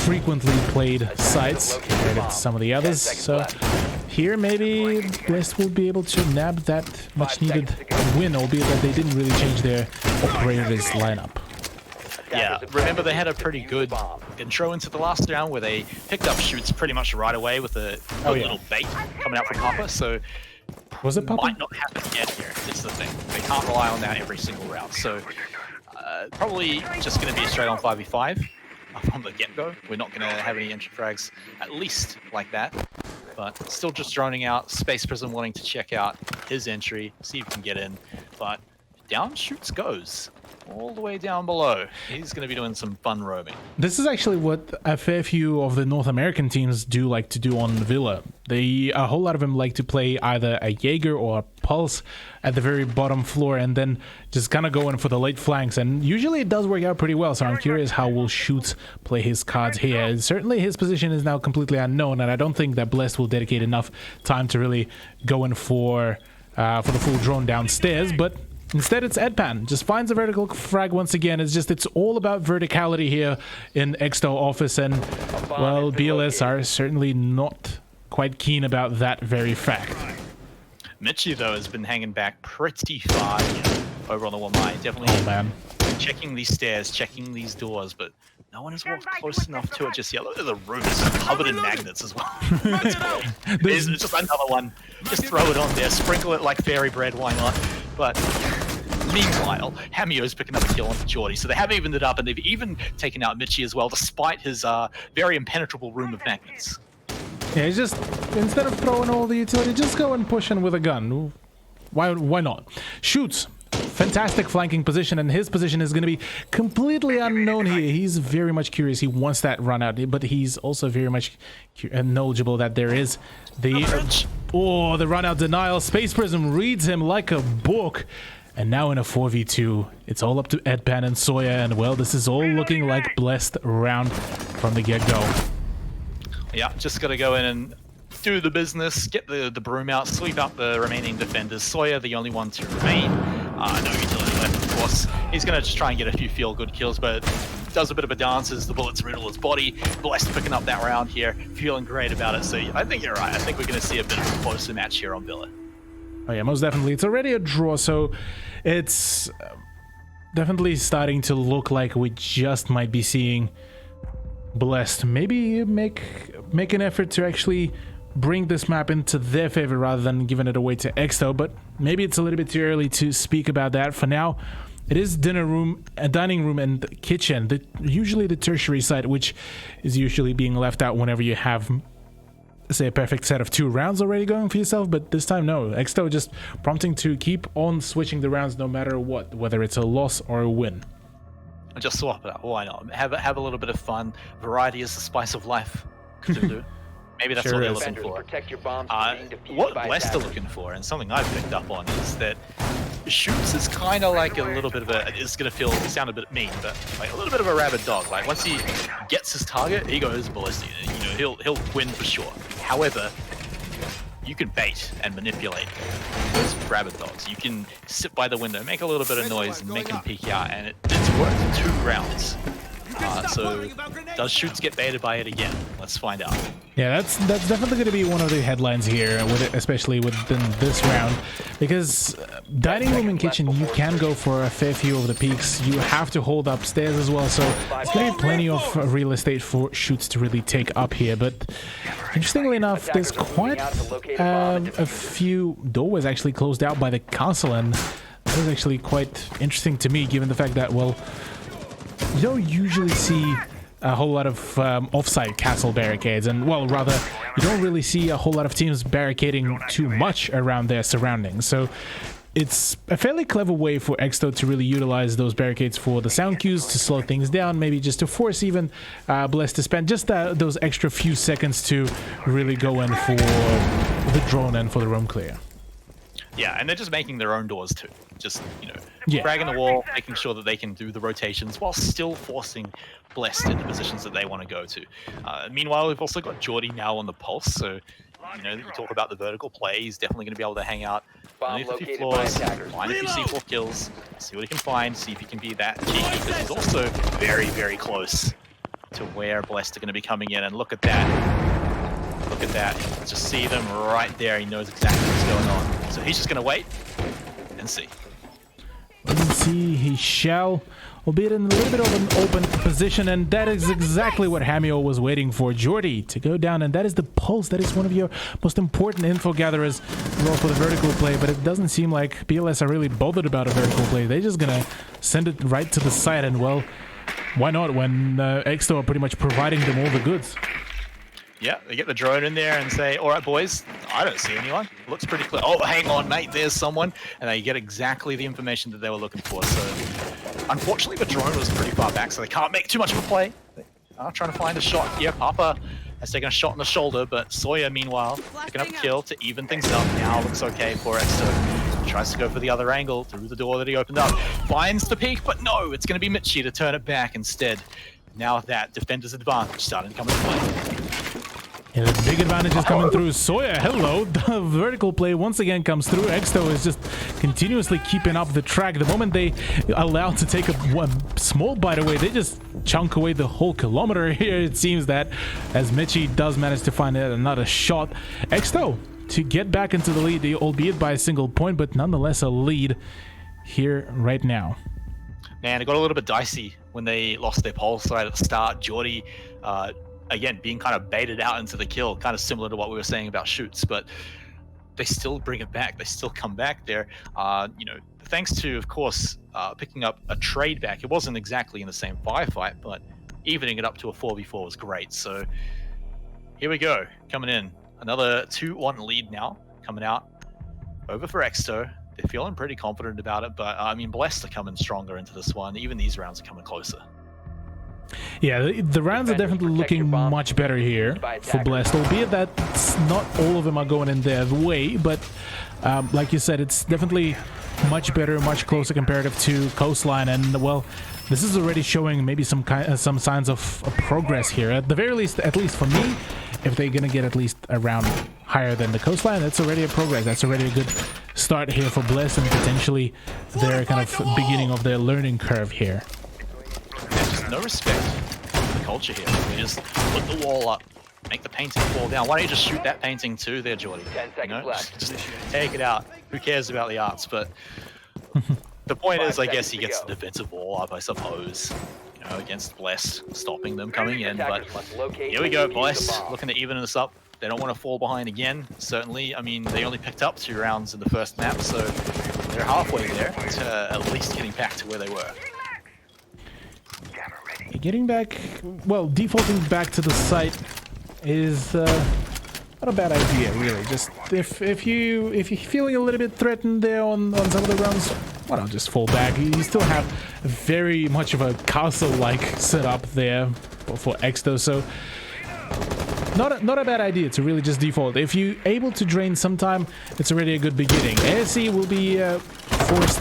frequently played sites compared to some of the others, so here maybe Blessed will be able to nab that much needed win, albeit that they didn't really change their operators lineup. Yeah, remember they had a pretty good intro into the last round where they picked up shoots pretty much right away with a little bait coming out from Papa, so was it Papa? Might not happen yet here. It's the thing. They can't rely on that every single round, so probably just going to be a straight on 5v5 from the get-go. We're not going to have any entry frags, at least like that. But still just droning out. Space Prism wanting to check out his entry, see if he can get in. But down shoots goes. All the way down below. He's going to be doing some fun roaming. This is actually what a fair few of the North American teams do like to do on Villa. A whole lot of them like to play either a Jaeger or a Pulse at the very bottom floor and then just kind of go in for the late flanks. And usually it does work out pretty well, so I'm curious how will Schutz play his cards here. Certainly his position is now completely unknown, and I don't think that Blessed will dedicate enough time to really go in for the full drone downstairs, but instead, it's Edpan. Just finds a vertical frag once again. It's all about verticality here in Exto office, and well, BLS are certainly not quite keen about that very fact. Mitchie, though, has been hanging back pretty far here, over on the one line. Definitely checking these stairs, checking these doors, but no one has walked close enough to it just yet. Look at the room. It's covered in magnets as well. It's just another one. Just throw it on there. Sprinkle it like fairy bread. Why not? But meanwhile, Hamio's picking up a kill onto Jordy. So they have evened it up, and they've even taken out Mitchie as well, despite his very impenetrable room of magnets. Yeah, he's just, instead of throwing all the utility, just go and push in with a gun. Why not? Shoots. Fantastic flanking position, and his position is going to be completely unknown here. He's very much curious. He wants that run out, but he's also very much knowledgeable that there is the run out denial. Space Prism reads him like a book, and now in a 4v2, it's all up to Edpan and Soya, and well, this is all looking like Blessed round from the get-go. Yeah, just got to go in and do the business, get the broom out, sweep out the remaining defenders. Sawyer, the only one to remain. No utility left, of course. He's going to just try and get a few feel-good kills, but does a bit of a dance as the bullets riddle his body. Blessed picking up that round here, feeling great about it. So I think you're right. I think we're going to see a bit of a closer match here on Villa. Oh yeah, most definitely. It's already a draw, so it's definitely starting to look like we just might be seeing Blessed maybe make an effort to actually bring this map into their favor rather than giving it away to Exto, but maybe it's a little bit too early to speak about that. For now, it is dining room and kitchen, usually the tertiary side, which is usually being left out whenever you have, say, a perfect set of 2 rounds already going for yourself, but this time no. Exto just prompting to keep on switching the rounds no matter what, whether it's a loss or a win. Just swap it out. Why not? Have a little bit of fun. Variety is the spice of life. Maybe that's Sure what they're is. looking for. Protect your bombs from being defused What by Blessed are attackers. looking for, and something I've picked up on, is that Shoots is kind of like a little bit of a, it's going to sound a bit mean, but like a little bit of a rabid dog. Like once he gets his target, he goes ballistic. You know, he'll win for sure. However, you can bait and manipulate those rabid dogs. You can sit by the window, make a little bit of noise, and make him peek out, and it's worked 2 rounds. So does Shoots get baited by it again? Let's find out. Yeah, that's definitely going to be one of the headlines here, especially within this round, because dining room and kitchen, you can go for a fair few of the peaks. You have to hold upstairs as well, so there's going to be plenty of real estate for Shoots to really take up here. But interestingly enough, there's quite a few doorways actually closed out by the castle, and that is actually quite interesting to me, given the fact that, well, you don't usually see a whole lot of offside castle barricades, and, well, rather, you don't really see a whole lot of teams barricading too much around their surroundings. So it's a fairly clever way for Exto to really utilize those barricades for the sound cues, to slow things down, maybe just to force even Blessed to spend just those extra few seconds to really go in for the drone and for the room clear. Yeah, and they're just making their own doors too. Just, Yeah. fragging the wall, making sure that they can do the rotations while still forcing Blessed into positions that they want to go to. Meanwhile, we've also got Geordie now on the pulse, so, you talk about the vertical play. He's definitely going to be able to hang out Bomb underneath a few located floors, by attackers. find a few C4 kills, see what he can find, see if he can be that cheeky, because he's also very, very close to where Blessed are going to be coming in, and look at that. Look at that. Just see them right there. He knows exactly what's going on. So he's just going to wait and see. Let's see, he shall, albeit in a little bit of an open position, and that is exactly what Hamio was waiting for. Geordie to go down, and that is the pulse. That is one of your most important info gatherers as well for the vertical play, but it doesn't seem like PLS are really bothered about a vertical play. They're just gonna send it right to the side, and, well, why not when Exto are pretty much providing them all the goods. Yeah, they get the drone in there and say, all right, boys, I don't see anyone. Looks pretty clear. Oh, hang on, mate, there's someone. And they get exactly the information that they were looking for. So, unfortunately, the drone was pretty far back, so they can't make too much of a play. They are trying to find a shot here. Papa has taken a shot in the shoulder, but Sawyer, meanwhile, picking up a kill to even things up. Now looks okay for it. So, tries to go for the other angle through the door that he opened up. Finds the peak, but no, it's going to be Mitchie to turn it back instead. Now that defender's advantage starting to come into play. Yeah, the big advantage is coming through. Sawyer, hello. The vertical play once again comes through. Exto is just continuously keeping up the track. The moment they allow to take a small bite away, they just chunk away the whole kilometer here. It seems that as Mitchie does manage to find another shot. Exto to get back into the lead, albeit by a single point, but nonetheless a lead here right now. Man, it got a little bit dicey when they lost their pulse right at the start. Geordie, again, being kind of baited out into the kill, kind of similar to what we were saying about Shoots, but they still bring it back. They still come back there. Thanks to, of course, picking up a trade back. It wasn't exactly in the same firefight, but evening it up to a 4v4 was great. So here we go, coming in. Another 2-1 lead now, coming out over for Exto. They're feeling pretty confident about it, but Blessed are coming stronger into this one. Even these rounds are coming closer. Yeah, the rounds are definitely looking much better here for Blessed, albeit that not all of them are going in their way, but like you said, it's definitely much better, much closer comparative to Coastline, and, well, this is already showing maybe some signs of progress here. At the very least, at least for me, if they're gonna get at least a round higher than the coastline, that's already a progress. That's already a good start here for Bless, and potentially their kind of beginning of their learning curve here. There's just no respect for the culture here. They just put the wall up, make the painting fall down. Why don't you just shoot that painting too there, Jordy? 10 seconds left. Just take it out. Who cares about the arts? But the point is, I guess he gets the defensive wall up, I suppose, you know, against Bless, stopping them coming in. But here we go, Bless looking to even this up. They don't want to fall behind again, certainly. I mean, they only picked up 2 rounds in the first map, so they're halfway there to at least getting back to where they were. Getting back, well, defaulting back to the site is not a bad idea, really. Just if you're feeling a little bit threatened there on some of the rounds, why not just fall back? You still have very much of a castle-like setup there for Exto, so not a bad idea to really just default. If you're able to drain sometime, it's already a good beginning. ASC will be forced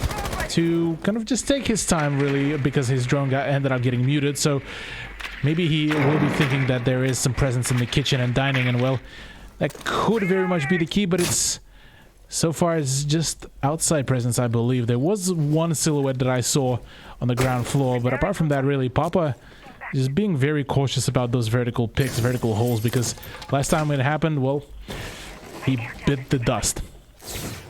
to kind of just take his time, really, because his drone ended up getting muted, so maybe he will be thinking that there is some presence in the kitchen and dining, and well, that could very much be the key, but it's so far it's just outside presence, I believe. There was one silhouette that I saw on the ground floor, but apart from that, really, Papa is being very cautious about those vertical picks, vertical holes, because last time it happened, well, he bit the dust.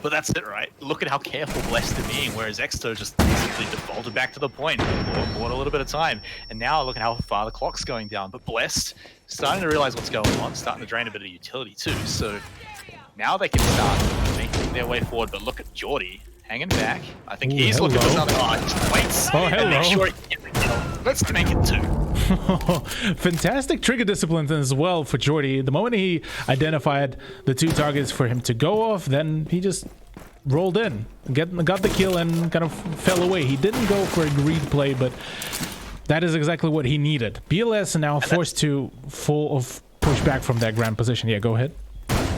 But that's it, right? Look at how careful Blessed are being, whereas Exto just simply defaulted back to the point, bought a little bit of time, and now look at how far the clock's going down. But Blessed starting to realize what's going on, starting to drain a bit of utility too. So now they can start making their way forward. But look at Jordy hanging back. I think he's looking for something. Oh, just waits and make sure he gets the kill. Let's make it 2. Fantastic trigger discipline as well for Jordy. The moment he identified the 2 targets for him to go off, then he just rolled in, got the kill, and kind of fell away. He didn't go for a greed play, but that is exactly what he needed. BLS now forced to push back from that ground position. Yeah, go ahead.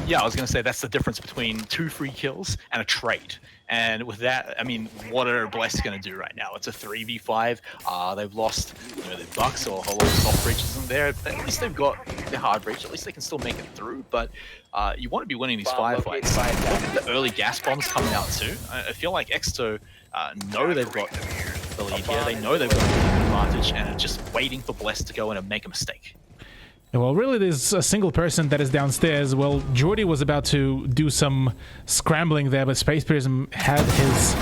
Yeah, I was going to say that's the difference between 2 free kills and a trade. And with that, I mean, what are Blessed going to do right now? It's a 3v5. They've lost, you know, their bucks, or a whole lot of soft breach isn't there. At least they've got their hard breach. At least they can still make it through. But you want to be winning these firefights. Look at the early gas bombs coming out too. I feel like Exto know they've got the lead here. They know they've got the advantage, and are just waiting for Blessed to go in and make a mistake. Well, really, there's a single person that is downstairs. Well, Jordy was about to do some scrambling there, but Space Prism had his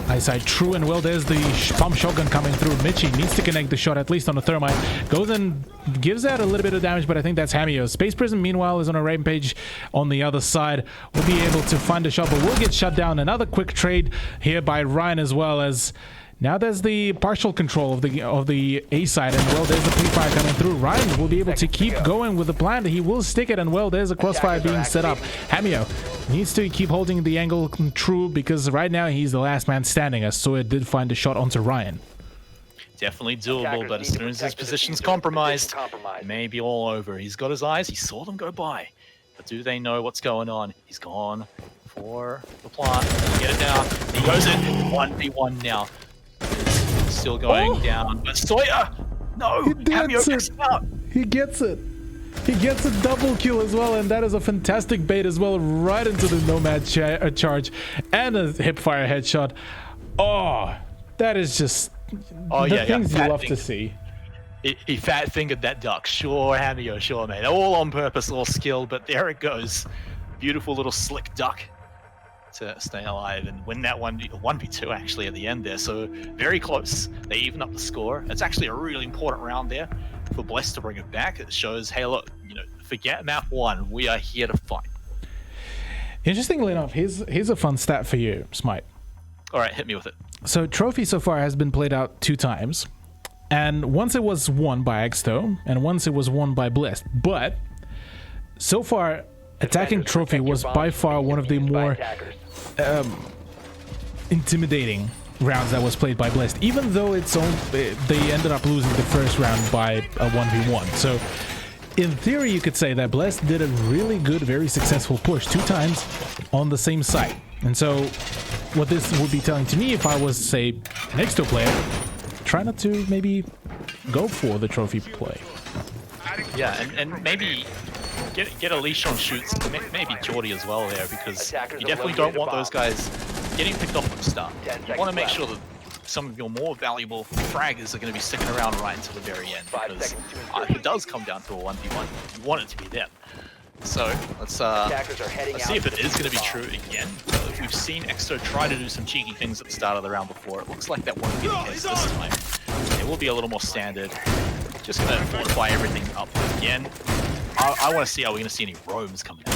eyesight true, and well, there's the pump shotgun coming through. Mitchie needs to connect the shot, at least on the thermite. Goes and gives out a little bit of damage, but I think that's Hamio. Space Prism, meanwhile, is on a rampage on the other side. We'll be able to find a shot, but we'll get shut down. Another quick trade here by Ryan as well, as now there's the partial control of the A side, and well, there's the pre-fire coming through. Ryan will be able to keep going with the plan. He will stick it, and well, there's a crossfire being set up. Hamio needs to keep holding the angle true, because right now he's the last man standing, as Sawyer did find a shot onto Ryan. Definitely doable, but as soon as his position's compromised, it may be all over. He's got his eyes, he saw them go by, but do they know what's going on? He's gone for the plant. Get it down. He goes in 1v1 now. Still going down, but Sawyer! No! Hamio gets out! He gets it! He gets a double kill as well, and that is a fantastic bait as well, right into the Nomad charge, and a hipfire headshot. Oh, that is just the things you love to see. He fat-fingered that duck. Sure, Hamio, sure, mate. All on purpose, all skill, but there it goes. Beautiful little slick duck to stay alive and win that 1v2 actually at the end there, so very close. They even up the score. It's actually a really important round there for Blessed to bring it back. It shows, hey look, you know, forget map 1, we are here to fight. Interestingly enough, here's a fun stat for you, Smite. All right, hit me with it. So Trophy so far has been played out 2 times, and once it was won by Exto and once it was won by Blessed, but so far attacking Trophy was by far one of the more intimidating rounds that was played by Blessed, even though they ended up losing the first round by a 1v1. So in theory, you could say that Blessed did a really good, very successful push 2 times on the same site. And so what this would be telling to me, if I was, say, an Exto player, try not to maybe go for the Trophy play. Yeah, and maybe get a leash on Shoots, maybe Geordie as well there, because Attackers you have definitely don't located a want those bomb. guys getting picked off at the start. 10 You want to seconds make left. sure that some of your more valuable fraggers are going to be sticking around right until the very end, 5 because seconds to if insertion. it does come down to a 1v1, you want it to be them. So let's Attackers are heading see out if it to is going to be the true bomb. again. We've seen Exo try to do some cheeky things at the start of the round before. It looks like that won't be the case this time. It will be a little more standard. Just going to fortify everything up again. I want to see, are we going to see any roams coming out?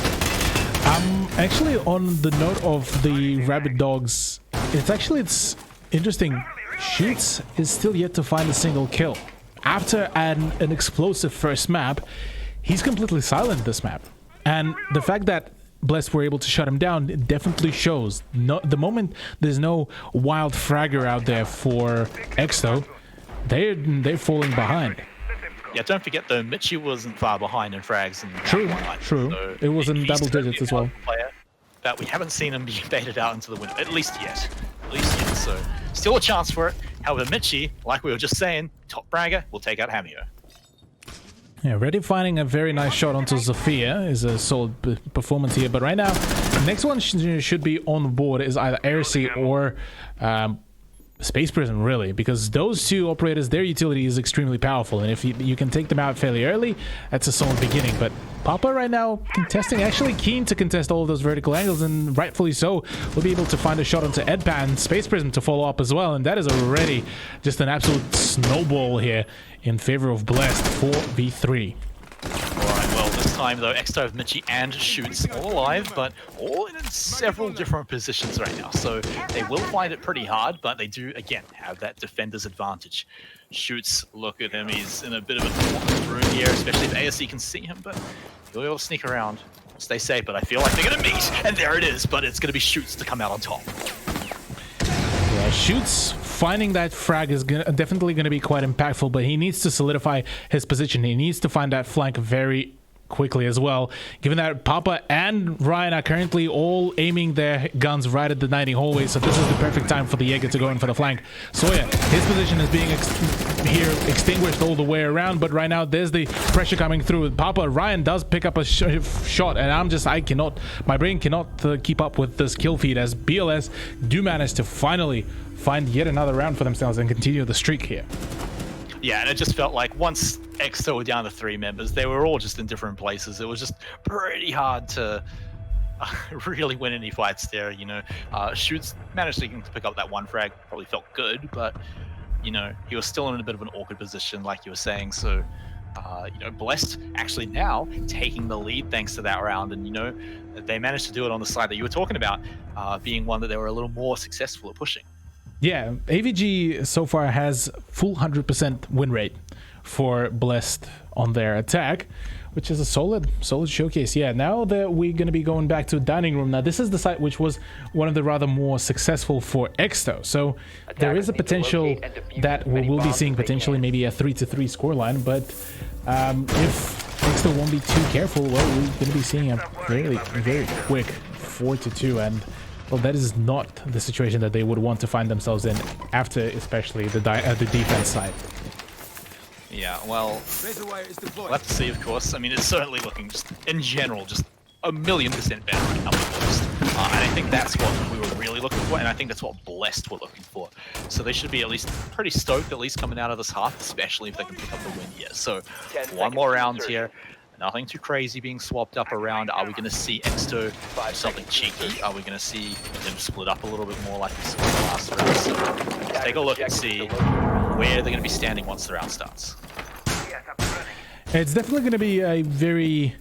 Actually, on the note of the rabbit dogs, it's interesting. Shoots is still yet to find a single kill. After an explosive first map, he's completely silent this map. And the fact that Blessed were able to shut him down, it definitely shows. The moment there's no wild fragger out there for Exo, they're falling behind. Yeah, don't forget though, Mitchie wasn't far behind in frags. And True. So It was in he's double certainly digits as a well. player that we haven't seen him be baited out into the window, at least yet. So still a chance for it. However, Mitchie, like we were just saying, top fragger will take out Hamio. Yeah, Reddy finding a very nice shot onto Zofia is a solid performance here. But right now, the next one should be on board is either Heresy or Space Prism, really, because those two operators, their utility is extremely powerful, and if you can take them out fairly early, that's a solid beginning. But Papa right now contesting, actually keen to contest all of those vertical angles, and rightfully so, will be able to find a shot onto Edpan, Space Prism to follow up as well, and that is already just an absolute snowball here in favor of Blessed 4v3. Alright, well, this time though, Exto have Mitchie and Shoots all alive, but all in several different positions right now. So they will find it pretty hard, but they do, again, have that defender's advantage. Shoots, look at him, he's in a bit of an awkward room here, especially if ASC can see him, but he'll be able to sneak around. Stay safe, but I feel like they're going to meet, and there it is, but it's going to be Shoots to come out on top. Yeah, Shoots finding that frag is definitely going to be quite impactful, but he needs to solidify his position. He needs to find that flank very quickly as well, given that Papa and Ryan are currently all aiming their guns right at the 90 hallway, so this is the perfect time for the Jaeger to go in for the flank. Sawyer, his position is being extinguished all the way around, but right now there's the pressure coming through. Papa, Ryan does pick up a shot, and my brain cannot keep up with this kill feed as BLS do manage to finally find yet another round for themselves and continue the streak here. Yeah, and it just felt like once Exo were down to 3 members, they were all just in different places. It was just pretty hard to really win any fights there, you know. Shoots managed to pick up that one frag, probably felt good, but, you know, he was still in a bit of an awkward position, like you were saying. So, you know, Blessed actually now taking the lead thanks to that round. And, you know, they managed to do it on the side that you were talking about, being one that they were a little more successful at pushing. Yeah, AVG so far has full 100% win rate for Blessed on their attack, which is a solid showcase. Yeah, now that we're going to be going back to Dining Room. Now, this is the site which was one of the rather more successful for Exto. So there is a potential that we will be seeing potentially maybe a 3-3 scoreline. But if Exto won't be too careful, well, we're going to be seeing a very quick 4-2. And well, that is not the situation that they would want to find themselves in after, especially the defense side. Yeah, well, we'll have to see, of course. I mean, it's certainly looking, just in general, just 1,000,000% better right now with Blessed. And I think that's what we were really looking for, and I think that's what Blessed were looking for. So they should be at least pretty stoked, at least coming out of this half, especially if they can pick up the win here. So one more round here. Nothing too crazy being swapped up around. Are we going to see Exto do something cheeky? Are we going to see them split up a little bit more like we saw in the last round? So let's take a look and see where they're going to be standing once the round starts. It's definitely going to be a very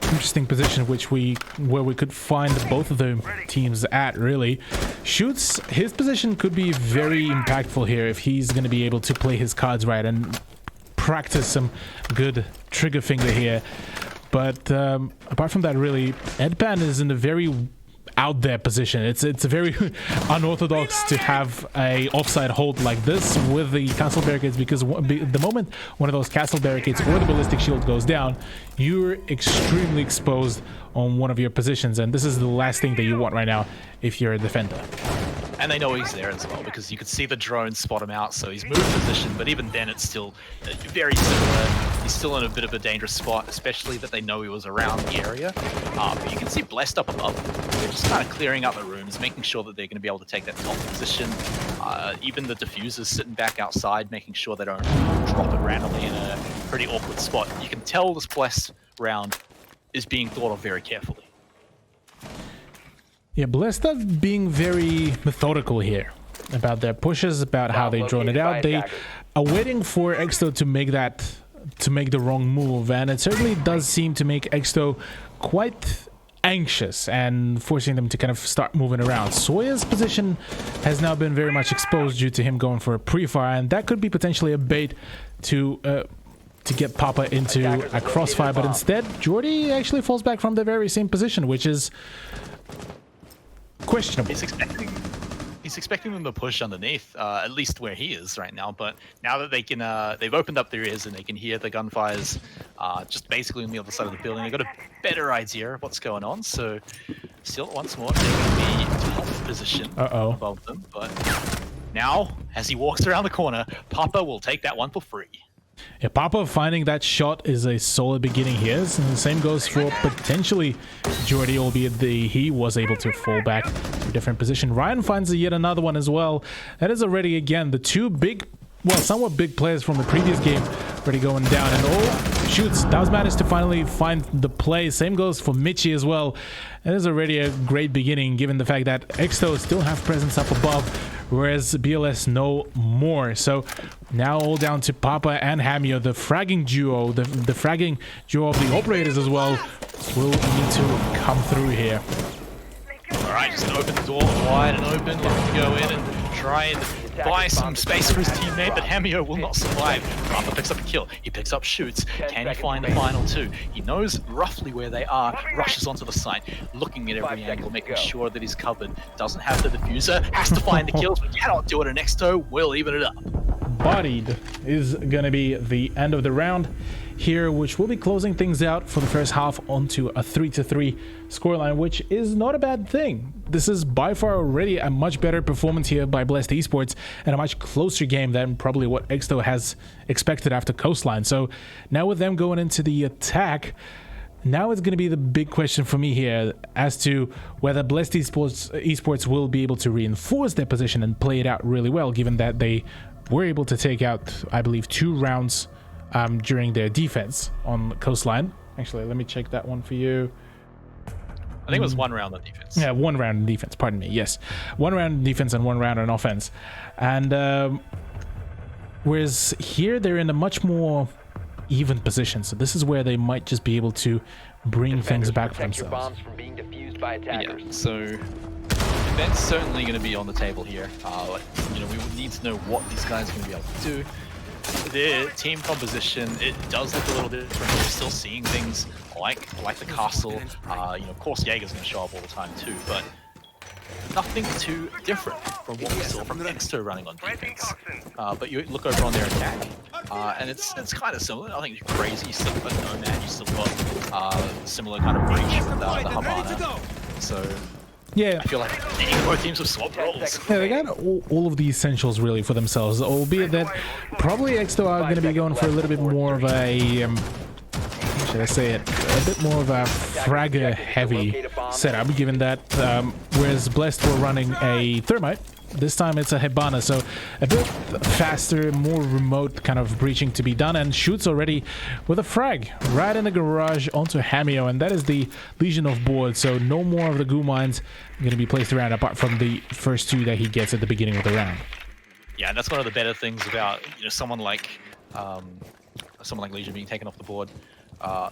interesting position where we could find both of the teams at, really. Shoots, his position could be very impactful here if he's going to be able to play his cards right and practice some good trigger finger here. But apart from that, really, Edpan is in a very out there position. It's very unorthodox to have a offside hold like this with the castle barricades, because the moment one of those castle barricades or the ballistic shield goes down, you're extremely exposed on one of your positions, and this is the last thing that you want right now if you're a defender. And they know he's there as well because you could see the drone spot him out, so he's moved position, but even then it's still very similar. He's still in a bit of a dangerous spot, especially that they know he was around the area. But you can see Blessed up above. They're just kind of clearing out the rooms, making sure that they're going to be able to take that top position. Even the diffusers sitting back outside, making sure they don't drop it randomly in a pretty awkward spot. You can tell this Blessed round is being thought of very carefully. Yeah, Blessed are being very methodical here about their pushes, about how they drawn it out. They are waiting for Exto to make the wrong move, and it certainly does seem to make Exto quite anxious and forcing them to kind of start moving around. Sawyer's position has now been very much exposed due to him going for a pre-fire, and that could be potentially a bait to get Papa into a crossfire, but instead Jordy actually falls back from the very same position, which is questionable. He's expecting them to push underneath, at least where he is right now. But now that they can, they've opened up their ears and they can hear the gunfires, just basically on the other side of the building. They got a better idea of what's going on. So, still once more, they can be top position above them. But now, as he walks around the corner, Papa will take that one for free. Yeah, Papa finding that shot is a solid beginning here, and the same goes for potentially Jordy, albeit he was able to fall back to a different position. Ryan finds yet another one as well. That is already, again, the two big, well, somewhat big players from the previous game already going down, and shoots, does manage to finally find the play. Same goes for Mitchie as well. That is already a great beginning, given the fact that Exto still have presence up above, whereas BLS no more. So now all down to Papa and Hamio, the fragging duo, the fragging duo of the operators as well, will need to come through here. All right, just gonna open the door wide and open, let him go in and try and buy some space for his teammate, but Hamio will not survive. Papa picks up a kill, he picks up shoots. Can he find the final two? He knows roughly where they are, rushes onto the site, looking at every angle, making sure that he's covered. Doesn't have the diffuser, has to find the kills, but cannot do it, and Exto will even it up. Bodied is gonna be the end of the round here, which will be closing things out for the first half onto a 3-3 scoreline, which is not a bad thing. This is by far already a much better performance here by Blessed Esports and a much closer game than probably what Exto has expected after Coastline. So now with them going into the attack, now it's going to be the big question for me here as to whether Blessed Esports will be able to reinforce their position and play it out really well, given that they were able to take out, I believe, 2 rounds during their defense on Coastline. Actually, let me check that one for you. I think it was 1 round on defense. Yeah, 1 round in defense, pardon me. Yes, 1 round in defense and 1 round on offense. And whereas here they're in a much more even position, so this is where they might just be able to bring things back for themselves. Yeah, so that's certainly going to be on the table here. You know, we would need to know what these guys are going to be able to do. Their team composition, it does look a little bit different. We're still seeing things like the castle. You know, of course, Jaeger's going to show up all the time too, but nothing too different from what we saw from Exto running on defense. But you look over on their attack, and it's kind of similar. I think you're crazy. You still got Nomad. You still got similar kind of breach with the Havana. So yeah, I feel like both teams have swapped roles. Yeah, they got all of the essentials really for themselves, albeit that probably Exto are going to be going for a little bit more of a should I say it, a bit more of a fragger heavy setup, given that whereas Blessed were running a Thermite, this time it's a Hibana, so a bit faster, more remote kind of breaching to be done, and shoots already with a frag right in the garage onto Hamio, and that is the Legion of Board, so no more of the goo mines going to be placed around apart from the first 2 that he gets at the beginning of the round. Yeah, and that's one of the better things about, you know, someone like Legion being taken off the board.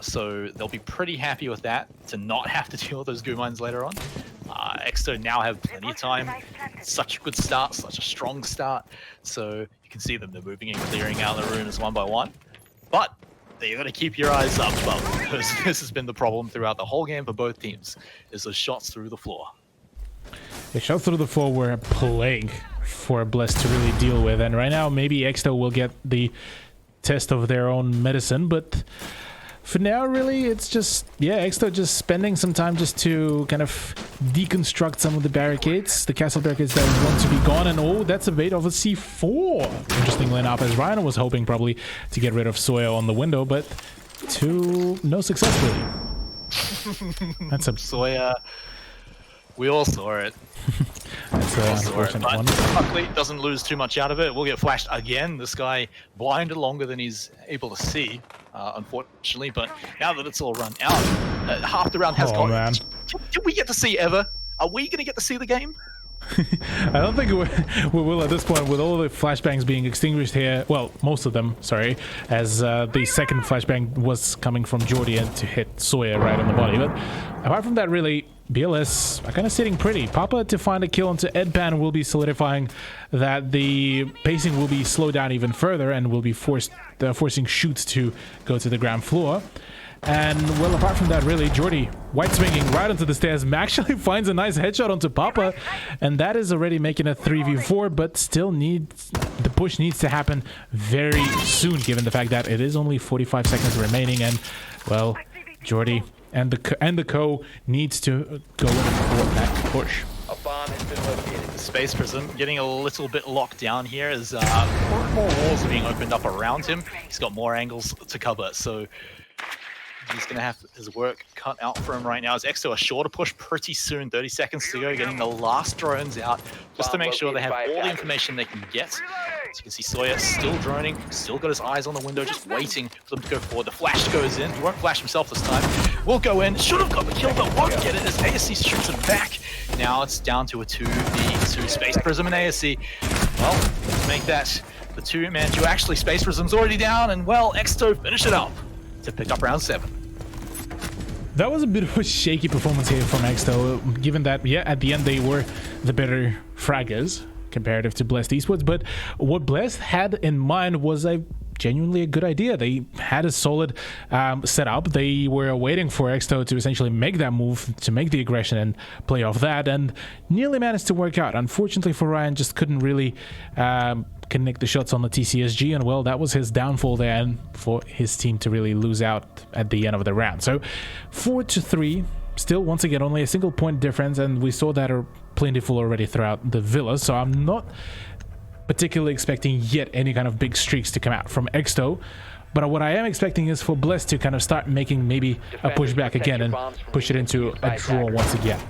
So they'll be pretty happy with that, to not have to deal with those goo mines later on. Exto now have plenty of time. Such a good start, such a strong start. So you can see them, they're moving and clearing out the rooms one by one. But you got to keep your eyes up, because this has been the problem throughout the whole game for both teams, is those shots through the floor. The shots through the floor were a plague for Blessed to really deal with, and right now maybe Exto will get the test of their own medicine, but for now, really, it's just, yeah, Exto just spending some time just to kind of deconstruct some of the barricades, the castle barricades that want to be gone. And oh, that's a bait of a C4. Interestingly enough, as Ryan was hoping probably to get rid of Soya on the window, but to no success, really. That's a Soya. We all saw it. That's an unfortunate one. Luckily, doesn't lose too much out of it. We'll get flashed again. This guy blinded longer than he's able to see, unfortunately. But now that it's all run out, half the round has gone. Man. Did we get to see ever? Are we going to get to see the game? I don't think we will at this point, with all the flashbangs being extinguished here. Well, most of them, sorry, as the second flashbang was coming from Jordy and to hit Sawyer right on the body. But apart from that, really, BLS are kind of sitting pretty. Papa to find a kill onto Edpan will be solidifying that the pacing will be slowed down even further and will be forcing shoots to go to the ground floor. And, well, apart from that, really, Jordy, white swinging right onto the stairs, actually finds a nice headshot onto Papa, and that is already making a 3v4, but still the push needs to happen very soon, given the fact that it is only 45 seconds remaining, and, well, Jordy and the co needs to go in for that push. A bomb has been located. The Space Prism getting a little bit locked down here as more walls are being opened up around him. He's got more angles to cover, so he's going to have his work cut out for him right now. As Exo a shorter push pretty soon, 30 seconds to go, getting the last drones out just to make sure they have all the information they can get. As you can see, Sawyer still droning, still got his eyes on the window, just waiting for them to go forward. The flash goes in. He won't flash himself this time. Will go in. Should have got the kill, but won't get it as ASC shoots him back. Now it's down to a 2v2. Space Prism and ASC. Well, let's make that the two-man duo. Actually, Space Prism's already down, and, well, Exto finish it up to pick up round 7. That was a bit of a shaky performance here from Exto, given that, yeah, at the end they were the better fraggers comparative to Blessed Esports, but what Blessed had in mind was genuinely a good idea. They had a solid setup. They were waiting for Exto to essentially make that move, to make the aggression and play off that, and nearly managed to work out. Unfortunately for Ryan, just couldn't really connect the shots on the TCSG, and well, that was his downfall there, and for his team to really lose out at the end of the round. So 4-3, still once again only a single point difference, and we saw that are plentiful already throughout the villa, so I'm not particularly expecting yet any kind of big streaks to come out from Exto. But what I am expecting is for Bless to kind of start making maybe a pushback again and push it into a draw once again.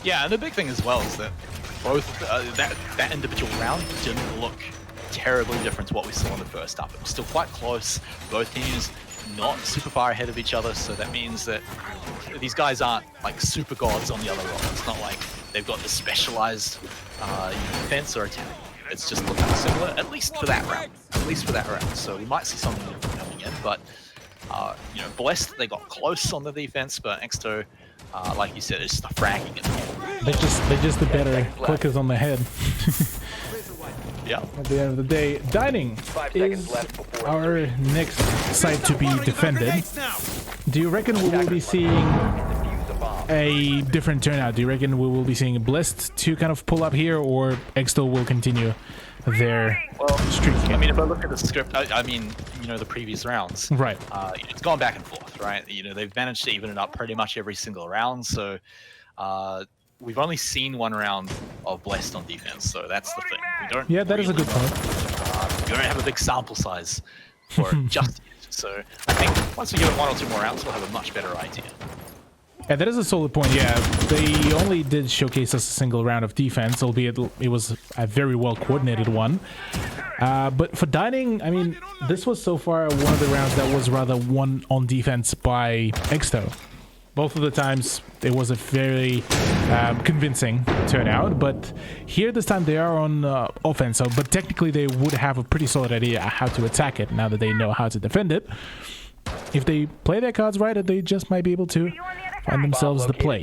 Yeah, and the big thing as well is that both that individual round didn't look terribly different to what we saw in the first half. It was still quite close. Both teams not super far ahead of each other, so that means that these guys aren't like super gods on the other role. It's not like they've got the specialized defense or attack. It's just looking similar, at least for that round. At least for that round. So we might see something different coming in, but Blessed, they got close on the defense, but Exto, like you said, it's just the fragging. They're just the better clickers on the head. Yeah. At the end of the day, Dining is our next site to be defended. Do you reckon we will be seeing a different turnout? Do you reckon we will be seeing Blessed to kind of pull up here, or Exto will continue their streak? I mean, if I look at the script, I mean, the previous rounds, right? It's gone back and forth, right? They've managed to even it up pretty much every single round. So we've only seen one round of Blessed on defense, so that's the thing. We don't. Yeah, that is a good point. We don't have a big sample size for it just yet. So I think once we get 1 or 2 more rounds, we'll have a much better idea. Yeah, that is a solid point. Yeah, they only did showcase us a single round of defense, albeit it was a very well coordinated one. But for Dining, I mean, this was so far one of the rounds that was rather won on defense by Exto. Both of the times it was a very convincing turnout, but here this time they are on offense, but technically they would have a pretty solid idea how to attack it now that they know how to defend it. If they play their cards right, they just might be able to find themselves the play.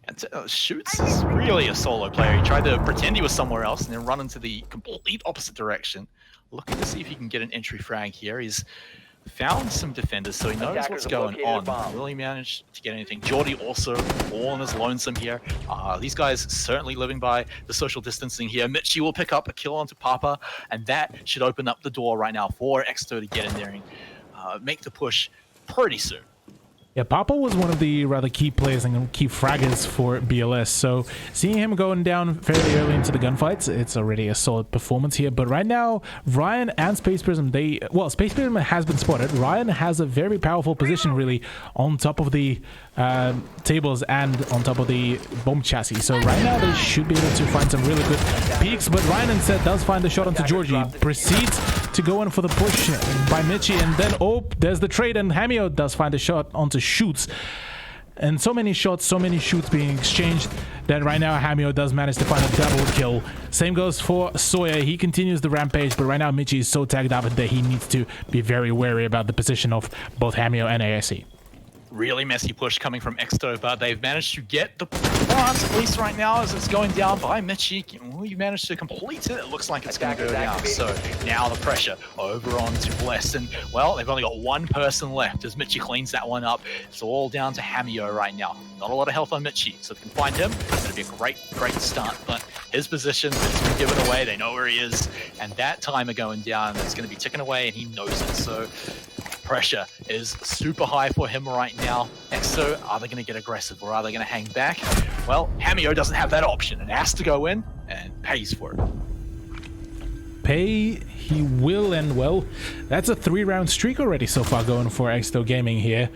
And Shoots is really a solo player. He tried to pretend he was somewhere else and then run into the complete opposite direction. Looking to see if he can get an entry frag here. He's found some defenders, so he knows what's going on. Will he manage to get anything? Jordy also all on his lonesome here. These guys certainly living by the social distancing here. Mitchie will pick up a kill onto Papa, and that should open up the door right now for Exto to get in there and make the push pretty soon. Yeah, Papa was one of the rather key players and key fraggers for BLS, so seeing him going down fairly early into the gunfights, it's already a solid performance here. But right now, Ryan and Space Prism, Space Prism has been spotted. Ryan has a very powerful position, really, on top of the tables and on top of the bomb chassis. So right now, they should be able to find some really good peaks, but Ryan instead does find the shot onto Georgie, proceeds to go in for the push by Mitchie, and then, oh, there's the trade, and Hamio does find a shot onto Shoots. And so many shots, so many shoots being exchanged that right now Hamio does manage to find a double kill. Same goes for Sawyer. He continues the rampage, but right now Mitchie is so tagged up that he needs to be very wary about the position of both Hamio and ASE. Really messy push coming from Exto, but they've managed to get the plant, at least right now, as it's going down by Mitchie. Well, you managed to complete it. It looks like it's going to go down. So now the pressure over onto Bless, and well, they've only got one person left as Mitchie cleans that one up. It's all down to Hamio right now. Not a lot of health on Mitchie, so if they can find him, it's going to be a great start. But his position has been given away. They know where he is, and that timer going down is going to be ticking away, and he knows it. So pressure is super high for him right now. Exo, are they going to get aggressive or are they going to hang back? Well, Hamio doesn't have that option and has to go in and pays for it. Pay he will, and well, that's a 3-round streak already so far going for Exto Gaming here.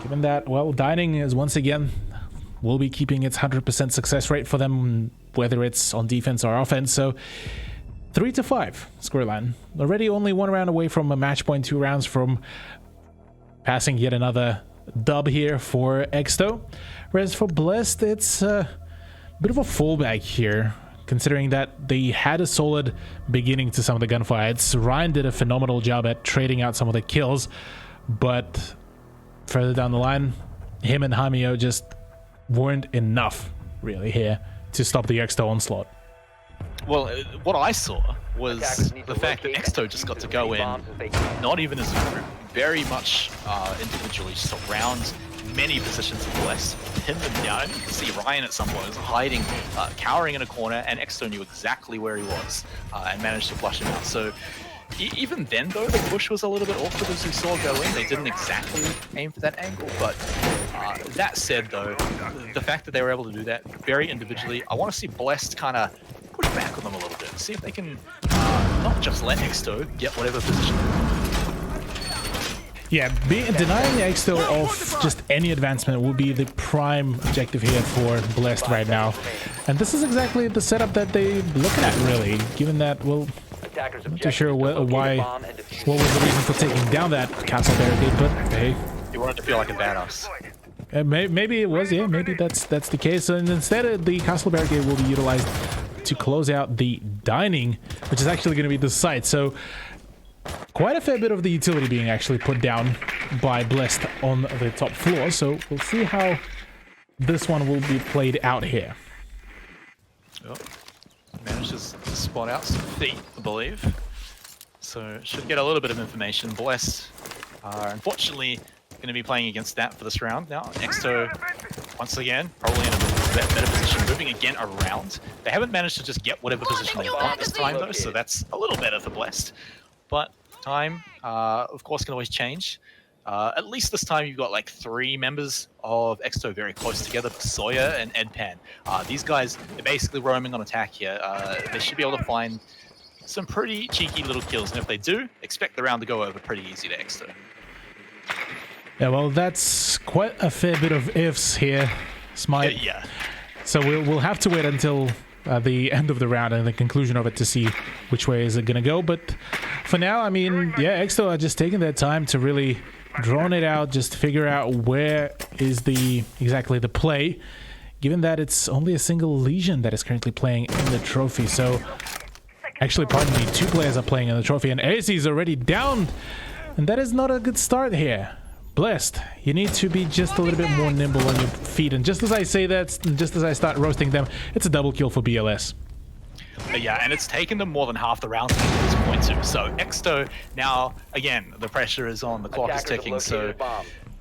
Given that, well, Dining is once again will be keeping its 100% success rate for them, whether it's on defense or offense. So 3-5 scoreline. Already only 1 round away from a match point, 2 rounds from passing yet another dub here for Exto. Whereas for Blessed, it's a bit of a fallback here, considering that they had a solid beginning to some of the gunfights. Ryan did a phenomenal job at trading out some of the kills, but further down the line, him and Hamio just weren't enough, really, here to stop the Exto onslaught. Well, what I saw was the fact that Exto just got to go in, not even as a group, very much individually, surround many positions of Bless, pin them down. You can see Ryan at some point was hiding, cowering in a corner, and Exto knew exactly where he was and managed to flush him out. So even then, though, the push was a little bit awkward as we saw go in. They didn't exactly aim for that angle, but that said, though, the fact that they were able to do that very individually, I want to see Blessed kind of push back on them a little bit, see if they can not just let Exto get whatever position. Yeah, denying Exto of just any advancement will be the prime objective here for Blessed right now. And this is exactly the setup that they're looking at, really, given that, well, I'm not too sure what was the reason for taking down that castle barricade, but hey. You wanted to feel like a badass. Maybe it was, yeah, maybe that's the case. And instead, the castle barricade will be utilized to close out the dining, which is actually going to be the site. So quite a fair bit of the utility being actually put down by Blessed on the top floor. So we'll see how this one will be played out here. Oh, manages to spot out some feet, I believe. So should get a little bit of information. Blessed are unfortunately going to be playing against that for this round. Now, Exto, once again, probably in a better position, moving again around. They haven't managed to just get whatever position they want this time, though, so that's a little better for Blessed. But time, of course, can always change. At least this time you've got like 3 members of Exto very close together, Sawyer and Edpan. These guys are basically roaming on attack here. They should be able to find some pretty cheeky little kills, and if they do, expect the round to go over pretty easy to Exto. Yeah, well, that's quite a fair bit of ifs here, Smite. Yeah. So we'll have to wait until the end of the round and the conclusion of it to see which way is it going to go. But for now, I mean, yeah, Exto are just taking their time to really drawn it out, just figure out where is exactly the play, given that it's only a single Legion that is currently playing in the trophy. So actually, pardon me, 2 players are playing in the trophy, and AC is already down, and that is not a good start here. Blessed, you need to be just a little bit more nimble on your feet, and just as I say that, just as I start roasting them, it's a double kill for BLS. Yeah, and it's taken them more than half the round to get to this point too. So Exto now, again, the pressure is on, the clock is ticking. So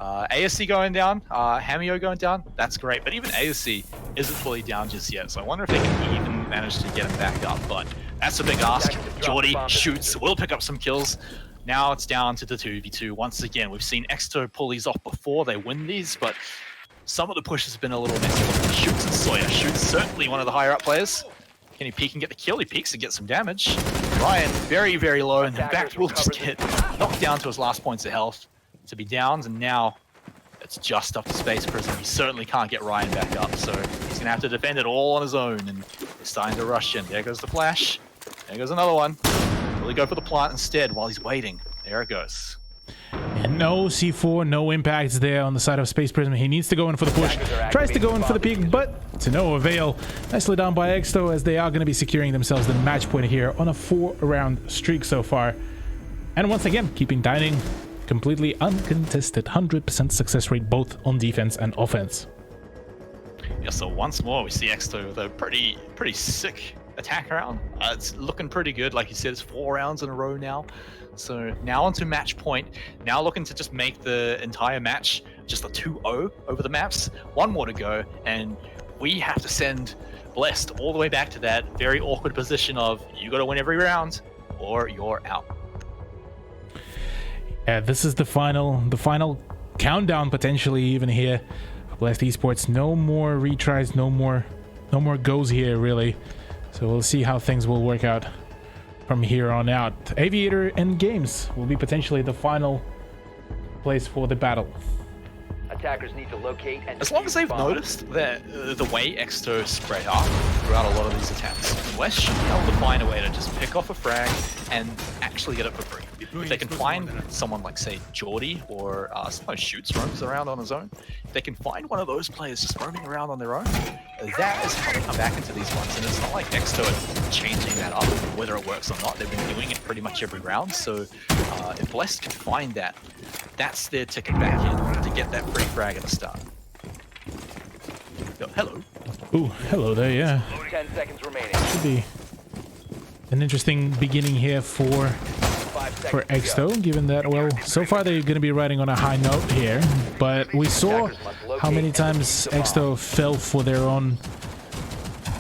ASC going down, Hamio going down, that's great. But even ASC isn't fully down just yet. So I wonder if they can even manage to get him back up. But that's a big ask. Geordie shoots, will pick up some kills. Now it's down to the 2v2 once again. We've seen Exto pull these off before, they win these, but some of the push has been a little messy. Shoots and Sawyer. Shoots certainly one of the higher up players. Can he peek and get the kill? He peeks and gets some damage. Ryan very, very low, and then back will just get knocked down to his last points of health to be downed, and now it's just up to Space Prism. He certainly can't get Ryan back up, so he's gonna have to defend it all on his own, and he's starting to rush in. There goes the flash. There goes another one. Will he go for the plant instead while he's waiting? There it goes. And no C4, no impacts there on the side of Space Prism. He needs to go in for the push. Tries to go in for the peek, but to no avail. Nicely done by Exto, as they are going to be securing themselves the match point here on a 4-round streak so far. And once again, keeping Dining completely uncontested. 100% success rate both on defense and offense. Yeah, so once more we see Exto with a pretty sick attack round. It's looking pretty good. Like you said, it's 4 rounds in a row now. So now onto match point. Now looking to just make the entire match just a 2-0 over the maps. One more to go, and we have to send Blessed all the way back to that very awkward position of you got to win every round or you're out. Yeah, this is the final countdown potentially even here for Blessed Esports. No more retries, no more goes here really. So we'll see how things will work out from here on out. Aviator and Games will be potentially the final place for the battle. Attackers need to locate and As long as they've noticed that the way Exto spread out throughout a lot of these attacks, West should be able to find a way to just pick off a frag and actually get it for free. If they can find someone like, say, Geordie, or sometimes Shoots roams around on his own, if they can find one of those players just roaming around on their own, that is how they come back into these ones. And it's not like Exto are changing that up, whether it works or not. They've been doing it pretty much every round. So if Blessed can find that, that's their ticket back in to get that free frag at the start. Yo, hello. Ooh, hello there, yeah. 10 seconds remaining. Should be an interesting beginning here for 5 seconds to Exto, given that, well, so far they're going to be riding on a high note here, but we saw how many times Exto fell for their own,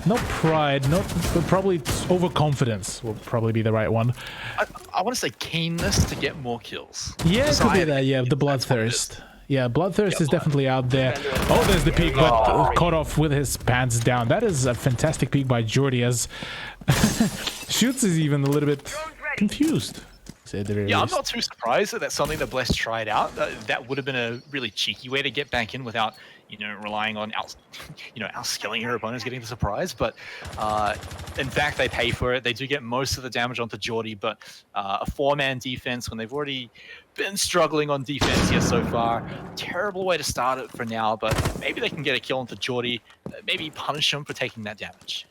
not pride, but probably overconfidence will probably be the right one. I want to say keenness to get more kills. Yeah, it could be Desire. that, yeah, the That's what it bloodthirst. Yeah, bloodthirst is definitely out there. Oh, there's the peek, but caught off with his pants down. That is a fantastic peek by Geordie, as Shoots is even a little bit confused. Yeah, I'm not too surprised that that's something that Bless tried out. That would have been a really cheeky way to get back in without, relying on outskilling your opponents, getting the surprise. But in fact, they pay for it. They do get most of the damage onto Geordie, but a 4-man defense when they've already been struggling on defense here so far. Terrible way to start it for now, but maybe they can get a kill onto Geordie. Maybe punish him for taking that damage.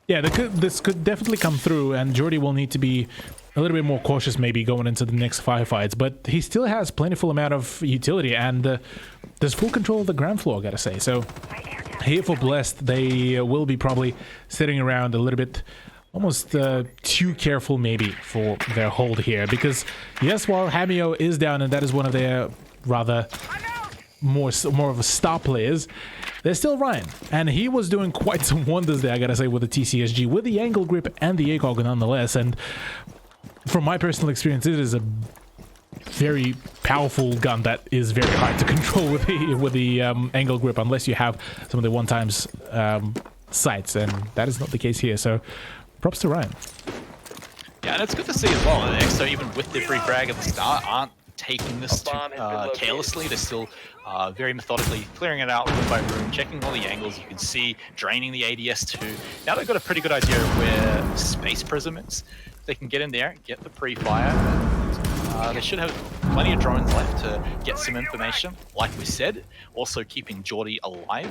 Yeah, this could definitely come through, and Geordie will need to be a little bit more cautious maybe going into the next firefights, but he still has plentiful amount of utility, and there's full control of the ground floor, I gotta say. So here for Blessed, they will be probably sitting around a little bit almost too careful maybe for their hold here, because yes, while Hamio is down, and that is one of their rather more of a star players, there's still Ryan, and he was doing quite some wonders there, I gotta say, with the TCSG, with the angle grip and the ACOG nonetheless. And from my personal experience, it is a very powerful gun that is very hard to control with the angle grip, unless you have some of the one-times sights, and that is not the case here. So props to Ryan. Yeah, and it's good to see as well. Exo, even with the free frag at the start, aren't taking this too carelessly. They're still very methodically clearing it out room by room, checking all the angles. You can see draining the ADS too. Now they've got a pretty good idea of where Space Prism is. They can get in there, get the pre-fire. They should have plenty of drones left to get some information, like we said. Also keeping Geordie alive.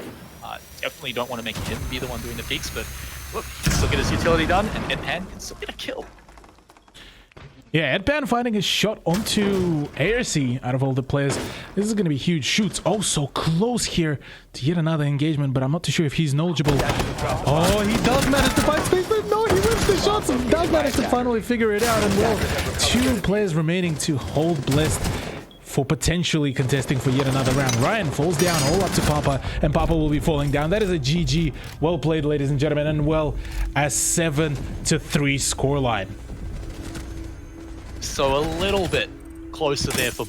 Definitely don't want to make him be the one doing the peaks, but look, he can still get his utility done, and Edpan can still get a kill. Yeah, Edpan finding his shot onto ARC out of all the players. This is going to be huge. Shoots so close here to yet another engagement, but I'm not too sure if he's knowledgeable. Oh, he does manage to find space, but no, he wins the shots and does manage to finally figure it out. And well, 2 players remaining to hold Blessed for potentially contesting for yet another round. Ryan falls down all up to Papa, and Papa will be falling down. That is a GG. Well played, ladies and gentlemen, and well, a 7-3 scoreline. So a little bit closer there for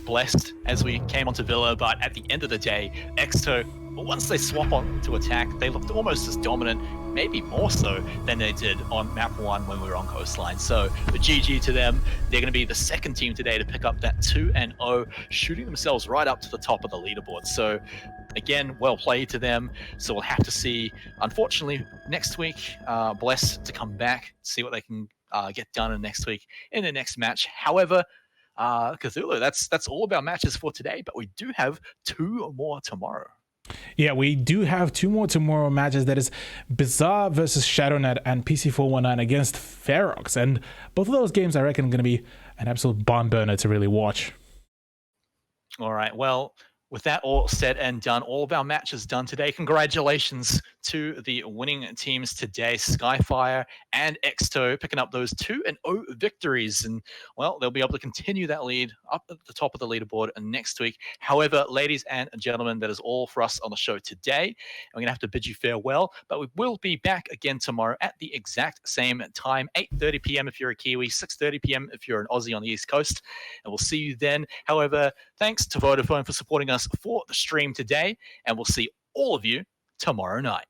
Blessed as we came onto Villa, but at the end of the day, Exto, once they swap on to attack, they looked almost as dominant, maybe more so than they did on map 1 when we were on Coastline. So the GG to them. They're going to be the second team today to pick up that 2-0, shooting themselves right up to the top of the leaderboard. So again, well played to them. So we'll have to see, unfortunately, next week, Bless to come back, see what they can get done in next week in the next match. However, Cthulhu, that's all of our matches for today, but we do have 2 more tomorrow. Yeah, we do have 2 more tomorrow matches. That is Bizarre versus ShadowNet and PC419 against Ferox. And both of those games, I reckon, are going to be an absolute barn burner to really watch. All right, well, with that all said and done, all of our matches done today. Congratulations to the winning teams today, Skyfire and Exto, picking up those 2-0 victories. And, well, they'll be able to continue that lead up at the top of the leaderboard next week. However, ladies and gentlemen, that is all for us on the show today. I'm going to have to bid you farewell, but we will be back again tomorrow at the exact same time, 8:30 p.m. if you're a Kiwi, 6:30 p.m. if you're an Aussie on the East Coast. And we'll see you then. However, thanks to Vodafone for supporting us for the stream today, and we'll see all of you tomorrow night.